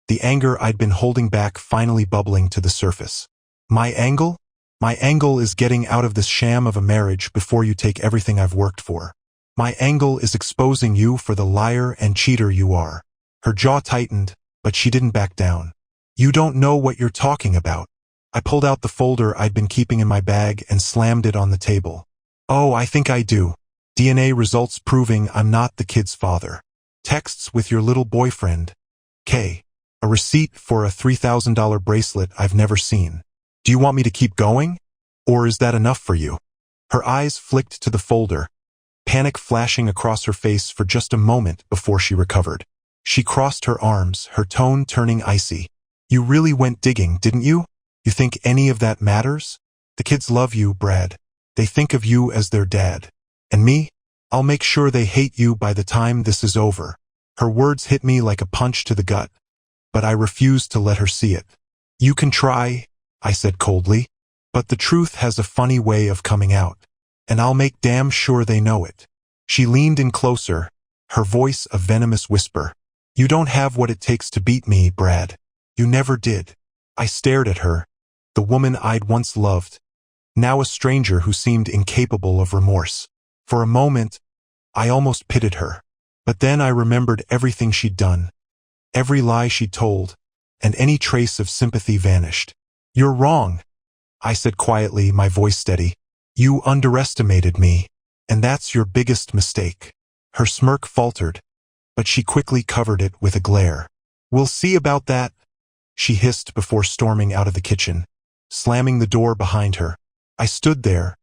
the anger I'd been holding back finally bubbling to the surface. My angle? My angle is getting out of this sham of a marriage before you take everything I've worked for. My angle is exposing you for the liar and cheater you are. Her jaw tightened, but she didn't back down. You don't know what you're talking about. I pulled out the folder I'd been keeping in my bag and slammed it on the table. Oh, I think I do. DNA results proving I'm not the kid's father. Texts with your little boyfriend. K. A receipt for a $3,000 bracelet I've never seen. Do you want me to keep going? Or is that enough for you? Her eyes flicked to the folder, panic flashing across her face for just a moment before she recovered. She crossed her arms, her tone turning icy. You really went digging, didn't you? You think any of that matters? The kids love you, Brad. They think of you as their dad. And me? I'll make sure they hate you by the time this is over. Her words hit me like a punch to the gut, but I refused to let her see it. You can try, I said coldly, but the truth has a funny way of coming out, and I'll make damn sure they know it. She leaned in closer, her voice a venomous whisper. You don't have what it takes to beat me, Brad. You never did. I stared at her, the woman I'd once loved, now a stranger who seemed incapable of remorse. For a moment, I almost pitied her, but then I remembered everything she'd done, every lie she told, and any trace of sympathy vanished. You're wrong, I said quietly, my voice steady. You underestimated me, and that's your biggest mistake. Her smirk faltered, but she quickly covered it with a glare. We'll see about that, she hissed before storming out of the kitchen, slamming the door behind her. I stood there,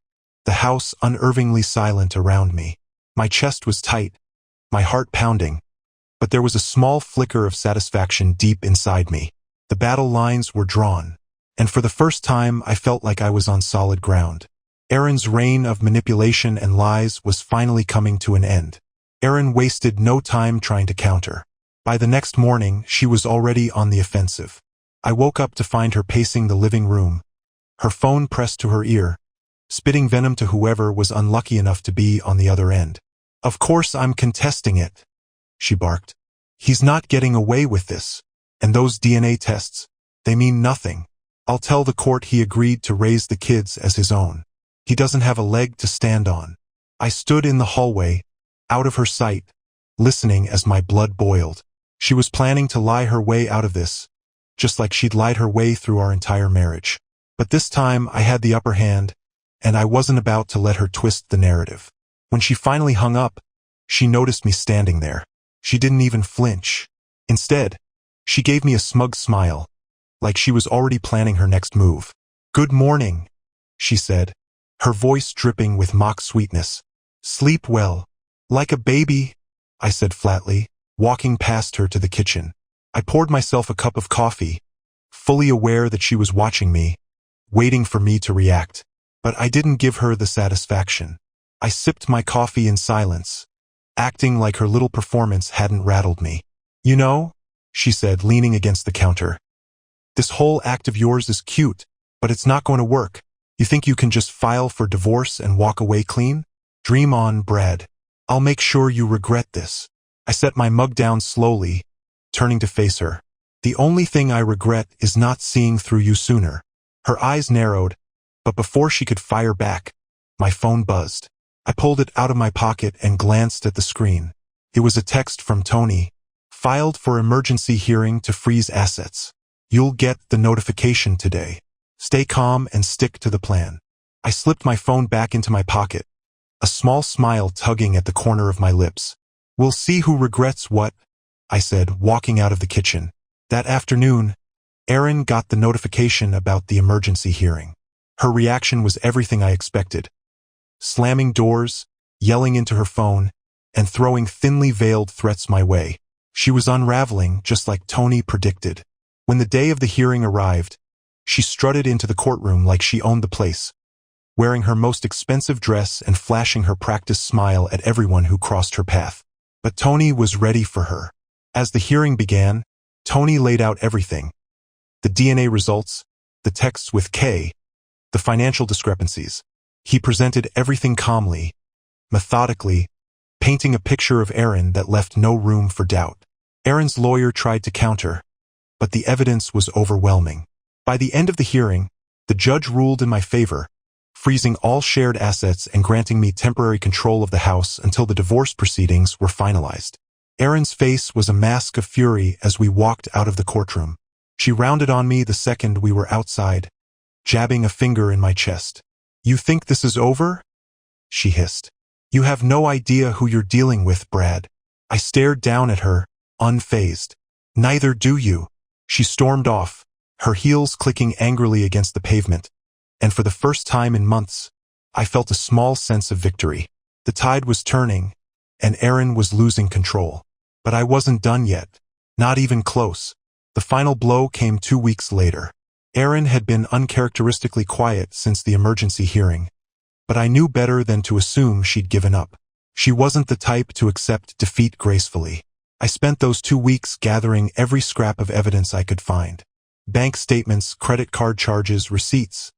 the house unnervingly silent around me. My chest was tight, my heart pounding, but there was a small flicker of satisfaction deep inside me. The battle lines were drawn, and for the first time I felt like I was on solid ground. Erin's reign of manipulation and lies was finally coming to an end. Erin wasted no time trying to counter. By the next morning, she was already on the offensive. I woke up to find her pacing the living room, her phone pressed to her ear, spitting venom to whoever was unlucky enough to be on the other end. Of course I'm contesting it, she barked. He's not getting away with this. And those DNA tests, they mean nothing. I'll tell the court he agreed to raise the kids as his own. He doesn't have a leg to stand on. I stood in the hallway, out of her sight, listening as my blood boiled. She was planning to lie her way out of this, just like she'd lied her way through our entire marriage. But this time I had the upper hand, and I wasn't about to let her twist the narrative. When she finally hung up, she noticed me standing there. She didn't even flinch. Instead, she gave me a smug smile, like she was already planning her next move. Good morning, she said, her voice dripping with mock sweetness. Sleep well. Like a baby, I said flatly, walking past her to the kitchen. I poured myself a cup of coffee, fully aware that she was watching me, waiting for me to react. But I didn't give her the satisfaction. I sipped my coffee in silence, acting like her little performance hadn't rattled me. You know, she said, leaning against the counter, this whole act of yours is cute, but it's not going to work. You think you can just file for divorce and walk away clean? Dream on, Brad. I'll make sure you regret this. I set my mug down slowly, turning to face her. The only thing I regret is not seeing through you sooner. Her eyes narrowed, but before she could fire back, my phone buzzed. I pulled it out of my pocket and glanced at the screen. It was a text from Tony. Filed for emergency hearing to freeze assets. You'll get the notification today. Stay calm and stick to the plan. I slipped my phone back into my pocket, a small smile tugging at the corner of my lips. We'll see who regrets what, I said, walking out of the kitchen. That afternoon, Erin got the notification about the emergency hearing. Her reaction was everything I expected. Slamming doors, yelling into her phone, and throwing thinly veiled threats my way. She was unraveling just like Tony predicted. When the day of the hearing arrived, she strutted into the courtroom like she owned the place, wearing her most expensive dress and flashing her practiced smile at everyone who crossed her path. But Tony was ready for her. As the hearing began, Tony laid out everything. The DNA results, the texts with K, the financial discrepancies. He presented everything calmly, methodically, painting a picture of Aaron that left no room for doubt. Aaron's lawyer tried to counter, but the evidence was overwhelming. By the end of the hearing, the judge ruled in my favor, freezing all shared assets and granting me temporary control of the house until the divorce proceedings were finalized. Erin's face was a mask of fury as we walked out of the courtroom. She rounded on me the second we were outside, jabbing a finger in my chest. "You think this is over?" she hissed. "You have no idea who you're dealing with, Brad." I stared down at her, unfazed. "Neither do you." She stormed off, her heels clicking angrily against the pavement, and for the first time in months, I felt a small sense of victory. The tide was turning, and Erin was losing control. But I wasn't done yet, not even close. The final blow came 2 weeks later. Erin had been uncharacteristically quiet since the emergency hearing, but I knew better than to assume she'd given up. She wasn't the type to accept defeat gracefully. I spent those 2 weeks gathering every scrap of evidence I could find. Bank statements, credit card charges, receipts.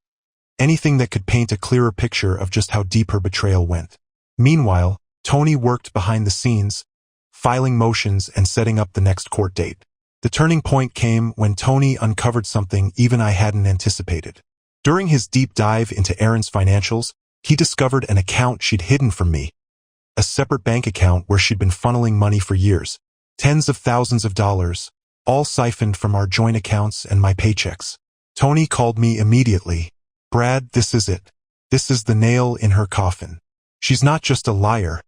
Anything that could paint a clearer picture of just how deep her betrayal went. Meanwhile, Tony worked behind the scenes, filing motions and setting up the next court date. The turning point came when Tony uncovered something even I hadn't anticipated. During his deep dive into Erin's financials, he discovered an account she'd hidden from me. A separate bank account where she'd been funneling money for years. Tens of thousands of dollars, all siphoned from our joint accounts and my paychecks. Tony called me immediately. "Brad, this is it. This is the nail in her coffin. She's not just a liar.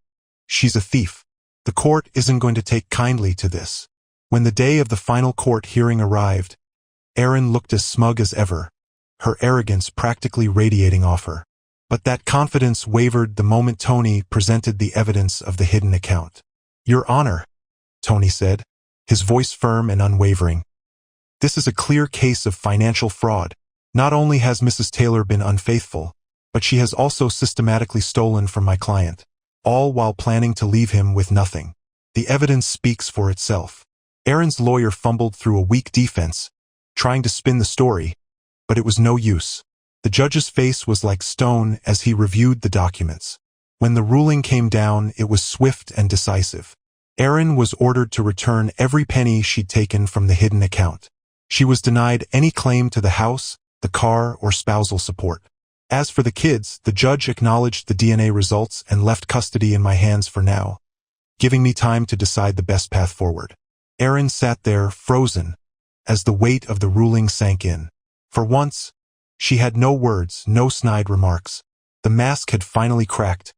She's a thief. The court isn't going to take kindly to this." When the day of the final court hearing arrived, Erin looked as smug as ever, her arrogance practically radiating off her. But that confidence wavered the moment Tony presented the evidence of the hidden account. "Your Honor," Tony said, his voice firm and unwavering. "This is a clear case of financial fraud. Not only has Mrs. Taylor been unfaithful, but she has also systematically stolen from my client, all while planning to leave him with nothing. The evidence speaks for itself." Erin's lawyer fumbled through a weak defense, trying to spin the story, but it was no use. The judge's face was like stone as he reviewed the documents. When the ruling came down, it was swift and decisive. Erin was ordered to return every penny she'd taken from the hidden account. She was denied any claim to the house, the car, or spousal support. As for the kids, the judge acknowledged the DNA results and left custody in my hands for now, giving me time to decide the best path forward. Erin sat there, frozen, as the weight of the ruling sank in. For once, she had no words, no snide remarks. The mask had finally cracked,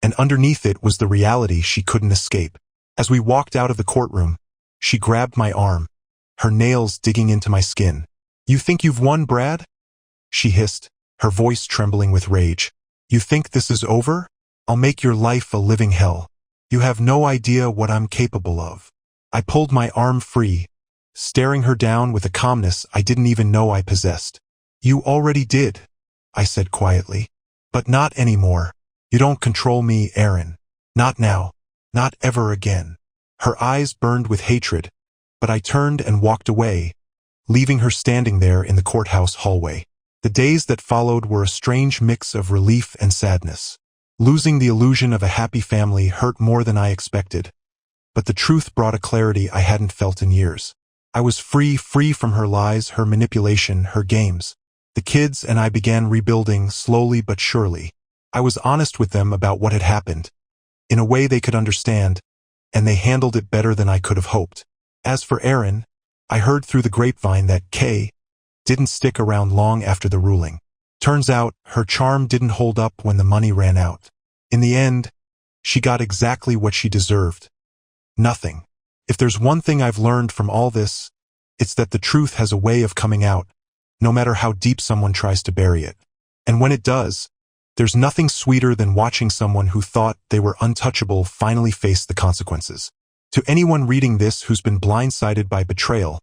and underneath it was the reality she couldn't escape. As we walked out of the courtroom, she grabbed my arm, her nails digging into my skin. "You think you've won, Brad?" she hissed, her voice trembling with rage. "You think this is over? I'll make your life a living hell. You have no idea what I'm capable of." I pulled my arm free, staring her down with a calmness I didn't even know I possessed. "You already did," I said quietly. "But not anymore. You don't control me, Erin. Not now. Not ever again." Her eyes burned with hatred, but I turned and walked away, leaving her standing there in the courthouse hallway. The days that followed were a strange mix of relief and sadness. Losing the illusion of a happy family hurt more than I expected, but the truth brought a clarity I hadn't felt in years. I was free from her lies, her manipulation, her games. The kids and I began rebuilding slowly but surely. I was honest with them about what had happened, in a way they could understand, and they handled it better than I could have hoped. As for Erin, I heard through the grapevine that Kay didn't stick around long after the ruling. Turns out, her charm didn't hold up when the money ran out. In the end, she got exactly what she deserved. Nothing. If there's one thing I've learned from all this, it's that the truth has a way of coming out, no matter how deep someone tries to bury it. And when it does, there's nothing sweeter than watching someone who thought they were untouchable finally face the consequences. To anyone reading this who's been blindsided by betrayal,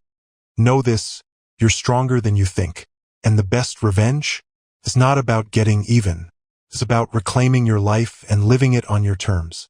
know this: you're stronger than you think. And the best revenge is not about getting even. It's about reclaiming your life and living it on your terms.